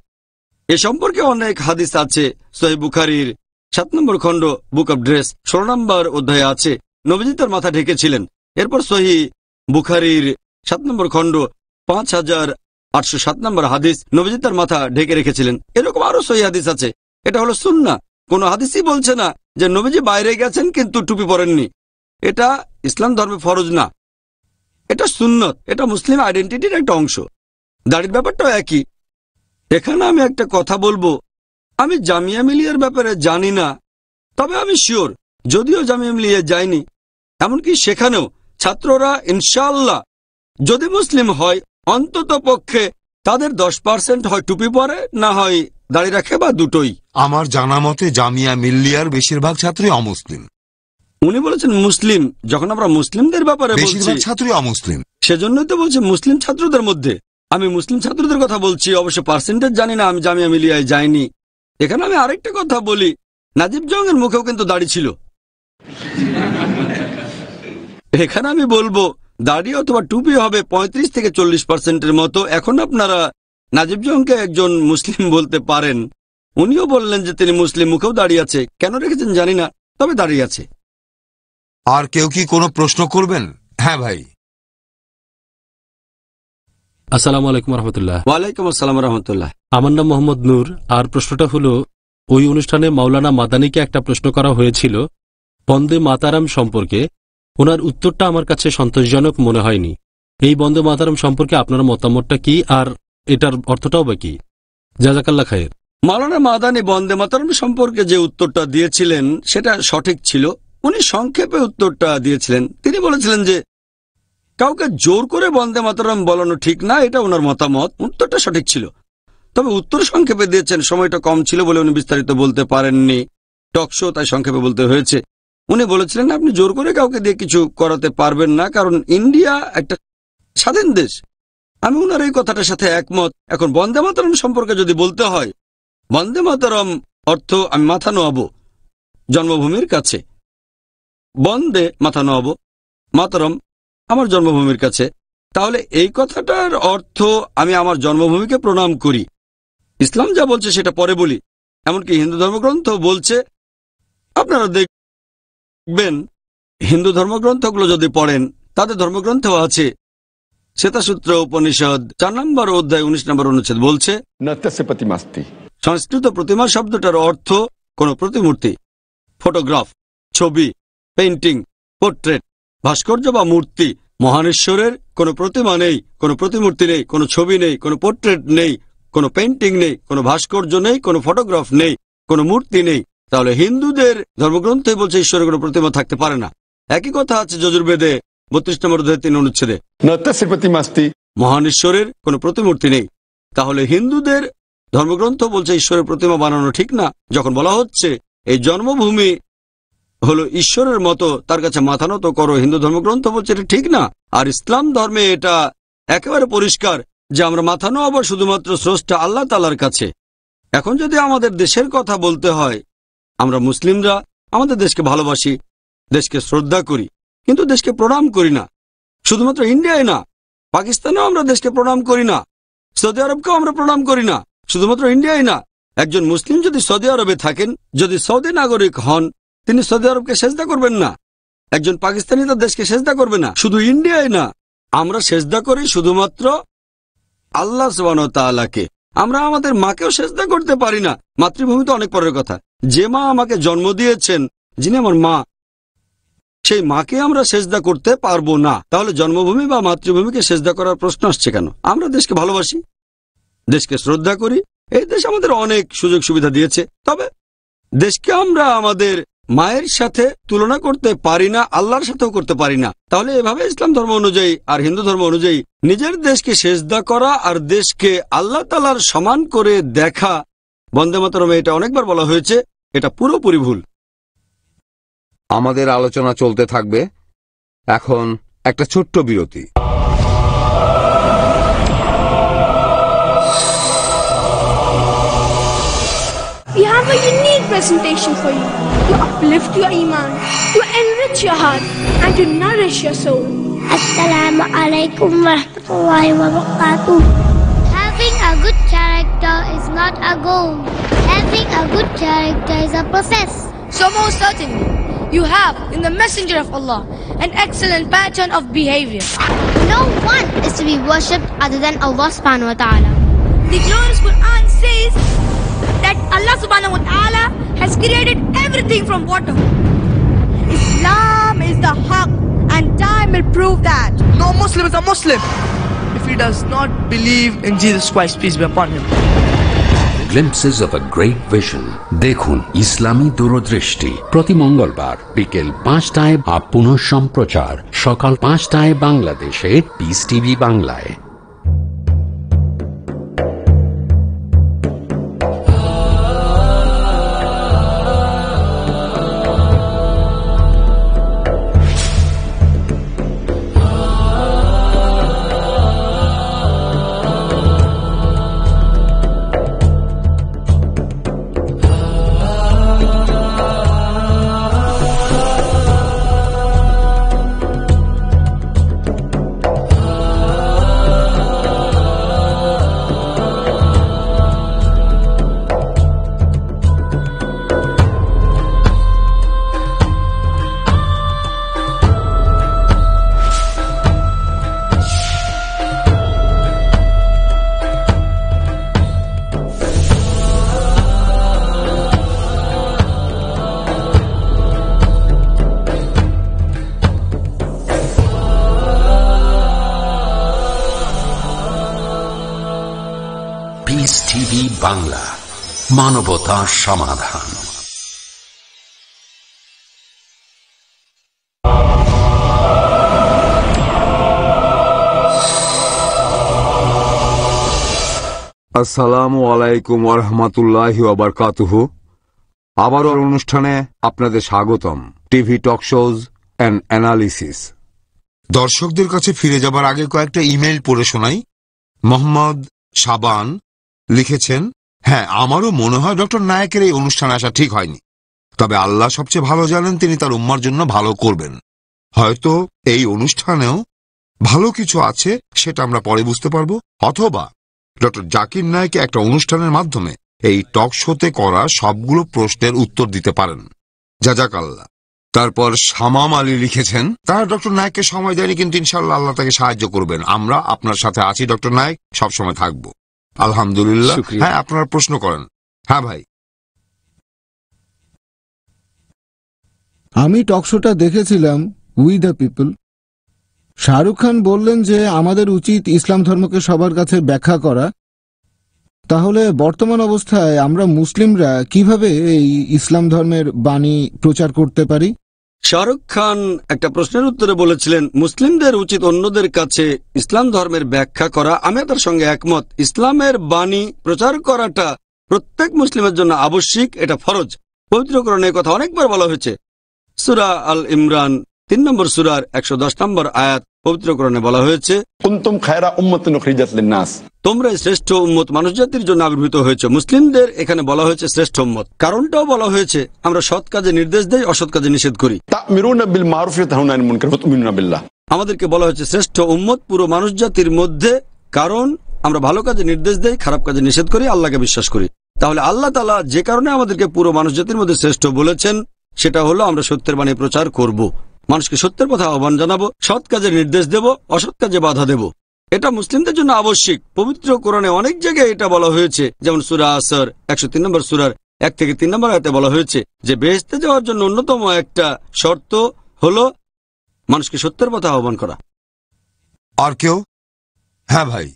এ সম্পর্কে অনেক হাদিস আছে। সহিহ বুখারীর 7 নম্বর খণ্ড বুক অব ড্রেস 16 নম্বর অধ্যায়ে আছে নবীজি তার মাথা ঢেকেছিলেন। এরপর সহিহ বুখারীর 7 নম্বর খণ্ড 5807 নম্বর হাদিস, নবীজি তার মাথা ঢেকে রেখেছিলেন। এরকম আরো সহিহ হাদিস আছে। এটা হলো সুন্নাহ। কোনো হাদিসই বলছে না যে নবীজি বাইরে গেছেন কিন্তু টুপি পরেননি। এটা ইসলাম ধর্মে ফরজ না, এটা সুন্নত, এটা মুসলিম আইডেন্টিটির একটা অংশ। দাড়ির ব্যাপারটাও একই। এখানে আমি একটা কথা বলবো, আমি জামিয়া মিলিয়ার ব্যাপারে জানি না, তবে আমি শিওর, যদিও জামিয়া মিলিয়া যায়নি, এমনকি সেখানেও ছাত্ররা ইনশাআল্লাহ যদি মুসলিম হয় অন্তত পক্ষে তাদের 10% হয় টুপি পরে, না হয় দাড়ি রাখে, বা দুটোই। আমার জানা মতে জামিয়া মিল্লিয়ার বেশিরভাগ ছাত্রই অমুসলিম। উনি বলেছেন মুসলিম। যখন আমরা মুসলিমদের ব্যাপারে বলছি, বেশিরভাগ ছাত্রই অমুসলিম, সেজন্যই তো বলছি মুসলিম ছাত্রদের মধ্যে। আমি মুসলিম ছাত্রদের কথা বলছি, অবশ্য পার্সেন্টেজ জানি না, আমি জামিয়া মিলিয়ায় যাইনি। এখানে আমি আরেকটা কথা বলি, নাজিব জং এর মুখেও কিন্তু দাড়ি ছিল। এখানে আমি বলবো দাড়ি অথবা টুপি হবে 35 থেকে 40% মতো। এখন আপনারা নাজিব জংকে একজন মুসলিম বলতে পারেন। উনিও বললেন যে তিনি মুসলিম, মুখেও দাঁড়িয়ে আছে, কেন রেখেছেন জানি না, তবে দাঁড়িয়ে আছে। আর কেউ কি কোনো প্রশ্ন করবেন? হ্যাঁ ভাই। আসসালামু আলাইকুম রহমতুল্লাহ। ওয়ালাইকুম আসসালাম রহমতুল্লাহ। আমার নাম মোহাম্মদ নূর। আর প্রশ্নটা হলো, ওই অনুষ্ঠানে মাওলানা মাদানিকে একটা প্রশ্ন করা হয়েছিল বন্দে মাতারাম সম্পর্কে। ওনার উত্তরটা আমার কাছে সন্তোষজনক মনে হয়নি। এই বন্দে মাতারাম সম্পর্কে আপনার মতামতটা কি, আর এটার অর্থটাও বা কি? জাযাকাল্লাহ খায়ের। মাওলানা মাদানি বন্দে মাতরম সম্পর্কে যে উত্তরটা দিয়েছিলেন সেটা সঠিক ছিল। উনি সংক্ষেপে উত্তরটা দিয়েছিলেন। তিনি বলেছিলেন যে কাউকে জোর করে বন্দে মাতরম বলানো ঠিক না, এটা ওনার মতামত। উত্তরটা সঠিক ছিল, তবে উত্তর সংক্ষেপে দিয়েছেন। সময়টা কম ছিল বলে উনি বিস্তারিত বলতে পারেননি। টকশো, তাই সংক্ষেপে বলতে হয়েছে। উনি বলেছিলেন আপনি জোর করে কাউকে দিয়ে কিছু করাতে পারবেন না, কারণ ইন্ডিয়া একটা স্বাধীন দেশ। আমি উনার এই কথাটার সাথে একমত। এখন বন্দে মাতরম সম্পর্কে যদি বলতে হয়, বন্দে মাতরম অর্থ আমি মাথা নোয়াবো জন্মভূমির কাছে। বন্দে মাথা নোয়াবো, মাতরম আমার জন্মভূমির কাছে। তাহলে এই কথাটার অর্থ আমি আমার জন্মভূমিকে প্রণাম করি। ইসলাম যা বলছে সেটা পরে বলি, এমনকি হিন্দু ধর্মগ্রন্থ বলছে। আপনারা দেখবেন হিন্দু ধর্মগ্রন্থগুলো যদি পড়েন, তাদের ধর্মগ্রন্থও আছে। শ্বেতাসূত্র উপনিষদ 4 নম্বর অধ্যায় 19 নম্বর অনুচ্ছেদ বলছে সংস্কৃত প্রতিমা শব্দটার অর্থ কোনো প্রতিমূর্তি, ফটোগ্রাফ, ছবি, পেইন্টিং, পোর্ট্রেট, ভাস্কর্য বা মূর্তি। মহানেশ্বরের কোনো প্রতিমা নেই, কোনো প্রতিমূর্তি নেই, কোনো ছবি নেই, কোনো পোর্ট্রেট নেই, কোনো পেইন্টিং নেই, কোনো ভাস্কর্য নেই, কোনো ফটোগ্রাফ নেই, কোনো মূর্তি নেই। তাহলে হিন্দুদের ধর্মগ্রন্থই বলছে ঈশ্বরের কোনো প্রতিমা থাকতে পারে না। একই কথা আছে যজুর্বেদে 32 নম্বর অধ্যায় 3 অনুচ্ছেদে, মহানেশ্বরের কোনো প্রতিমূর্তি নেই। তাহলে হিন্দুদের ধর্মগ্রন্থ বলছে ঈশ্বরের প্রতিমা বানানো ঠিক না। যখন বলা হচ্ছে এই জন্মভূমি হলো ঈশ্বরের মতো, তার কাছে মাথা নত করো, হিন্দু ধর্মগ্রন্থ বলছে এটা ঠিক না। আর ইসলাম ধর্মে এটা একেবারে পরিষ্কার যে আমরা মাথা নোয়াবো শুধুমাত্র স্রষ্টা আল্লাহ তাআলার কাছে। এখন যদি আমাদের দেশের কথা বলতে হয়, আমরা মুসলিমরা আমাদের দেশকে ভালোবাসি, দেশকে শ্রদ্ধা করি, কিন্তু দেশকে প্রণাম করি না। শুধুমাত্র ইন্ডিয়ায় না, পাকিস্তানেও আমরা দেশকে প্রণাম করি না, সৌদি আরবকেও আমরা প্রণাম করি না। শুধুমাত্র ইন্ডিয়ায় না, একজন মুসলিম যদি সৌদি আরবে থাকেন, যদি সৌদি নাগরিক হন, তিনি সৌদি আরবকে সেজদা করবেন না। একজন পাকিস্তানি তার দেশকে সেজদা করবে না। শুধু ইন্ডিয়ায় না, আমরা সেজদা করি শুধুমাত্র আল্লাহ সুবহানাহু ওয়া তাআলাকে। আমরা আমাদের মাকেও সেজদা করতে পারি না। মাতৃভূমি তো অনেক পরের কথা। যে মা আমাকে জন্ম দিয়েছেন, যিনি আমার মা, সেই মাকে আমরা সেজদা করতে পারবো না। তাহলে জন্মভূমি বা মাতৃভূমিকে সেজদা করার প্রশ্ন আসছে কেন? আমরা দেশকে ভালোবাসি, দেশকে শ্রদ্ধা করি। এই দেশ আমাদের অনেক সুযোগ সুবিধা দিয়েছে, তবে দেশকে আমরা আমাদের মায়ের সাথে তুলনা করতে পারি না, আল্লাহর সাথেও করতে পারি না। তাহলে এভাবে ইসলাম ধর্ম অনুযায়ী আর হিন্দু ধর্ম অনুযায়ী নিজের দেশকে সেজদা করা আর দেশকে আল্লাহ তাআলার সমান করে দেখা, বন্দে মাতরমে এটা অনেকবার বলা হয়েছে, এটা পুরোপুরি ভুল। আমাদের আলোচনা চলতে থাকবে। এখন একটা ছোট্ট বিরতি। We have a unique presentation for you to uplift your iman, to enrich your heart, and to nourish your soul. Assalamu alaikum wa rahmatullahi wa barakatuh. Having a good character is not a goal. Having a good character is a process. So most certainly, you have in the Messenger of Allah an excellent pattern of behavior. No one is to be worshipped other than Allah subhanahu wa ta'ala. The glorious Quran says that Allah subhanahu wa ta'ala has created everything from water. Islam is the haqq, and time will prove that. No Muslim is a Muslim if he does not believe in Jesus Christ, peace be upon him. Glimpses of a great vision. দেখুন ইসলামী দূরদৃষ্টি প্রতি মঙ্গলবার বিকেল 5টায় বা পুনঃ সম্প্রচার সকাল 5টায় বাংলাদেশে পিস টিভি বাংলায়। বাংলা, মানবতার সমাধান। আসসালামু আলাইকুম ওয়া রাহমাতুল্লাহি ওয়া বারাকাতুহু। আবারও অনুষ্ঠানে আপনাদের স্বাগতম। TV talk shows and analysis. দর্শকদের কাছে ফিরে যাবার আগে কয়েকটা ইমেইল পড়ে শোনাই। মোহাম্মদ শাবান লিখেছেন, হ্যাঁ, আমারও মনে হয় ডক্টর নায়েকের এই অনুষ্ঠানে আসা ঠিক হয়নি। তবে আল্লাহ সবচেয়ে ভালো জানেন, তিনি তার উম্মার জন্য ভালো করবেন। হয়তো এই অনুষ্ঠানেও ভালো কিছু আছে, সেটা আমরা পরে বুঝতে পারবো। অথবা ডক্টর জাকির নায়েক একটা অনুষ্ঠানের মাধ্যমে এই টক শোতে করা সবগুলো প্রশ্নের উত্তর দিতে পারেন। জাজাকাল্লাহ। তারপর শামাম আলী লিখেছেন, তারা ডক্টর নায়েককে সময় দেয়নি, কিন্তু ইনশাআল্লাহ আল্লাহ তাকে সাহায্য করবেন। আমরা আপনার সাথে আছি ডক্টর নায়েক, সবসময় থাকবো। আলহামদুলিল্লাহ। হ্যাঁ, আপনারা প্রশ্ন করেন। হ্যাঁ ভাই। আমি টকশোটা দেখেছিলাম, we the people. Shahrukh Khan বললেন যে আমাদের উচিত ইসলাম ধর্মকে সবার কাছে ব্যাখ্যা করা। তাহলে বর্তমান অবস্থায় আমরা মুসলিমরা কিভাবে এই ইসলাম ধর্মের বাণী প্রচার করতে পারি? শাহরুখ খান একটা প্রশ্নের উত্তরে বলেছিলেন, মুসলিমদের উচিত অন্যদের কাছে ইসলাম ধর্মের ব্যাখ্যা করা। আমি তার সঙ্গে একমত। ইসলামের বাণী প্রচার করাটা প্রত্যেক মুসলিমের জন্য আবশ্যিক, এটা ফরজ। পবিত্র কোরআনে কথা অনেকবার বলা হয়েছে। সূরা আল ইমরান 3 নম্বর সূরার 110 নম্বর আয়াত পবিত্র কোরআনে বলা হয়েছে, কুনতুম খায়রা উম্মাতিন উখরিজাত লিন-নাস, তোমরা শ্রেষ্ঠ উম্মত, মানুষ জাতির জন্য আবির্ভূত হয়েছে। মুসলিমদের এখানে বলা হয়েছে শ্রেষ্ঠ উম্মত। কারণটাও বলা হয়েছে, আমরা সৎ কাজে নির্দেশ দেই, অসৎ কাজে নিষেধ করি। তা'মিরুনা বিল মারুফ ওয়া তানহাউনা আনিল মুনকার ওয়া তু'মিনুনা বিল্লাহ। আমাদেরকে বলা হয়েছে শ্রেষ্ঠ উম্মত পুরো মানুষ জাতির মধ্যে, কারণ আমরা ভালো কাজে নির্দেশ দেই, খারাপ কাজে নিষেধ করি, আল্লাহকে বিশ্বাস করি। তাহলে আল্লাহ তাআলা যে কারণে আমাদেরকে পুরো মানুষ জাতির মধ্যে শ্রেষ্ঠ বলেছেন, সেটা হলো আমরা সত্যের বাণী প্রচার করব, মানুষকে সত্যের পথে আহ্বান জানাবো, সৎ কাজের নির্দেশ দেব, অসৎ কাজে বাধা দেব। এটা মুসলিমদের জন্য আবশ্যিক। পবিত্র কোরআনে অনেক জায়গায় এটা বলা হয়েছে, যেমন সূরা আসর 103 নম্বর সূরার 1 থেকে 3 নম্বর আয়াতে বলা হয়েছে যে বেহেশতে যাওয়ার জন্য অন্যতম একটা শর্ত হলো মানুষকে সত্যের পথে আহ্বান করা। আর কেউ? হ্যাঁ ভাই।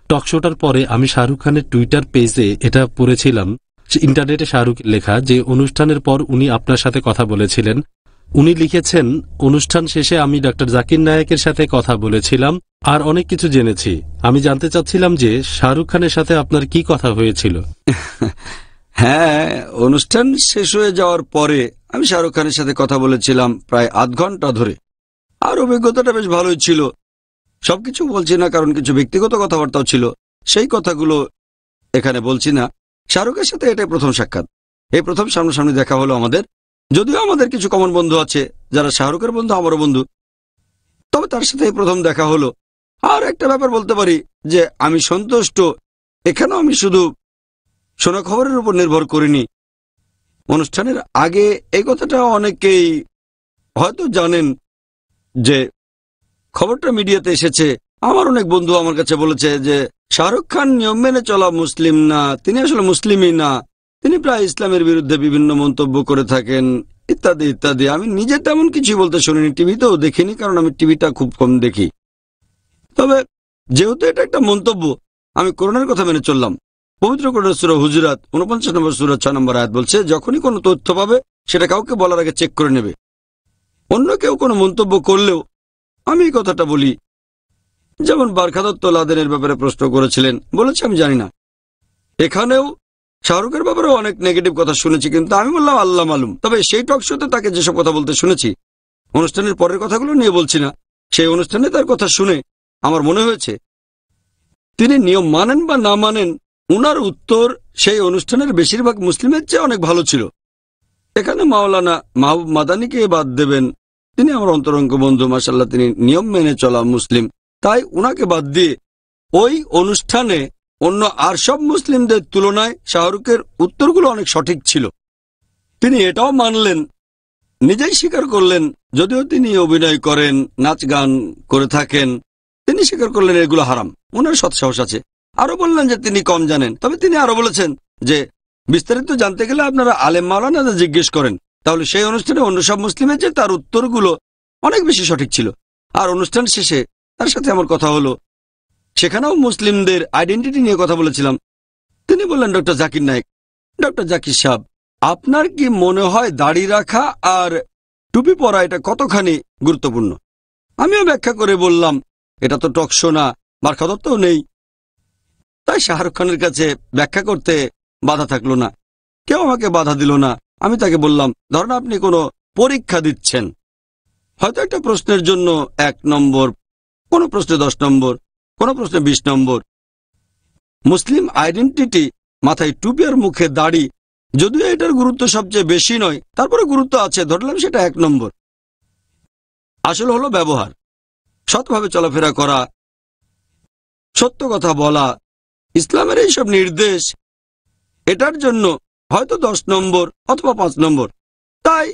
টকশোটার পরে আমি শাহরুখ খানের টুইটার পেজে এটা পড়েছিলাম, ইন্টারনেটে শাহরুখ লেখা, যে অনুষ্ঠানের পর উনি আপনার সাথে কথা বলেছিলেন। উনি লিখেছেন, অনুষ্ঠান শেষে আমি ডক্টর জাকির নায়েকের সাথে কথা বলেছিলাম আর অনেক কিছু জেনেছি। আমি জানতে চাচ্ছিলাম যে শাহরুখ খানের সাথে আপনার কি কথা হয়েছিল? হ্যাঁ, অনুষ্ঠান শেষ হয়ে যাওয়ার পরে আমি শাহরুখ খানের সাথে কথা বলেছিলাম প্রায় আধ ঘন্টা ধরে। আর অভিজ্ঞতাটা বেশ ভালোই ছিল। সবকিছু বলছি না, কারণ কিছু ব্যক্তিগত কথাবার্তাও ছিল, সেই কথাগুলো এখানে বলছি না। শাহরুখের সাথে এটাই প্রথম সাক্ষাৎ, এই প্রথম সামনাসামনি দেখা হলো আমাদের। যদিও আমাদের কিছু কমন বন্ধু আছে, যারা শাহরুখের বন্ধু, আমারও বন্ধু, তবে তার সাথে এই প্রথম দেখা হলো। আর একটা ব্যাপার বলতে পারি যে আমি সন্তুষ্ট। এখানেও আমি শুধু শোনা খবরের উপর নির্ভর করিনি। অনুষ্ঠানের আগে এই কথাটা অনেকেই হয়তো জানেন যে খবরটা মিডিয়াতে এসেছে। আমার অনেক বন্ধু আমার কাছে বলেছে যে শাহরুখ খান নিয়ম মেনে চলা মুসলিম না, তিনি আসলে মুসলিমই না, তিনি প্রায় ইসলামের বিরুদ্ধে বিভিন্ন মন্তব্য করে থাকেন, ইত্যাদি ইত্যাদি। আমি নিজে তেমন কিছু বলতে শুনিনি, টিভিতেও দেখিনি, কারণ আমি টিভিটা খুব কম দেখি। তবে যেহেতু এটা একটা মন্তব্য, আমি কোরআনের কথা মেনে চললাম। পবিত্র কোরআনের সূরা হুজুরাত 49 নম্বর সূরা 6 নম্বর আয়াত বলছে, যখনই কোনো তথ্য পাবে সেটা কাউকে বলার আগে চেক করে নেবে। অন্য কেউ কোনো মন্তব্য করলেও আমি এই কথাটা বলি। যেমন বারখাদত্ত লাদেনের ব্যাপারে প্রশ্ন করেছিলেন, বলেছি আমি জানি না। এখানেও শাহরুখের ব্যাপারে অনেক নেগেটিভ কথা শুনেছি, কিন্তু আমি বললাম আল্লাহ মালুম। তবে সেই টক শোতে তাকে যেসব কথা বলতে শুনেছি, অনুষ্ঠানের পরের কথাগুলো নিয়ে বলছি না, সেই অনুষ্ঠানে তার কথা শুনে আমার মনে হয়েছে তিনি নিয়ম মানেন বা না মানেন, উনার উত্তর সেই অনুষ্ঠানের বেশিরভাগ মুসলিমের চেয়ে অনেক ভালো ছিল। এখানে মাওলানা মাহবুব মাদানিকে বাদ দেবেন, তিনি আমার অন্তরঙ্গ বন্ধু, মাশাআল্লাহ, তিনি নিয়ম মেনে চলা মুসলিম, তাই উনাকে বাদ দিয়ে ওই অনুষ্ঠানে অন্য আর সব মুসলিমদের তুলনায় শাহরুখের উত্তরগুলো অনেক সঠিক ছিল। তিনি এটাও মানলেন, নিজেই স্বীকার করলেন, যদিও তিনি অভিনয় করেন, নাচ গান করে থাকেন, তিনি স্বীকার করলেন এগুলো হারাম, ওনার সৎসাহস আছে। আরো বললেন যে তিনি কম জানেন, তবে তিনি আরো বলেছেন যে বিস্তারিত জানতে গেলে আপনারা আলেম মাওলানাদের জিজ্ঞেস করেন। তাহলে সেই অনুষ্ঠানে অন্য সব মুসলিমের যে তার উত্তরগুলো অনেক বেশি সঠিক ছিল। আর অনুষ্ঠান শেষে তার সাথে আমার কথা হলো, সেখানেও মুসলিমদের আইডেন্টিটি নিয়ে কথা বলেছিলাম। তিনি বললেন, ডক্টর জাকির নায়েক, ডক্টর জাকির সাহেব, আপনার কি মনে হয় দাড়ি রাখা আর টুপি পরা এটা কতখানি গুরুত্বপূর্ণ? আমিও ব্যাখ্যা করে বললাম, এটা তো টকশো না, বারখা দত্তও নেই। তাই শাহরুখ খানের কাছে ব্যাখ্যা করতে বাধা থাকলো না, কেউ আমাকে বাধা দিল না। আমি তাকে বললাম, ধরেন আপনি কোনো পরীক্ষা দিচ্ছেন, হয়তো একটা প্রশ্নের জন্য 1 নম্বর, কোনো প্রশ্নে 10 নম্বর, কোনো প্রশ্নে 20 নম্বর। মুসলিম আইডেন্টিটি, মাথায় টুপি আর মুখে দাড়ি, যদিও এটার গুরুত্ব সবচেয়ে বেশি নয়, তারপরে গুরুত্ব আছে, ধরলাম সেটা 1 নম্বর। আসল হলো ব্যবহার, সৎভাবে চলাফেরা করা, সত্য কথা বলা, ইসলামের এইসব নির্দেশ, এটার জন্য হয়তো 10 নম্বর অথবা 5 নম্বর। তাই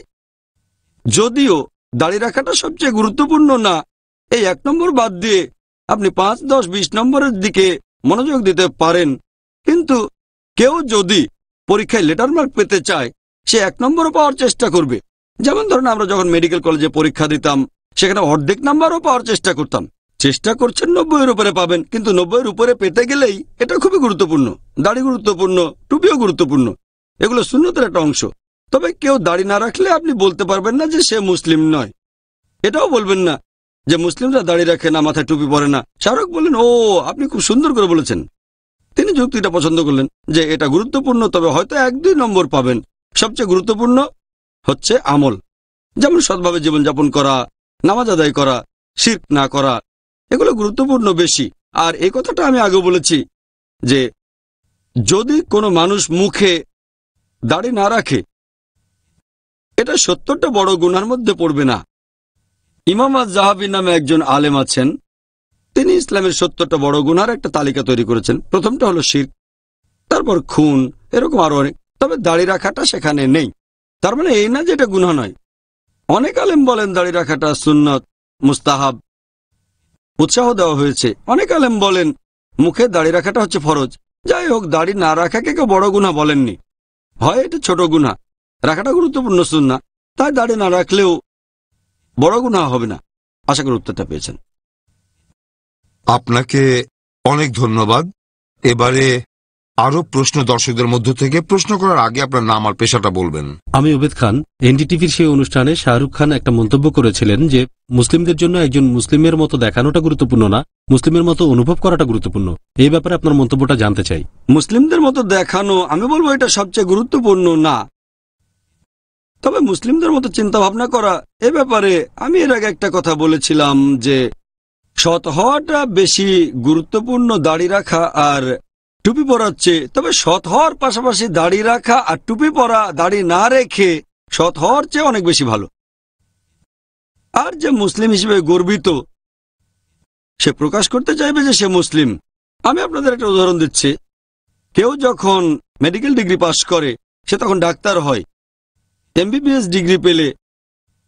যদিও দাড়ি রাখাটা সবচেয়ে গুরুত্বপূর্ণ না, এই 1 নম্বর বাদ দিয়ে আপনি 5, 10, 20 নম্বরের দিকে মনোযোগ দিতে পারেন। কিন্তু কেউ যদি পরীক্ষায় লেটার মার্ক পেতে চায়, সে 1 নম্বরও পাওয়ার চেষ্টা করবে। যেমন ধরুন, আমরা যখন মেডিকেল কলেজে পরীক্ষা দিতাম, সেখানে অর্ধেক নাম্বারও পাওয়ার চেষ্টা করতাম। চেষ্টা করছেন 90-এর উপরে পাবেন, কিন্তু 90-এর উপরে পেতে গেলেই এটা খুবই গুরুত্বপূর্ণ। দাড়ি গুরুত্বপূর্ণ, টুপিও গুরুত্বপূর্ণ, এগুলো সুন্নতের একটা অংশ। তবে কেউ দাড়ি না রাখলে আপনি বলতে পারবেন না যে সে মুসলিম নয়, এটাও বলবেন না যে মুসলিমরা দাড়ি রাখে না, মাথায় টুপি পরে না। শাহরুখ বললেন, ও আপনি খুব সুন্দর করে বলেছেন। তিনি যুক্তিটা পছন্দ করলেন যে এটা গুরুত্বপূর্ণ, তবে হয়তো 1-2 নম্বর পাবেন। সবচেয়ে গুরুত্বপূর্ণ হচ্ছে আমল, যেমন সৎভাবে জীবনযাপন করা, নামাজ আদায় করা, শিরক না করা, এগুলো গুরুত্বপূর্ণ বেশি। আর এই কথাটা আমি আগে বলেছি যে যদি কোনো মানুষ মুখে দাড়ি না রাখে, এটা 70টা বড় গুনার মধ্যে পড়বে না। ইমাম আজ-জাহাবি নামে একজন আলেম আছেন, তিনি ইসলামের 70টা বড় গুনার একটা তালিকা তৈরি করেছেন। প্রথমটা হলো শিরক, তারপর খুন, এরকম আরো অনেক। তবে দাড়ি রাখাটা সেখানে নেই। তার মানে এই না যে এটা গুনাহ নয়। অনেক আলেম বলেন দাড়ি রাখাটা সুন্নত, মুস্তাহাব, উৎসাহ দেওয়া হয়েছে। অনেক আলেম বলেন মুখে দাড়ি রাখাটা হচ্ছে ফরজ। যাই হোক, দাড়ি না রাখাকে কেউ বড় গুনাহ বলেননি, হয় এটা ছোট গুনাহ, রাখাটা গুরুত্বপূর্ণ সুন্নাহ। তাই দাড়ি না রাখলেও বড় গুনাহ হবে না। আশা করি উত্তরটা পেয়েছেন। আপনাকে অনেক ধন্যবাদ। এবারে আরো প্রশ্ন দর্শকদের মধ্য থেকে। প্রশ্ন করার আগে আপনার নাম আর পেশাটা বলবেন। আমি ওবেদ খান। এনডিটিভির সেই অনুষ্ঠানে শাহরুখ খান একটা মন্তব্য করেছিলেন যে মুসলিমদের জন্য একজন মুসলিমের মতো দেখানোটা গুরুত্বপূর্ণ না, মুসলিমের মতো অনুভব করাটা গুরুত্বপূর্ণ। এই ব্যাপারে আপনার মন্তব্যটা জানতে চাই। মুসলিমদের মতো দেখানো, আমি বলবো এটা সবচেয়ে গুরুত্বপূর্ণ না, তবে মুসলিমদের মতো চিন্তা ভাবনা করা, এ ব্যাপারে আমি এর আগে একটা কথা বলেছিলাম যে সৎ হওয়াটা বেশি গুরুত্বপূর্ণ দাড়ি রাখা আর টুপি পরার চেয়ে। তবে সৎ হওয়ার পাশাপাশি দাড়ি রাখা আর টুপি পরা, দাড়ি না রেখে সৎ হওয়ার চেয়ে অনেক বেশি ভালো। আর যে মুসলিম হিসেবে গর্বিত, সে প্রকাশ করতে চাইবে যে সে মুসলিম। আমি আপনাদের একটা উদাহরণ দিচ্ছি। কেউ যখন মেডিকেল ডিগ্রি পাশ করে, সে তখন ডাক্তার হয়। এমবিবিএস ডিগ্রি পেলে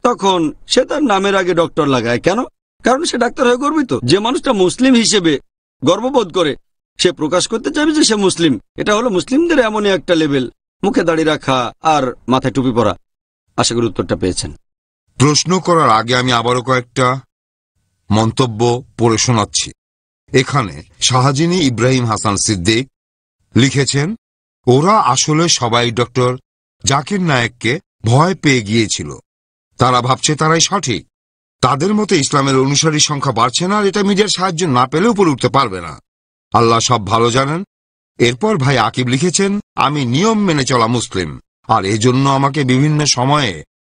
তখন সে তার নামের আগে ডক্টর লাগায়। কেন? কারণ সে ডাক্তার হয়ে গর্বিত। যে মানুষটা মুসলিম হিসেবে গর্ববোধ করে, সে প্রকাশ করতে চাইবে যে সে মুসলিম। এটা হলো মুসলিমদের এমনই একটা লেভেল, মুখে দাড়ি রাখা আর মাথায় টুপি পরা। আশা করি উত্তরটা পেয়েছেন। প্রশ্ন করার আগে আমি আবারও কয়েকটা মন্তব্য পড়ে শোনাচ্ছি। এখানে শাহজিনী ইব্রাহিম হাসান সিদ্দিক লিখেছেন, ওরা আসলে সবাই ডক্টর জাকির নায়েককে ভয় পেয়ে গিয়েছিল। তারা ভাবছে তারাই সঠিক। তাদের মতে ইসলামের অনুসারী সংখ্যা বাড়ছে না, আর এটা মিডিয়ার সাহায্য না পেলে উপরে উঠতে পারবে না। আল্লাহ সব ভালো জানেন। এরপর ভাই আকিব লিখেছেন, আমি নিয়ম মেনে চলা মুসলিম, আর এজন্য আমাকে বিভিন্ন সময়ে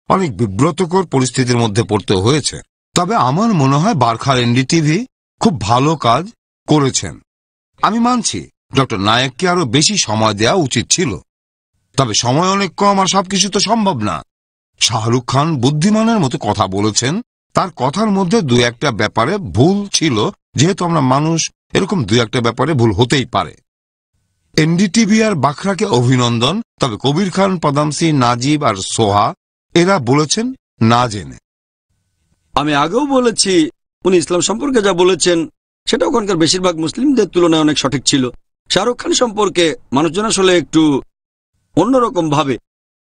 অনেক বিব্রতকর পরিস্থিতির মধ্যে পড়তে হয়েছে। তবে আমার মনে হয় বারখার এনডিটিভি খুব ভালো কাজ করেছেন। আমি মানছি ডক্টর নায়েককে আরো বেশি সময় দেওয়া উচিত ছিল, তবে সময় অনেক কম আর সবকিছু তো সম্ভব না। শাহরুখ খান বুদ্ধিমানের মতো কথা বলেছেন। তার কথার মধ্যে 2-1টা ব্যাপারে ভুল ছিল, যেহেতু আমরা মানুষ, এরকম 2-1টা ব্যাপারে ভুল হতেই পারে। এনডিটিভি আর বাখরাকে অভিনন্দন। তবে কবির খান, পদামসি, নাজিব আর সোহা এরা বলেছেন না জেনে। আমি আগেও বলেছি, উনি ইসলাম সম্পর্কে যা বলেছেন সেটা ওখানকার বেশিরভাগ মুসলিমদের তুলনায় অনেক সঠিক ছিল। শাহরুখ খান সম্পর্কে মানুষজন আসলে একটু অন্যরকম ভাবে।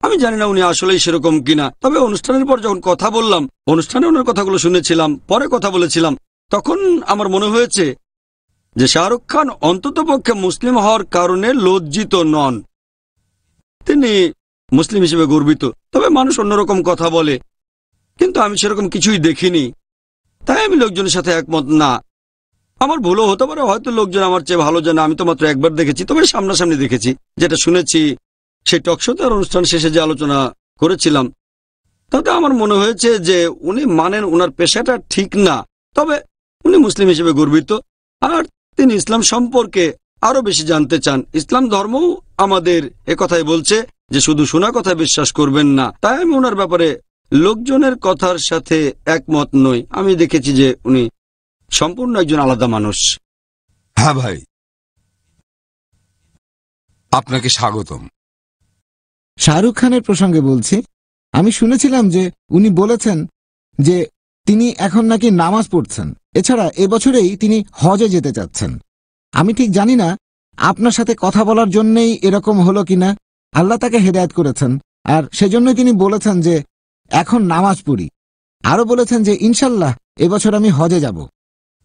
আমি জানি না উনি আসলেই সেরকম কিনা, তবে অনুষ্ঠানের পর যখন কথা বললাম, অনুষ্ঠানে ওনার কথাগুলো শুনেছিলাম, পরে কথা বলেছিলাম, তখন আমার মনে হয়েছে যে শাহরুখ খান অন্ততপক্ষে মুসলিম হওয়ার কারণে লজ্জিত নন, তিনি মুসলিম হিসেবে গর্বিত। তবে মানুষ অন্যরকম কথা বলে, কিন্তু আমি সেরকম কিছুই দেখিনি, তাই আমি লোকজনের সাথে একমত না। আমার ভুলও হতে পারে, হয়তো লোকজন আমার চেয়ে ভালো জানে, আমি তো মাত্র একবার দেখেছি, তবে সামনাসামনি দেখেছি। যেটা শুনেছি সেই টকশোতে আর অনুষ্ঠান শেষে যে আলোচনা করেছিলাম তাতে আমার মনে হয়েছে যে উনি মানেন ওনার পেশাটা ঠিক না, তবে উনি মুসলিম হিসেবে গর্বিত আর তিনি ইসলাম সম্পর্কে আরো বেশি জানতে চান। ইসলাম ধর্মও আমাদের একথাই বলছে যে শুধু শোনা কথায় বিশ্বাস করবেন না। তাই আমি ওনার ব্যাপারে লোকজনের কথার সাথে একমত নই। আমি দেখেছি যে উনি সম্পূর্ণ একজন আলাদা মানুষ। হ্যাঁ ভাই, আপনাকে স্বাগতম। শাহরুখ খানের প্রসঙ্গে বলছি, আমি শুনেছিলাম যে উনি বলেছেন যে তিনি এখন নাকি নামাজ পড়ছেন, এছাড়া এবছরেই তিনি হজে যেতে চাচ্ছেন। আমি ঠিক জানি না আপনার সাথে কথা বলার জন্যই এরকম হলো কিনা, আল্লাহ তাকে হেদায়েত করেছেন আর সেজন্যই তিনি বলেছেন যে এখন নামাজ পড়ি। আরো বলেছেন যে ইনশাল্লাহ এবছর আমি হজে যাব।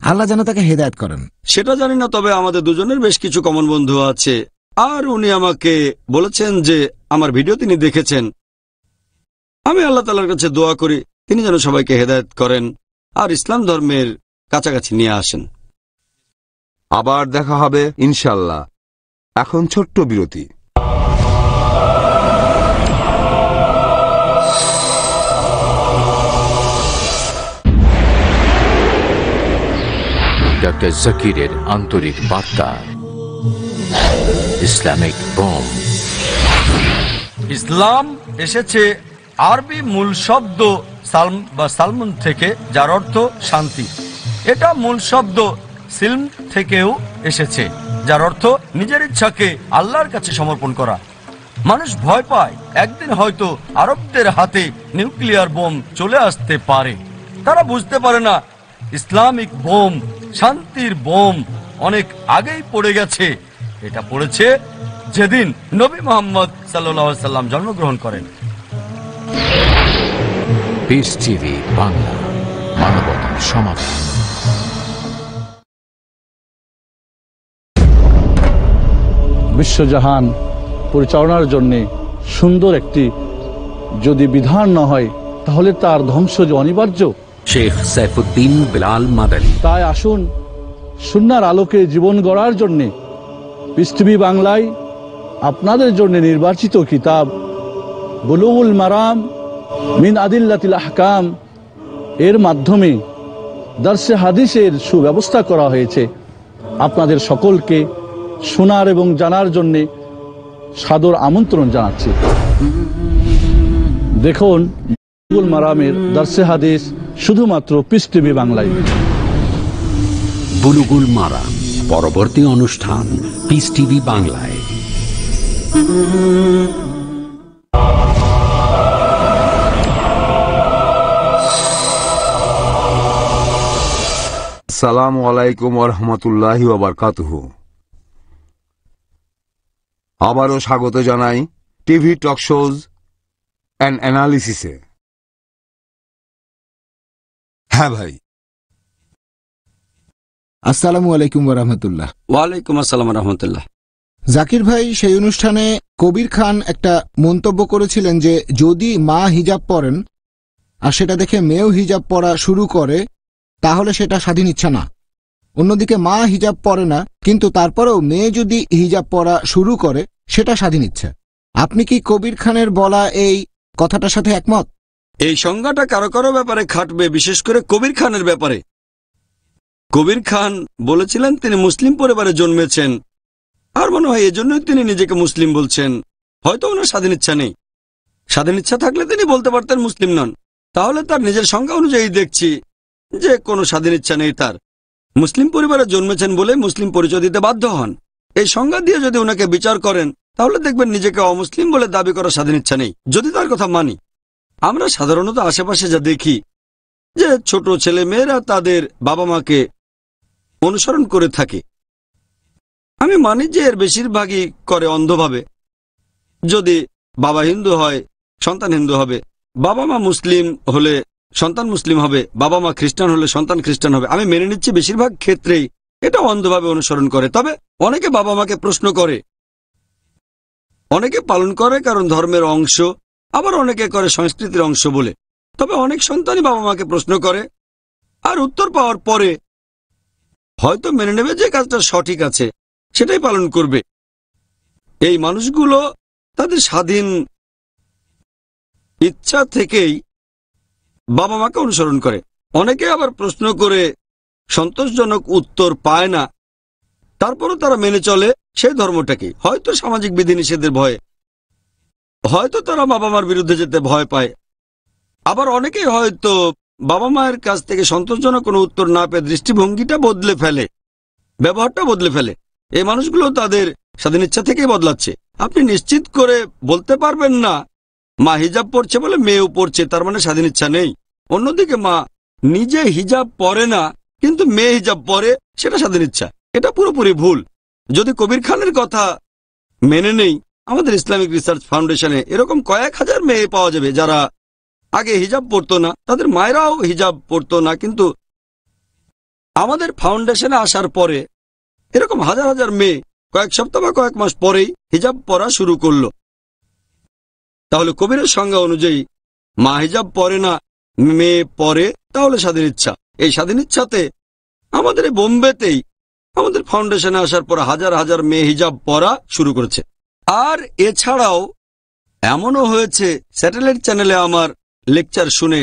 আল্লাহ যেন তাকে হেদায়েত করেন। সেটা জানি না, তবে আমাদের দুজনের বেশ কিছু কমন বন্ধু আছে আর উনি আমাকে বলেছেন যে আমার ভিডিও তিনি দেখেছেন। আমি আল্লাহ তাআলার কাছে দোয়া করি তিনি যেন সবাইকে হেদায়েত করেন আর ইসলাম ধর্মের কাছাকাছি নিয়ে আসেন। আবার দেখা হবে ইনশাল্লাহ। এখন ছোট্ট বিরতি। ডক্টর জাকিরের আন্তরিক বার্তা, ইসলামিক বোম। ইসলাম এসেছে আরবি মূল শব্দ সালম বা সালমুন থেকে, যার অর্থ শান্তি। এটা মূল শব্দ সিলম থেকেও এসেছে, যার অর্থ নিজের ইচ্ছাকে আল্লাহর কাছে সমর্পণ করা। মানুষ ভয় পায় একদিন হয়তো আরবদের হাতে নিউক্লিয়ার বোম চলে আসতে পারে। তারা বুঝতে পারে না ইসলামিক বোম, শান্তির বোম অনেক আগেই পড়ে গেছে। এটা পড়েছে যেদিন নবী মুহাম্মদ সাল্লাল্লাহু আলাইহি সাল্লাম জন্মগ্রহণ করেন। পিস টিভি বাংলা, মানবতার সমাধান। বিশ্বজাহান পরিচালনার জন্য সুন্দর একটি যদি বিধান না হয় তাহলে তার ধ্বংস যে অনিবার্য। শেখ সাইফুদ্দিন বিলাল মাদানী। তাই আসুন সুন্নাহর আলোকে জীবন গড়ার জন্যে পিস টিভি বাংলায় আপনাদের জন্য নির্বাচিত কিতাব বুলুগুল মারাম মিন আদিল্লাতিল আহকাম এর মাধ্যমে দারসে হাদিসের সুব্যবস্থা করা হয়েছে। আপনাদের সকলকে শোনার এবং জানার জন্য সাদর আমন্ত্রণ জানাচ্ছি। দেখুন বুলুগুল মারামের দারসে হাদিস শুধুমাত্র পিস টিভি বাংলায়। বুলুগুল মারাম পরবর্তী অনুষ্ঠান পিস টিভি বাংলায়। আসসালামু আলাইকুম ওয়া রাহমাতুল্লাহি ওয়া বারাকাতুহু। আবারও স্বাগত জানাই টিভি টক শোজ অ্যান্ড অ্যানালিসিসে। হ্যাঁ ভাই, আসসালামু আলাইকুম ওয়া রাহমাতুল্লাহ। ওয়ালাইকুম আসসালাম ওয়া রাহমাতুল্লাহ। জাকির ভাই সেই অনুষ্ঠানে কবির খান একটা মন্তব্য করেছিলেন যে যদি মা হিজাব পরেন আর সেটা দেখে মেয়েও হিজাব পরা শুরু করে তাহলে সেটা স্বাধীন ইচ্ছা না। অন্যদিকে মা হিজাব পরে না কিন্তু তারপরেও মেয়ে যদি হিজাব পরা শুরু করে সেটা স্বাধীন ইচ্ছা। আপনি কি কবির খানের বলা এই কথাটার সাথে একমত? এই সংজ্ঞাটা কারো কারো ব্যাপারে খাটবে, বিশেষ করে কবির খানের ব্যাপারে। কবির খান বলেছিলেন তিনি মুসলিম পরিবারে জন্মেছেন আর মনে হয় এজন্যই তিনি নিজেকে মুসলিম বলছেন। হয়তো ওনার স্বাধীন ইচ্ছা নেই। স্বাধীন ইচ্ছা থাকলে তিনি বলতে পারতেন মুসলিম নন। তাহলে তার নিজের সংজ্ঞা অনুযায়ী দেখছি যে কোনো স্বাধীন ইচ্ছা নেই তার। মুসলিম পরিবারে জন্মেছেন বলে মুসলিম পরিচয় দিতে বাধ্য হন। এই সংজ্ঞা দিয়ে যদি ওনাকে বিচার করেন তাহলে দেখবেন নিজেকে অমুসলিম বলে দাবি করার স্বাধীন ইচ্ছা নেই, যদি তার কথা মানি। আমরা সাধারণত আশেপাশে যা দেখি যে ছোট ছেলে মেয়েরা তাদের বাবা মাকে অনুসরণ করে থাকে। আমি মানি যে এর বেশিরভাগই করে অন্ধভাবে। যদি বাবা হিন্দু হয় সন্তান হিন্দু হবে, বাবা মা মুসলিম হলে সন্তান মুসলিম হবে, বাবা মা খ্রিস্টান হলে সন্তান খ্রিস্টান হবে। আমি মেনে নিচ্ছি বেশিরভাগ ক্ষেত্রেই এটা অন্ধভাবে অনুসরণ করে। তবে অনেকে বাবা মাকে প্রশ্ন করে, অনেকে পালন করে কারণ ধর্মের অংশ, আবার অনেকে করে সংস্কৃতির অংশ বলে। তবে অনেক সন্তানই বাবা মাকে প্রশ্ন করে আর উত্তর পাওয়ার পরে হয়তো মেনে নেবে যে কাজটা সঠিক আছে, সেটাই পালন করবে। এই মানুষগুলো তাদের স্বাধীন ইচ্ছা থেকেই বাবা মাকে অনুসরণ করে। অনেকে আবার প্রশ্ন করে সন্তোষজনক উত্তর পায় না, তারপরও তারা মেনে চলে সেই ধর্মটাকে, হয়তো সামাজিক বিধিনিষেধের ভয়ে, হয়তো তারা বাবা মার বিরুদ্ধে যেতে ভয় পায়। আবার অনেকেই হয়তো বাবা মায়ের কাছ থেকে সন্তোষজনক কোনো উত্তর না পেয়ে দৃষ্টিভঙ্গিটা বদলে ফেলে, ব্যবহারটা বদলে ফেলে। এই মানুষগুলো তাদের স্বাধীন ইচ্ছা থেকেই বদলাচ্ছে। আপনি নিশ্চিত করে বলতে পারবেন না মা হিজাব পরছে বলে মেয়েও পরছে, তার মানে স্বাধীন ইচ্ছা নেই। অন্যদিকে মা নিজে হিজাব পরে না কিন্তু মেয়ে হিজাব পরে, সেটা স্বাধীন ইচ্ছা। এটা পুরোপুরি ভুল। যদি কবির খানের কথা মেনে নেই, আমাদের ইসলামিক রিসার্চ ফাউন্ডেশনে এরকম কয়েক হাজার মেয়ে পাওয়া যাবে যারা আগে হিজাব পরতো না, তাদের মায়েরাও হিজাব পরতো না, কিন্তু আমাদের ফাউন্ডেশনে আসার পরে এরকম হাজার হাজার মেয়ে কয়েক সপ্তাহ বা কয়েক মাস পরেই হিজাব পরা শুরু করলো। তাহলে কবিরের সংজ্ঞা অনুযায়ী মা হিজাব পরে না, মেয়ে পরে, তাহলে স্বাধীন ইচ্ছা। এই স্বাধীন ইচ্ছাতে আমাদের এই বোম্বেতেই আমাদের ফাউন্ডেশনে আসার পর হাজার হাজার মেয়ে হিজাব পরা শুরু করেছে। আর এছাড়াও এমনও হয়েছে স্যাটেলাইট চ্যানেলে আমার লেকচার শুনে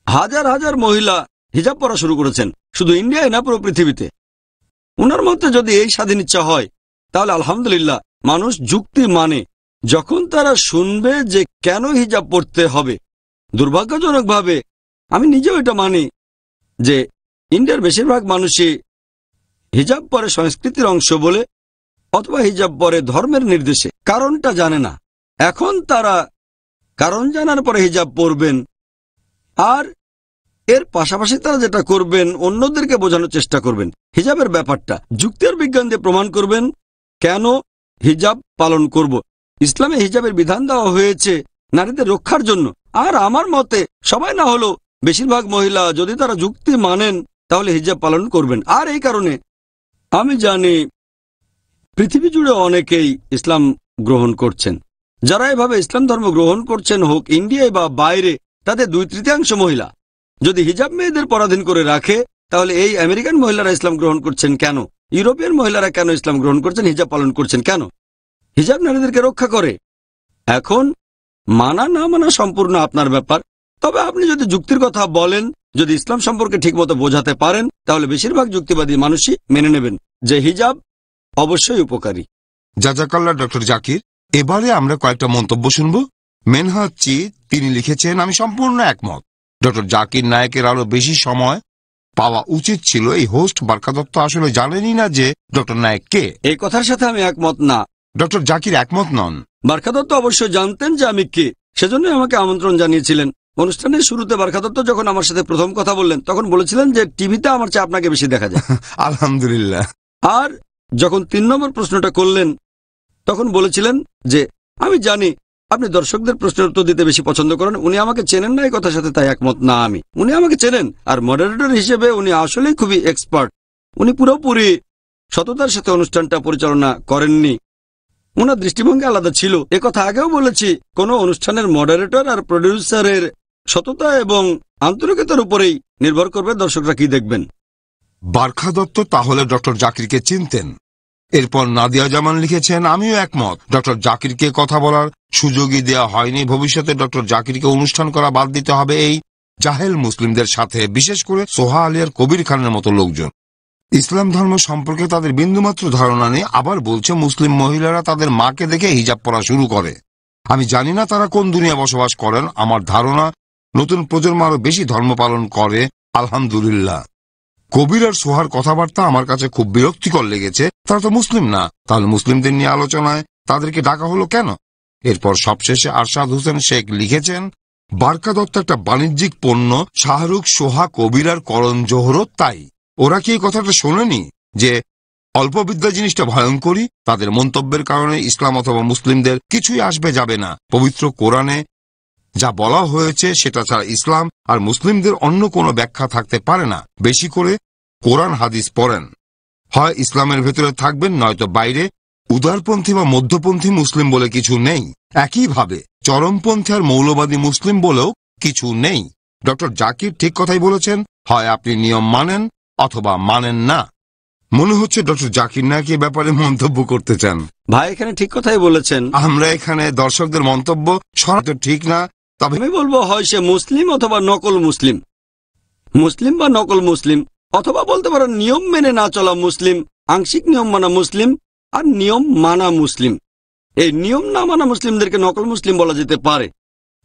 হাজার হাজার মহিলা হিজাব পরা শুরু করেছেন, শুধু ইন্ডিয়ায় না, পুরো পৃথিবীতে। ওনার মধ্যে যদি এই স্বাধীন ইচ্ছা হয় তাহলে আলহামদুলিল্লাহ মানুষ যুক্তি মানে। যখন তারা শুনবে যে কেন হিজাব পড়তে হবে, দুর্ভাগ্যজনকভাবে আমি নিজেও এটা মানি যে ইন্ডিয়ার বেশিরভাগ মানুষই হিজাব পরে সংস্কৃতির অংশ বলে অথবা হিজাব পরে ধর্মের নির্দেশে, কারণটা জানে না। এখন তারা কারণ জানার পরে হিজাব পরবেন, আর এর পাশাপাশি তারা যেটা করবেন অন্যদেরকে বোঝানোর চেষ্টা করবেন হিজাবের ব্যাপারটা, যুক্তি আর বিজ্ঞান দিয়ে প্রমাণ করবেন কেন হিজাব পালন করব। ইসলামে হিজাবের বিধান দেওয়া হয়েছে নারীদের রক্ষার জন্য। আর আমার মতে সবাই না হলেও বেশিরভাগ মহিলা যদি তারা যুক্তি মানেন তাহলে হিজাব পালন করবেন। আর এই কারণে আমি জানি পৃথিবী জুড়ে অনেকেই ইসলাম গ্রহণ করছেন। যারা এভাবে ইসলাম ধর্ম গ্রহণ করছেন, হোক ইন্ডিয়ায় বা বাইরে, তাদের 2/3 মহিলা। যদি হিজাব মেয়েদের পরাধীন করে রাখে তাহলে এই আমেরিকান মহিলারা ইসলাম গ্রহণ করছেন কেন? ইউরোপিয়ান মহিলারা কেন ইসলাম গ্রহণ করছেন, হিজাব পালন করছেন কেন? হিজাব নারীদেরকে রক্ষা করে। এখন মানা না মানা সম্পূর্ণ আপনার ব্যাপার। তবে আপনি যদি যুক্তির কথা বলেন, যদি ইসলাম সম্পর্কে ঠিকমতো বোঝাতে পারেন, তাহলে বেশিরভাগ যুক্তিবাদী মানুষই মেনে নেবেন যে হিজাব অবশ্যই উপকারী। জাজাকাল্লাহ ডক্টর জাকির। এবারে আমরা কয়েকটা মন্তব্য শুনব। মেনহাজ চি তিনি লিখেছেন, আমি সম্পূর্ণ একমত। ডক্টর জাকির নায়েকের আরো বেশি সময় পাওয়া উচিত ছিল। এই হোস্ট বারকা দত্ত আসলে জানেনই না যে ডক্টর নায়েক কে। এই কথার সাথে আমি একমত না। ডক্টর জাকির একমত নন। বারকা দত্ত অবশ্যই জানতেন যে আমি কে, সেজন্যই আমাকে আমন্ত্রণ জানিয়েছিলেন। অনুষ্ঠানের শুরুতে বারকা দত্ত যখন আমার সাথে প্রথম কথা বললেন তখন বলেছিলেন যে টিভিতে আমার চেয়ে আপনাকে বেশি দেখা যায়। আলহামদুলিল্লাহ। আর যখন 3 নম্বর প্রশ্নটা করলেন তখন বলেছিলেন যে আমি জানি আপনি দর্শকদের প্রশ্নের উত্তর দিতে বেশি পছন্দ করেন। উনি আমাকে চেনেন না এই কথার সাথে তাই একমত না আমি। উনি আমাকে চেনেন, আর মডারেটর হিসেবে উনি আসলেই খুবই এক্সপার্ট। উনি পুরোপুরি সততার সাথে অনুষ্ঠানটা পরিচালনা করেননি। ওনার দৃষ্টিভঙ্গি আলাদা ছিল। কথা আগেও বলেছি, কোনো অনুষ্ঠানের মডারেটর আর প্রডিউসারের সততা এবং আন্তরিকতার উপরেই নির্ভর করবে দর্শকরা কি দেখবেন। বারকা দত্ত তাহলে ডক্টর জাকিরকে চিনতেন। এরপর নাদিয়া জামান লিখেছেন, আমিও একমত। ডক্টর জাকিরকে কথা বলার সুযোগই দেওয়া হয়নি। ভবিষ্যতে ডক্টর জাকিরকে অনুষ্ঠান করা বাদ দিতে হবে এই জাহেল মুসলিমদের সাথে, বিশেষ করে সোহা আলিয়ার কবির খানের মতো লোকজন। ইসলাম ধর্ম সম্পর্কে তাদের বিন্দুমাত্র ধারণা নেই। আবার বলছে মুসলিম মহিলারা তাদের মাকে দেখে হিজাব পরা শুরু করে। আমি জানি না তারা কোন দুনিয়া বসবাস করেন। আমার ধারণা নতুন প্রজন্ম আরো বেশি ধর্ম পালন করে। আলহামদুলিল্লাহ। কবির আর সোহার কথাবার্তা আমার কাছে খুব বিরক্তিকর লেগেছে। তারা তো মুসলিম না, তাহলে মুসলিমদের নিয়ে আলোচনায় তাদেরকে ডাকা হলো কেন? এরপর সবশেষে আরশাদ হোসেন শেখ লিখেছেন, বারকা দত্ত একটা বাণিজ্যিক পণ্য। শাহরুখ, সোহা, কবির আর করণ জোহরও তাই। ওরা কি এই কথাটা শোনেনি যে অল্পবিদ্যা জিনিসটা ভয়ঙ্করী? তাদের মন্তব্যের কারণে ইসলাম অথবা মুসলিমদের কিছুই আসবে যাবে না। পবিত্র কোরআনে যা বলা হয়েছে সেটা ছাড়া ইসলাম আর মুসলিমদের অন্য কোনো ব্যাখ্যা থাকতে পারে না। বেশি করে কোরআন হাদিস পড়েন। হয় ইসলামের ভেতরে থাকবেন নয়তো বাইরে। উদারপন্থী বা মধ্যপন্থী মুসলিম বলে কিছু নেই, একইভাবে চরমপন্থী আর মৌলবাদী মুসলিম বলেও কিছু নেই। ডক্টর জাকির ঠিক কথাই বলেছেন, হয় আপনি নিয়ম মানেন অথবা মানেন না। মনে হচ্ছে ডক্টর জাকির নায়ক এ ব্যাপারে মন্তব্য করতে চান। ভাই এখানে ঠিক কথাই বলেছেন। আমরা এখানে দর্শকদের মন্তব্য সরাসরি ঠিক না, তবে আমি বলবো হয় সে মুসলিম অথবা নকল মুসলিম, মুসলিম বা নকল মুসলিম, অথবা বলতে পারেন নিয়ম মেনে না চলা মুসলিম, আংশিক নিয়ম মানা মুসলিম আর নিয়ম মানা মুসলিম। এই নিয়ম না মানা মুসলিমদেরকে নকল মুসলিম বলা যেতে পারে।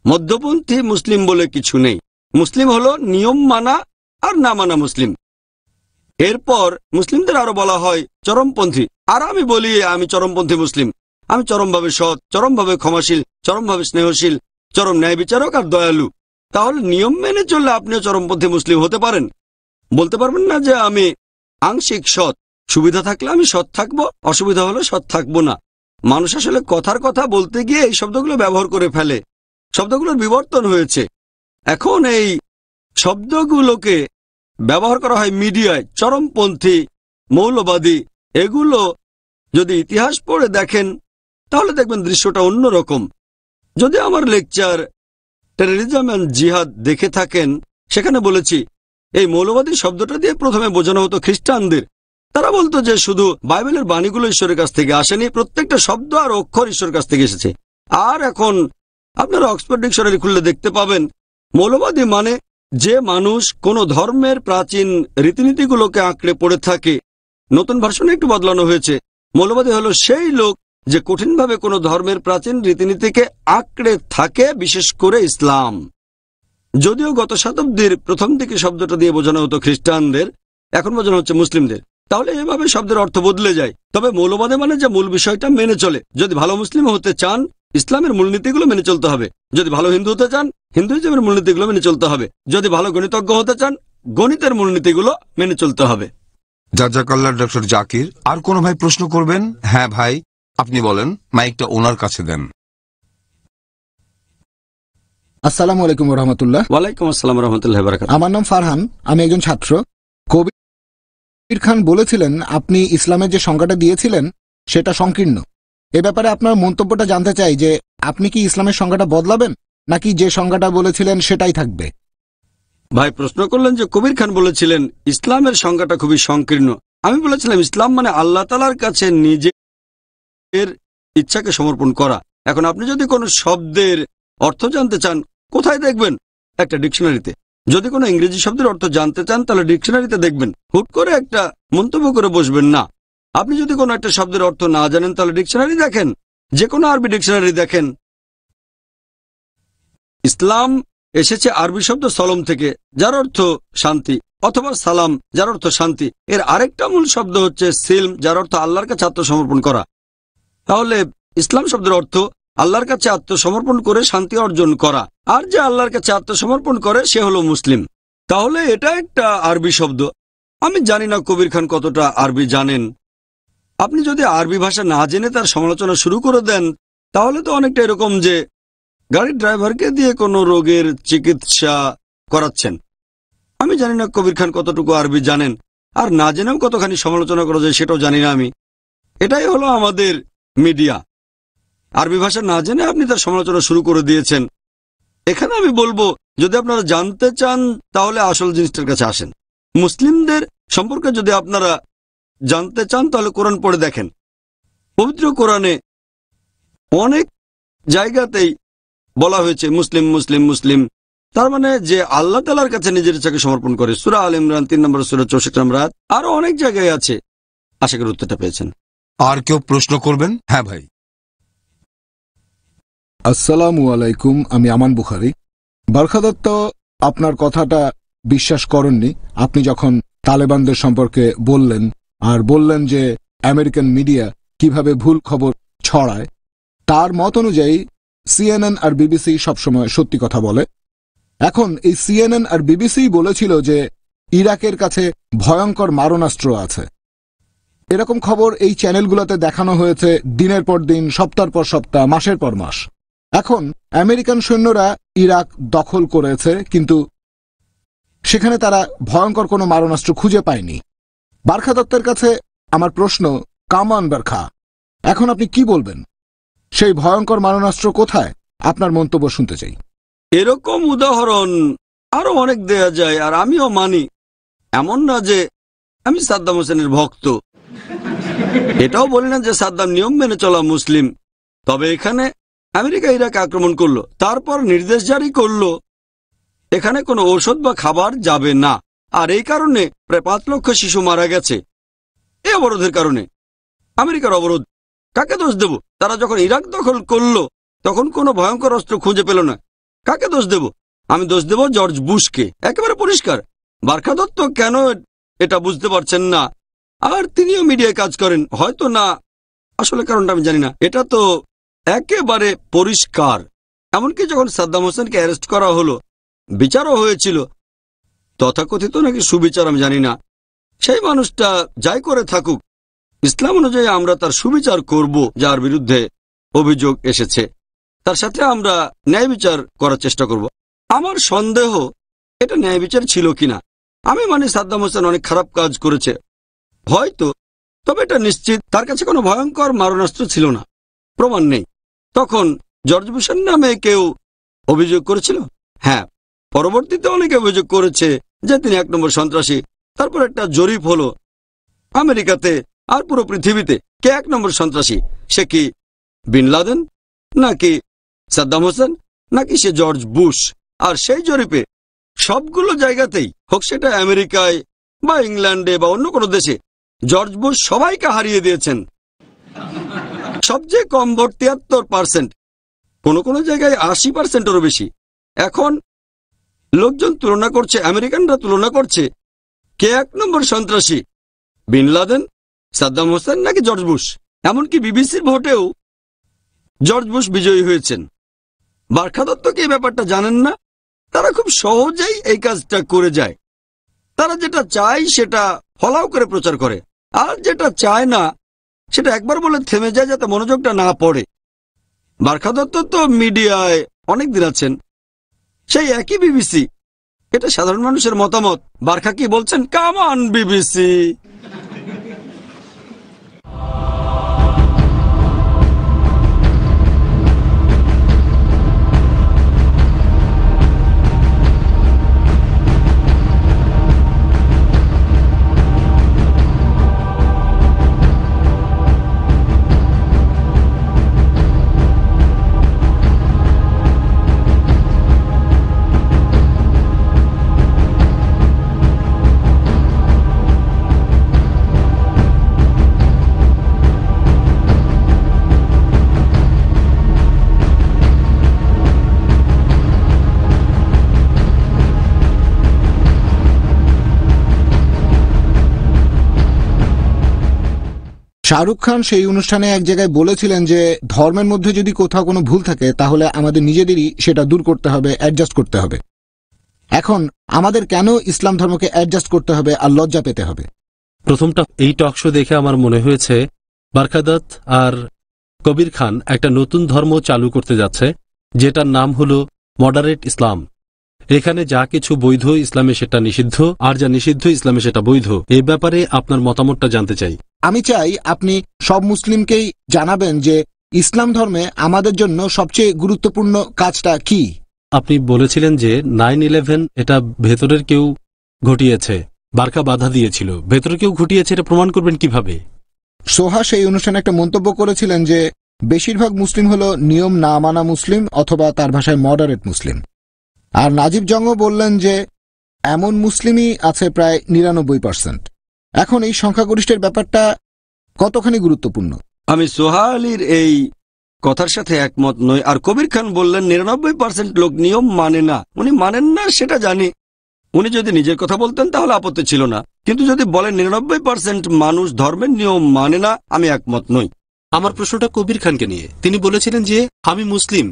মধ্যপন্থী মুসলিম বলে কিছু নেই। মুসলিম হলো নিয়ম মানা আর না মানা মুসলিম। এরপর মুসলিমদের আরো বলা হয় চরমপন্থী। আর আমি বলি আমি চরমপন্থী মুসলিম। আমি চরমভাবে সৎ, চরমভাবে ক্ষমাশীল, চরমভাবে স্নেহশীল, চরম ন্যায় বিচারক আর দয়ালু। তাহলে নিয়ম মেনে চললে আপনিও চরমপন্থী মুসলিম হতে পারেন। বলতে পারবেন না যে আমি আংশিক সৎ, সুবিধা থাকলে আমি সৎ থাকবো, অসুবিধা হলে সৎ থাকবো না। মানুষ আসলে কথার কথা বলতে গিয়ে এই শব্দগুলো ব্যবহার করে ফেলে। শব্দগুলোর বিবর্তন হয়েছে। এখন এই শব্দগুলোকে ব্যবহার করা হয় মিডিয়ায়। চরমপন্থী, মৌলবাদী, এগুলো যদি ইতিহাস পড়ে দেখেন তাহলে দেখবেন দৃশ্যটা অন্যরকম। যদি আমার লেকচার টেররিজম অ্যান্ড জিহাদ দেখে থাকেন, সেখানে বলেছি এই মৌলবাদী শব্দটা দিয়ে প্রথমে বোঝানো হতো খ্রিস্টানদের। তারা বলতো যে শুধু বাইবেলের বাণীগুলো ঈশ্বরের কাছ থেকে আসেনি, প্রত্যেকটা শব্দ আর অক্ষর ঈশ্বরের কাছ থেকে এসেছে। আর এখন আপনারা অক্সফোর্ড ডিকশনারি খুললে দেখতে পাবেন মৌলবাদী মানে যে মানুষ কোন ধর্মের প্রাচীন রীতিনীতিগুলোকে আঁকড়ে পড়ে থাকে। নতুন ভার্সনে একটু বদলানো হয়েছে। মৌলবাদী হলো সেই লোক যে কঠিনভাবে কোনো ধর্মের প্রাচীন রীতিনীতিকে আঁকড়ে থাকে, বিশেষ করে ইসলাম। যদিও গত শতাব্দীর প্রথম দিকে শব্দটা দিয়ে বোঝানো হতো খ্রিস্টানদের, এখন বোঝানো হচ্ছে মুসলিমদের। তাহলে এভাবে শব্দের অর্থ বদলে যায়। তবে মৌলবাদী মানে যে মূল বিষয়টা মেনে চলে। যদি ভালো মুসলিম হতে চান ইসলামের মূলনীতিগুলো মেনে চলতে হবে। যদি ভালো হিন্দু হতে চান হিন্দুইজমের মূলনীতিগুলো মেনে চলতে হবে। যদি ভালো গণিতজ্ঞ হতে চান গণিতের মূলনীতিগুলো মেনে চলতে হবে। জাজাকাল্লাহ ডক্টর জাকির। আর কোনো ভাই প্রশ্ন করবেন? হ্যাঁ ভাই, আপনি বলেন, মাইকটা ওনার কাছে দেন। আসসালামু আলাইকুম রহমতুল্লাহ। ওয়ালাইকুম আসসালাম রহমতুল্লাহ বারাকাতুহু। আমার নাম ফারহান, আমি একজন ছাত্র। কবির খান বলেছিলেন আপনি ইসলামের যে সংজ্ঞাটা দিয়েছিলেন সেটা সংকীর্ণ। এ ব্যাপারে আপনার মন্তব্যটা জানতে চাই যে আপনি কি ইসলামের সংজ্ঞাটা বদলাবেন নাকি যে সংজ্ঞাটা বলেছিলেন সেটাই থাকবে? ভাই প্রশ্ন করলেন যে কবির খান বলেছিলেন ইসলামের সংজ্ঞাটা খুবই সংকীর্ণ। আমি বলেছিলাম ইসলাম মানে আল্লাহ তাআলার কাছে নিজের ইচ্ছাকে সমর্পণ করা। এখন আপনি যদি কোনো শব্দের অর্থ জানতে চান কোথায় দেখবেন? একটা ডিকশনারিতে। যদি কোনো ইংরেজি শব্দের অর্থ জানতে চান তাহলে ডিকশনারিতে দেখবেন। হুট করে একটা মন্তব্য করে বসবেন না। আপনি যদি কোনো একটা শব্দের অর্থ না জানেন তাহলে ডিকশনারি দেখেন, যে কোনো আরবি ডিকশনারি দেখেন। ইসলাম এসেছে আরবি শব্দ সলম থেকে, যার অর্থ শান্তি, অথবা সালাম যার অর্থ শান্তি। এর আরেকটা মূল শব্দ হচ্ছে সিলম, যার অর্থ আল্লাহর কাছে আত্মসমর্পণ করা। তাহলে ইসলাম শব্দের অর্থ আল্লাহর কাছে আত্মসমর্পণ করে শান্তি অর্জন করা। আর যে আল্লাহর কাছে আত্মসমর্পণ করে সে হলো মুসলিম। তাহলে এটা একটা আরবি শব্দ। আমি জানি না কবির খান কতটা আরবি জানেন। আপনি যদি আরবি ভাষা না জেনে তার সমালোচনা শুরু করে দেন তাহলে তো অনেকটা এরকম যে গাড়ির ড্রাইভারকে দিয়ে কোনো রোগের চিকিৎসা করাচ্ছেন। আমি জানি না কবির খান কতটুকু আরবি জানেন, আর না জেনেও কতখানি সমালোচনা করা যায় সেটাও জানি না আমি। এটাই হলো আমাদের মিডিয়া। আরবি ভাষা না জেনে আপনি তার সমালোচনা শুরু করে দিয়েছেন। এখানে আমি বলবো যদি আপনারা জানতে চান তাহলে আসল জিনিসটার কাছে আসেন। মুসলিমদের সম্পর্কে যদি আপনারা জানতে চান তাহলে কোরআন পড়ে দেখেন। পবিত্র কোরআনে অনেক জায়গাতেই বলা হয়েছে মুসলিম মুসলিম মুসলিম, তার মানে যে আল্লাহ তাআলার কাছে নিজের ইচ্ছাকে সমর্পণ করে। সূরা আল ইমরান 3 নম্বর সূরা 64 নম্বর আয়াত। আরো অনেক জায়গায় আছে। আশা করি উত্তরটা পেয়েছেন। আর কেউ প্রশ্ন করবেন? হ্যাঁ ভাই। আসসালামু আলাইকুম, আমি আমান বুখারী। বারখা দত্ত আপনার কথাটা বিশ্বাস করেননি আপনি যখন তালেবানদের সম্পর্কে বললেন, আর বললেন যে আমেরিকান মিডিয়া কিভাবে ভুল খবর ছড়ায়। তার মত অনুযায়ী সিএনএন আর বিবিসি সবসময় সত্যি কথা বলে। এখন এই সিএনএন আর বিবিসি বলেছিল যে ইরাকের কাছে ভয়ঙ্কর মারণাস্ত্র আছে। এরকম খবর এই চ্যানেলগুলোতে দেখানো হয়েছে দিনের পর দিন, সপ্তাহের পর সপ্তাহ, মাসের পর মাস। এখন আমেরিকান সৈন্যরা ইরাক দখল করেছে, কিন্তু সেখানে তারা ভয়ঙ্কর কোনো মারণাস্ত্র খুঁজে পায়নি। বারখা দত্তের কাছে আমার প্রশ্ন, কামান বারখা, এখন আপনি কি বলবেন? সেই ভয়ঙ্কর মারণাস্ত্র কোথায়? আপনার মন্তব্য শুনতে চাই। এরকম উদাহরণ আরো অনেক দেয়া যায়, আর আমিও মানি। এমন না যে আমি সাদ্দাম হোসেনের ভক্ত, এটাও বলি না যে সাদ্দাম নিয়ম মেনে চলা মুসলিম। তবে এখানে আমেরিকা ইরাকে আক্রমণ করলো, তারপর নির্দেশ জারি করলো এখানে কোনো ঔষধ বা খাবার যাবে না, আর এই কারণে প্রায় 5 লক্ষ শিশু মারা গেছে এই অবরোধের কারণে। আমেরিকার অবরোধ, কাকে দোষ দেব? তারা যখন ইরাক দখল করলো তখন কোনো ভয়ঙ্কর অস্ত্র খুঁজে পেল না, কাকে দোষ দেব? আমি দোষ দেব জর্জ বুশকে, একেবারে পরিষ্কার। বারখা দত্ত কেন এটা বুঝতে পারছেন না? আর তিনিও মিডিয়ায় কাজ করেন, হয়তো না, আসলে কারণটা আমি জানি না। এটা তো একেবারে পরিষ্কার। এমনকি যখন সাদ্দাম হোসেনকে অ্যারেস্ট করা হলো, বিচারও হয়েছিল, তথাকথিত নাকি সুবিচার, আমি জানি না। সেই মানুষটা যাই করে থাকুক, ইসলাম অনুযায়ী আমরা তার সুবিচার করব, যার বিরুদ্ধে অভিযোগ এসেছে। তার সাথে আমরা ন্যায় বিচার করার চেষ্টা করব। আমার সন্দেহ এটা ন্যায় বিচার ছিল কিনা। আমি মানি সাদ্দাম হোসেন অনেক খারাপ কাজ করেছে, হয়তো, তবে এটা নিশ্চিত তার কাছে কোনো ভয়ঙ্কর মারণাস্ত্র ছিল না, প্রমাণ নেই। তখন জর্জ বুশের নামে কেউ অভিযোগ করেছিল? হ্যাঁ, পরবর্তীতে অনেকে অভিযোগ করেছে যে তিনি 1 নম্বর সন্ত্রাসী। তারপর একটা জরিপ হলো আমেরিকাতে আর পুরো পৃথিবীতে, কে 1 নম্বর সন্ত্রাসী? সে কি বিন লাদেন, নাকি সাদ্দাম হোসেন, নাকি সে জর্জ বুশ? আর সেই জরিপে সবগুলো জায়গাতেই, হোক সেটা আমেরিকায় বা ইংল্যান্ডে বা অন্য কোনো দেশে, জর্জ বুশ সবাইকে হারিয়ে দিয়েছেন। সবচেয়ে কম ভোট 73%, কোনো কোনো জায়গায় 80%-এরও বেশি। এখন লোকজন তুলনা করছে, আমেরিকানরা তুলনা করছে, কে 1 নম্বর সন্ত্রাসী, বিন লাদেন, সাদ্দাম হোসেন নাকি জর্জ বুশ? এমনকি বিবিসির ভোটেও জর্জ বুশ বিজয়ী হয়েছেন। বারখা দত্ত কি এই ব্যাপারটা জানেন না? তারা খুব সহজেই এই কাজটা করে যায়। তারা যেটা চায় সেটা ফলাও করে প্রচার করে, আর যেটা চায় না সেটা একবার বলে থেমে যায়, যাতে মনোযোগটা না পড়ে। বারখা দত্ত তো মিডিয়ায় অনেকদিন আছেন, সেই একই বিবিসি, এটা সাধারণ মানুষের মতামত। বারখা কি বলছেন? Come on BBC. Shahrukh Khan সেই অনুষ্ঠানে এক জায়গায় বলেছিলেন যে ধর্মের মধ্যে যদি কোথাও কোনো ভুল থাকে তাহলে আমাদের নিজেদেরই সেটা দূর করতে হবে, অ্যাডজাস্ট করতে হবে। এখন আমাদের কেন ইসলাম ধর্মকে অ্যাডজাস্ট করতে হবে আর লজ্জা পেতে হবে? প্রথমটা, এই টক শো দেখে আমার মনে হয়েছে বারখা দত্ত আর কবির খান একটা নতুন ধর্ম চালু করতে যাচ্ছে, যেটার নাম হলো মডারেট ইসলাম। এখানে যা কিছু বৈধ ইসলামে সেটা নিষিদ্ধ, আর যা নিষিদ্ধ ইসলামে সেটা বৈধ। এ ব্যাপারে আপনার মতামতটা জানতে চাই। আমি চাই আপনি সব মুসলিমকেই জানাবেন যে ইসলাম ধর্মে আমাদের জন্য সবচেয়ে গুরুত্বপূর্ণ কাজটা কি। আপনি বলেছিলেন যে 9/11 এটা ভেতরের কেউ ঘটিয়েছে, বারখা বাধা দিয়েছিল। ভেতরের কেউ ঘটিয়েছে, এটা প্রমাণ করবেন কিভাবে? সোহা সেই অনুষ্ঠানে একটা মন্তব্য করেছিলেন যে বেশিরভাগ মুসলিম হলো নিয়ম না মানা মুসলিম, অথবা তার ভাষায় মডারেট মুসলিম। আর নাজিব জঙ্গ বললেন যে এমন মুসলিমই আছে প্রায় 99%। এখন এই সংখ্যাগরিষ্ঠের ব্যাপারটা কতখানি গুরুত্বপূর্ণ? আমি সোহা আলীর এই কথার সাথে একমত নই। আর কবির খান বললেন 99% লোক নিয়ম মানে না। উনি মানেন না সেটা জানি, উনি যদি নিজের কথা বলতেন তাহলে আপত্তি ছিল না, কিন্তু যদি বলেন 99% মানুষ ধর্মের নিয়ম মানে না, আমি একমত নই। আমার প্রশ্নটা কবির খানকে নিয়ে। তিনি বলেছিলেন যে আমি মুসলিম,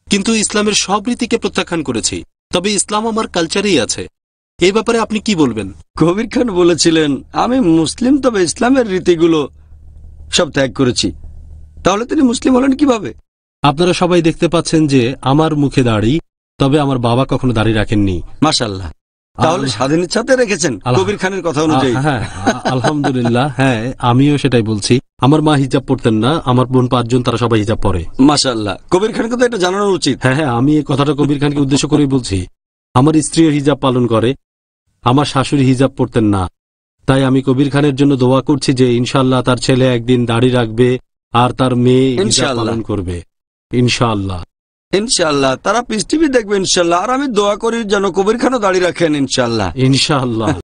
কিন্তু ইসলামের সব রীতিকে প্রত্যাখ্যান করেছি, তবে ইসলাম আমার কালচারেই আছে। এই ব্যাপারে আপনি কি বলবেন? কবির খান বলেছিলেন আমি মুসলিম, তবে ইসলামের রীতিগুলো সব ত্যাগ করেছি। তাহলে তিনি মুসলিম হলেন কিভাবে? আপনারা সবাই দেখতে পাচ্ছেন যে আমার মুখে দাড়ি, তবে আমার বাবা কখনো দাড়ি রাখেননি। মাশাআল্লাহ। তাহলে স্বাধীন ইচ্ছাতে রেখেছেন কবির খানের কথা অনুযায়ী? হ্যাঁ, আলহামদুলিল্লাহ, হ্যাঁ, আমিও সেটাই বলছি। আমার মা হিজাব পড়তেন না, আমার বোন 5 জন, তারা সবাই হিজাব পরে। মাশাআল্লাহ, কবির খানকে তো এটা জানানো উচিত। হ্যাঁ হ্যাঁ, আমি এই কথাটা কবির খানকে উদ্দেশ্য করেই বলছি। আমার স্ত্রীও হিজাব পালন করে, আমার শাশুড়ি হিজাব পড়তেন না, তাই আমি কবির খানের জন্য দোয়া করছি যে ইনশাআল্লাহ তার ছেলে একদিন দাড়ি রাখবে আর তার মেয়ে হিজাব পালন করবে ইনশাআল্লাহ। ইনশাআল্লাহ তারা পিস টিভি দেখবে ইনশাআল্লাহ। আর আমি দোয়া করি যেন কবির খানও দাড়ি রাখেন ইনশাআল্লাহ। ইনশাআল্লাহ।